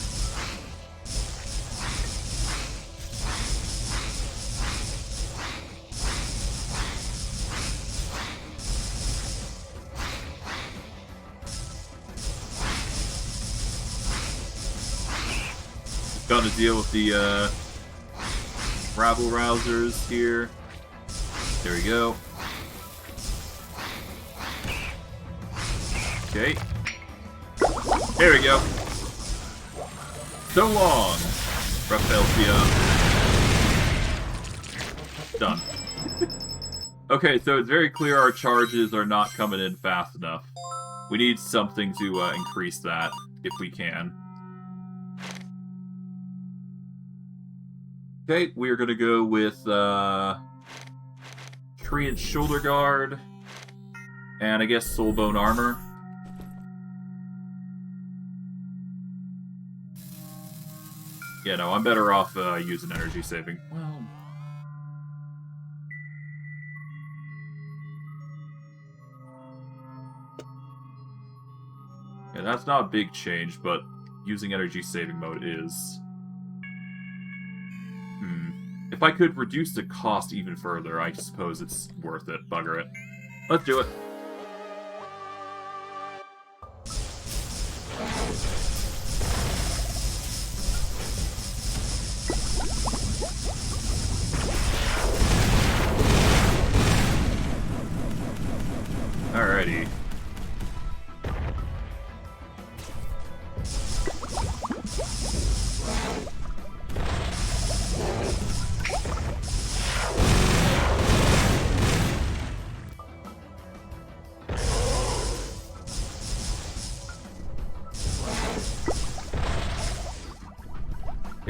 A: Got to deal with the rabble rousers here. There we go. Okay. There we go. So long, Raphelsia. Done. Okay, so it's very clear our charges are not coming in fast enough. We need something to increase that, if we can. Okay, we are going to go with Treant Shoulder Guard, and I guess Soulbone Armor. Yeah, no, I'm better off using energy saving. Well, yeah, that's not a big change, but using energy saving mode is. If I could reduce the cost even further, I suppose it's worth it. Bugger it. Let's do it. Alrighty.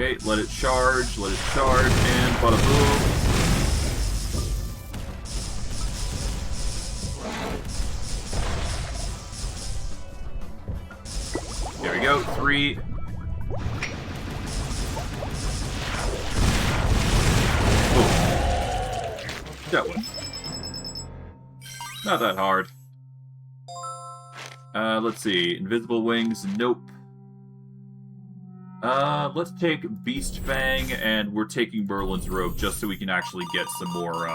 A: Okay, let it charge, and bada boom. There we go, 3. Oh. That one. Not that hard. Let's see. Invisible wings, nope. Let's take Beast Fang, and we're taking Merlin's Robe just so we can actually get some more,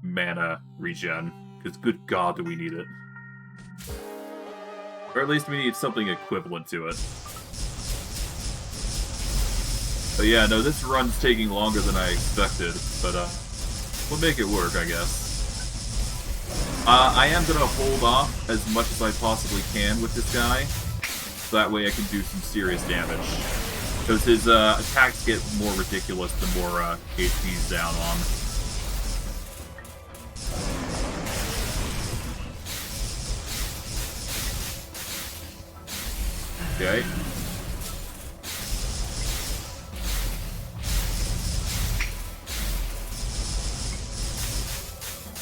A: mana regen. Because good god do we need it. Or at least we need something equivalent to it. But yeah, no, this run's taking longer than I expected, but, we'll make it work, I guess. I am gonna hold off as much as I possibly can with this guy, so that way I can do some serious damage. Because his, attacks get more ridiculous the more, HP's down on. Okay.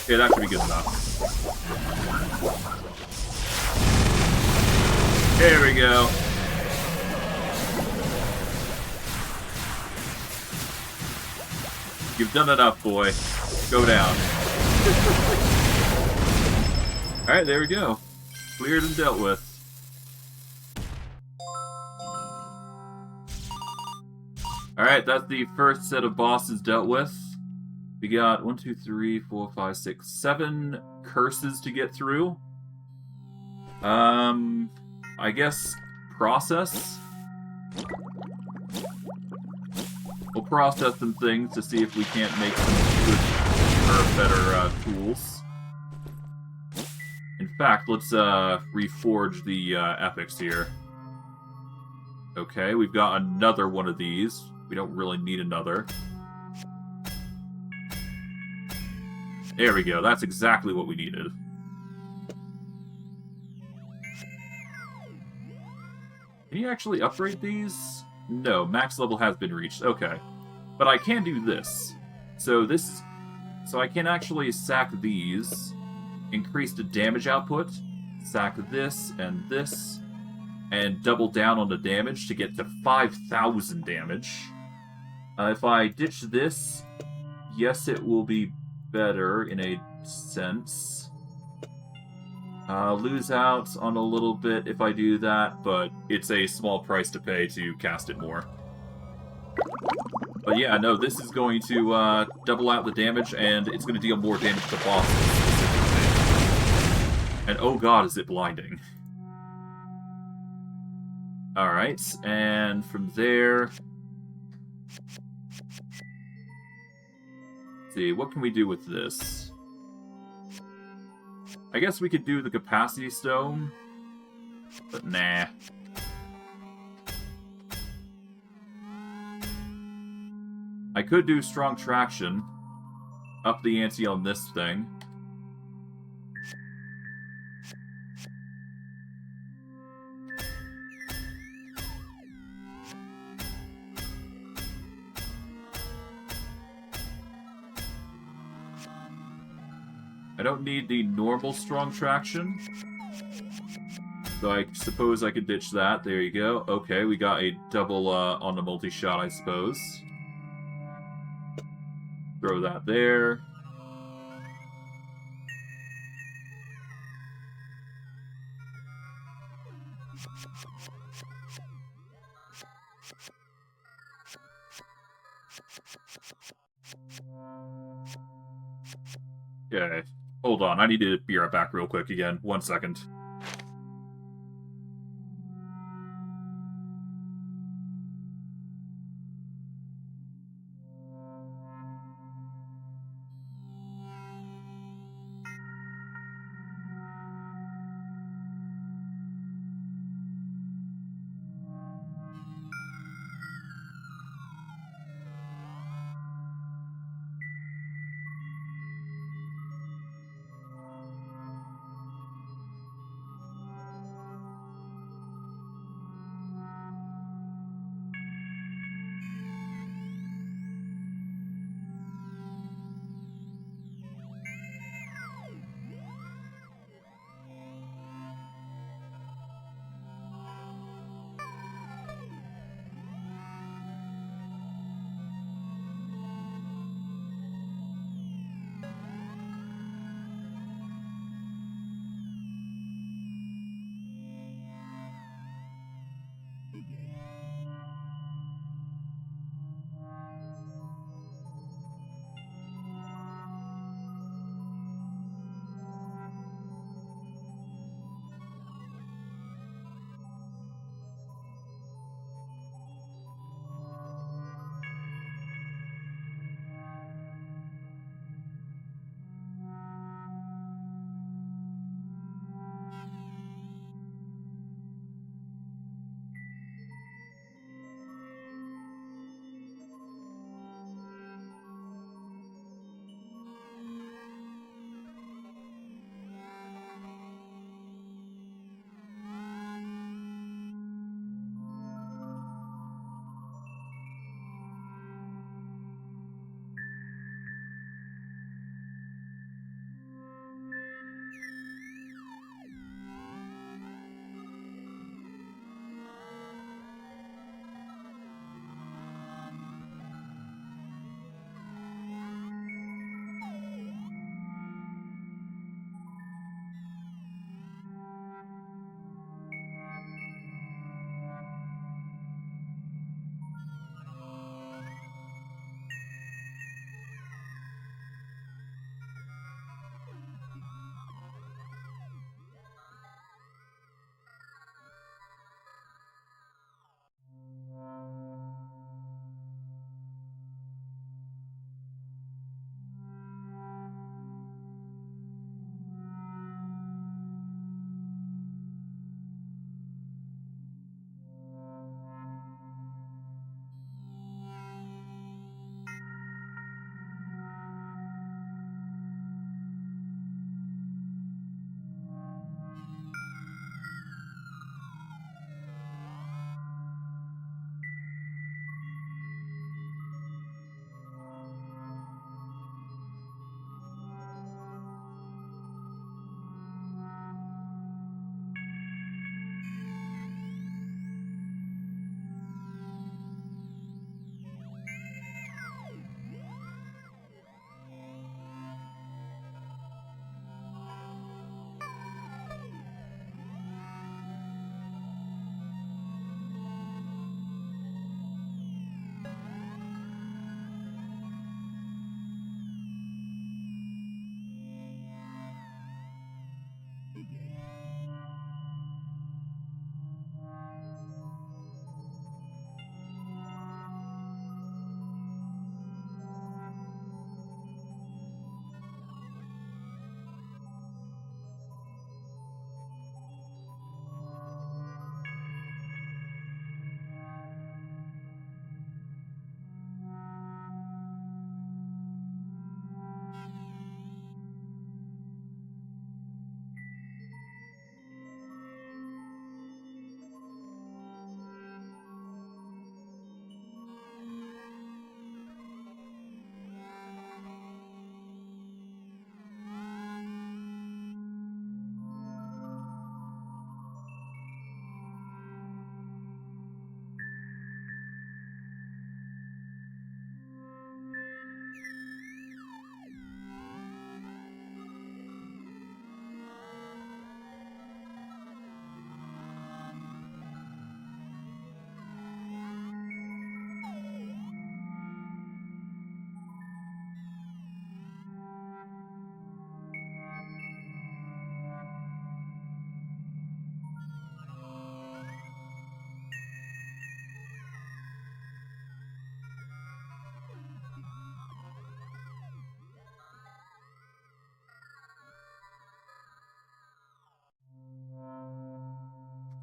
A: Okay, that should be good enough. There we go. You've done enough, boy. Go down. Alright, there we go. Cleared and dealt with. Alright, that's the first set of bosses dealt with. We got 1, 2, 3, 4, 5, 6, 7 curses to get through. I guess process. We'll process some things to see if we can't make some good or better tools. In fact, let's reforge the epics here. Okay, we've got another one of these. We don't really need another. There we go. That's exactly what we needed. Can you actually upgrade these? No, max level has been reached. Okay. But I can do this. So I can actually sack these, increase the damage output, sack this, and double down on the damage to get to 5,000 damage. If I ditch this, yes, it will be better in a sense. Lose out on a little bit if I do that, but it's a small price to pay to cast it more. But yeah, no, this is going to double out the damage, and it's going to deal more damage to bosses specifically. And oh god, is it blinding. Alright, and from there... Let's see, what can we do with this? I guess we could do the Capacity Stone, but nah. I could do Strong Traction, up the ante on this thing. I don't need the normal Strong Traction, so I suppose I could ditch that. There you go. Okay, we got a double on the multi-shot, I suppose. Throw that there. Okay. Hold on, I need to be right back real quick again. 1 second.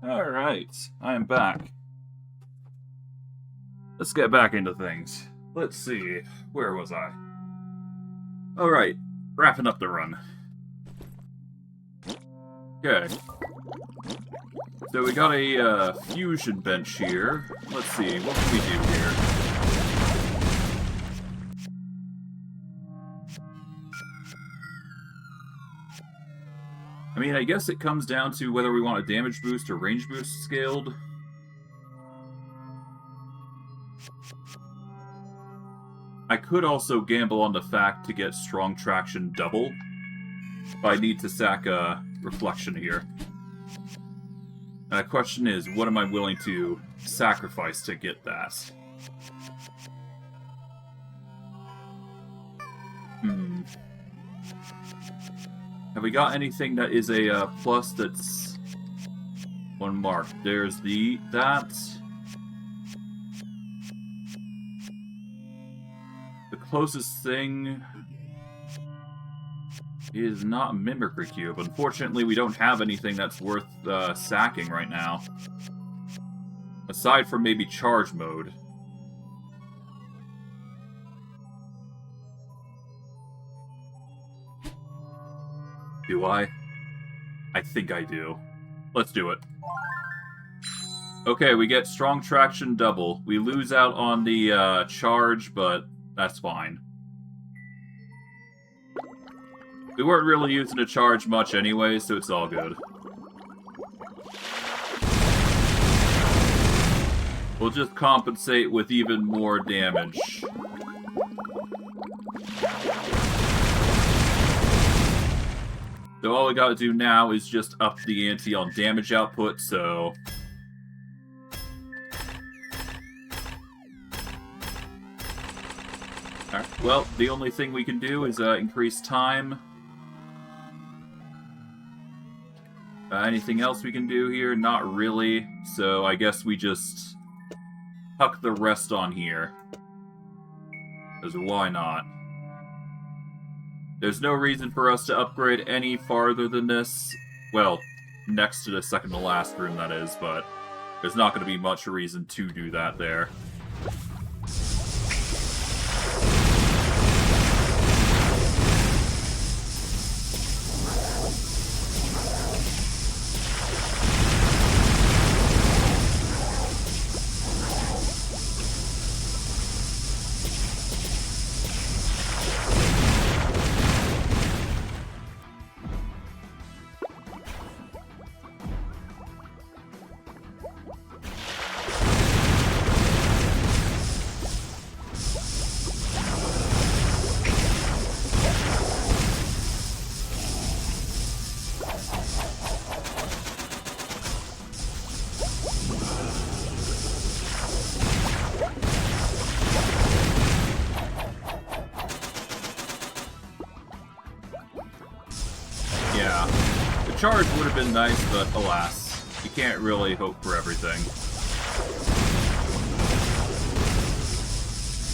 A: Alright, I am back. Let's get back into things. Let's see, where was I? Alright, wrapping up the run. Okay. So we got a fusion bench here. Let's see, what can we do here? I mean, I guess it comes down to whether we want a damage boost or range boost scaled. I could also gamble on the fact to get strong traction double, but I need to sack a reflection here. And the question is, what am I willing to sacrifice to get that? Have we got anything that is a plus that's one mark? There's that. The closest thing is not Mimicry Cube. Unfortunately, we don't have anything that's worth sacking right now. Aside from maybe Charge Mode. Do I? I think I do. Let's do it. Okay, we get Strong Traction double. We lose out on the charge, but that's fine. We weren't really using a charge much anyway, so it's all good. We'll just compensate with even more damage. So all we gotta do now is just up the ante on damage output, so... Alright, well, the only thing we can do is increase time. Anything else we can do here? Not really, so I guess we just huck the rest on here. Because why not? There's no reason for us to upgrade any farther than this. Well, next to the second to last room, that is, but there's not going to be much reason to do that there. Charge would have been nice, but alas, you can't really hope for everything.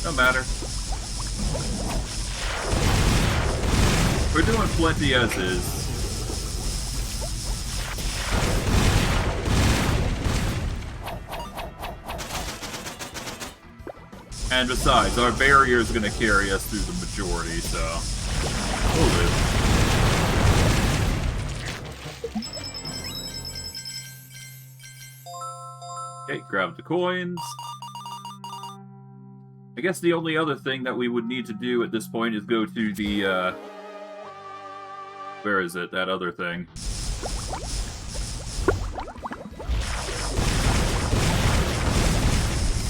A: No matter. We're doing plenty as is. And besides, our barrier is going to carry us through the majority, so we'll live. Okay, grab the coins. I guess the only other thing that we would need to do at this point is go to the, where is it? That other thing.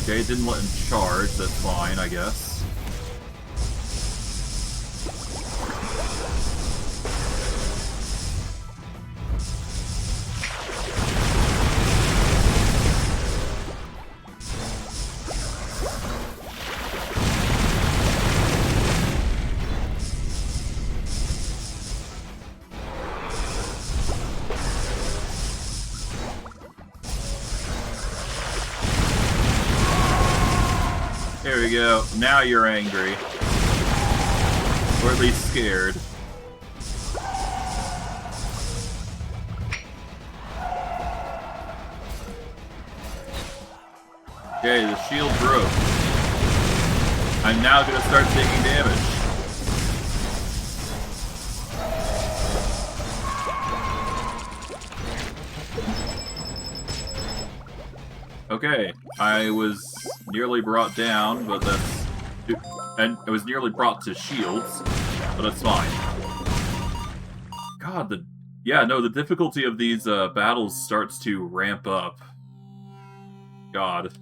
A: Okay, it didn't let him charge. That's fine, I guess. There we go. Now you're angry. Or at least scared. Okay, the shield broke. I'm now gonna start taking damage. Okay, I was nearly brought down, but that's... And I was nearly brought to shields, but that's fine. God, yeah, no, the difficulty of these battles starts to ramp up. God.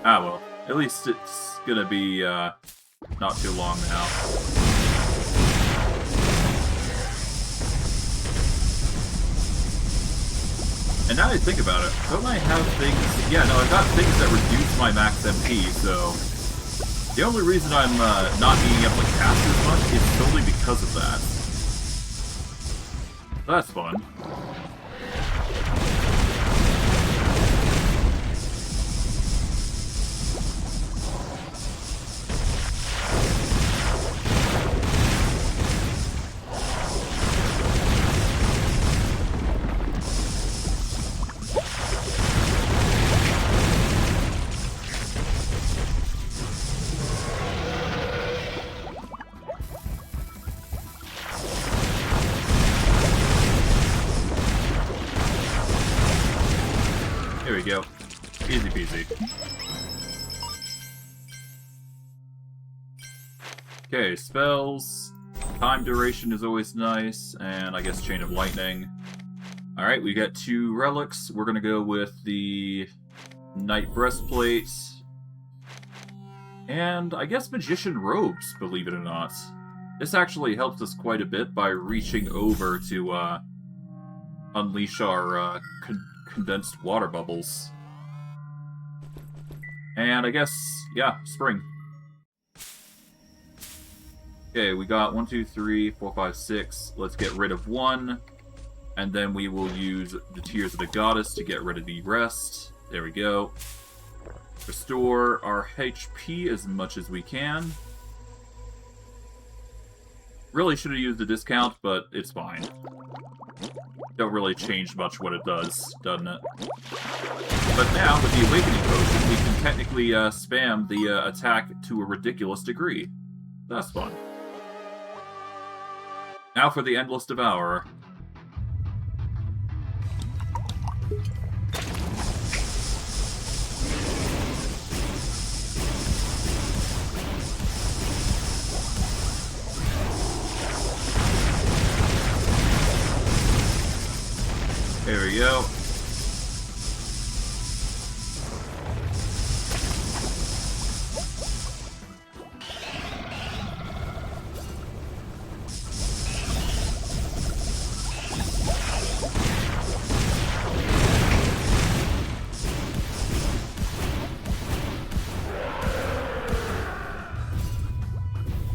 A: Ah, well. At least it's gonna be, not too long now. And now that I think about it, don't I have things... Yeah, no, I've got things that reduce my max MP, so... The only reason I'm not being able to cast as much is solely because of that. That's fun. Here we go. Easy peasy. Okay, spells. Time duration is always nice, and I guess Chain of Lightning. Alright, we got 2 relics. We're gonna go with the Knight Breastplate. And I guess Magician Robes, believe it or not. This actually helps us quite a bit by reaching over to unleash our condensed water bubbles. And I guess, yeah, spring. Okay, we got 1, 2, 3, 4, 5, 6. Let's get rid of 1. And then we will use the Tears of the Goddess to get rid of the rest. There we go. Restore our HP as much as we can. Really should have used a discount, but it's fine. Don't really change much what it does, doesn't it? But now, with the Awakening Potion, we can technically spam the attack to a ridiculous degree. That's fun. Now for the Endless Devourer. There we go.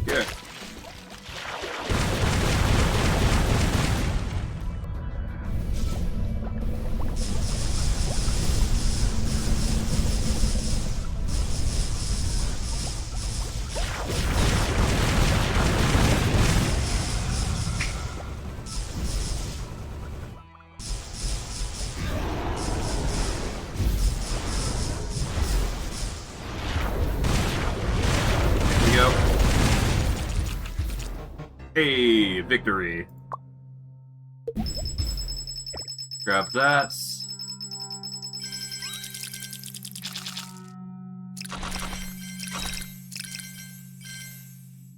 A: Good. Hey, victory. Grab that.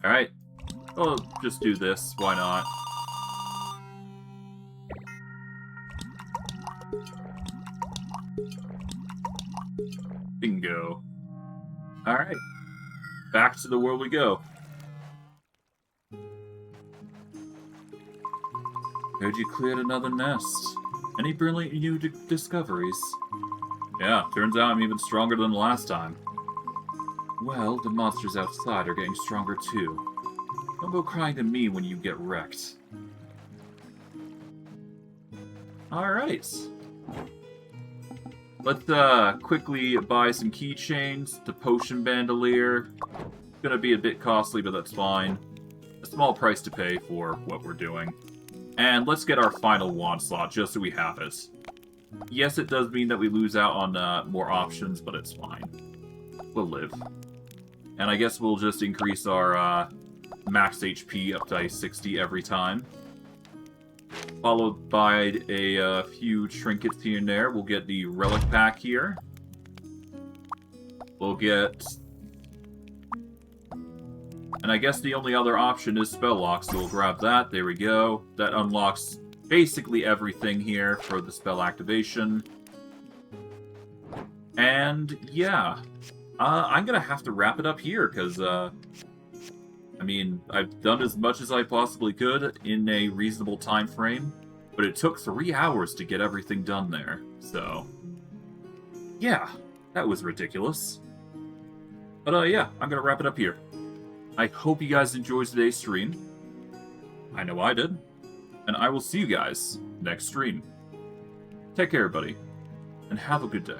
A: Alright. I'll just do this. Why not? Bingo. Alright. Back to the world we go. Heard you cleared another nest. Any brilliant new discoveries? Yeah, turns out I'm even stronger than the last time. Well, the monsters outside are getting stronger too. Don't go crying to me when you get wrecked. Alright. Let's quickly buy some keychains. The Potion Bandolier. It's gonna be a bit costly, but that's fine. A small price to pay for what we're doing. And let's get our final wand slot, just so we have it. Yes, it does mean that we lose out on more options, but it's fine. We'll live. And I guess we'll just increase our max HP up to 60 every time. Followed by a few trinkets here and there. We'll get the relic pack here. We'll get... And I guess the only other option is spell lock, so we'll grab that. There we go. That unlocks basically everything here for the spell activation. And yeah, I'm gonna have to wrap it up here, because, I mean, I've done as much as I possibly could in a reasonable time frame, but it took 3 hours to get everything done there, so... Yeah, that was ridiculous. But yeah, I'm gonna wrap it up here. I hope you guys enjoyed today's stream. I know I did. And I will see you guys next stream. Take care, everybody, and have a good day.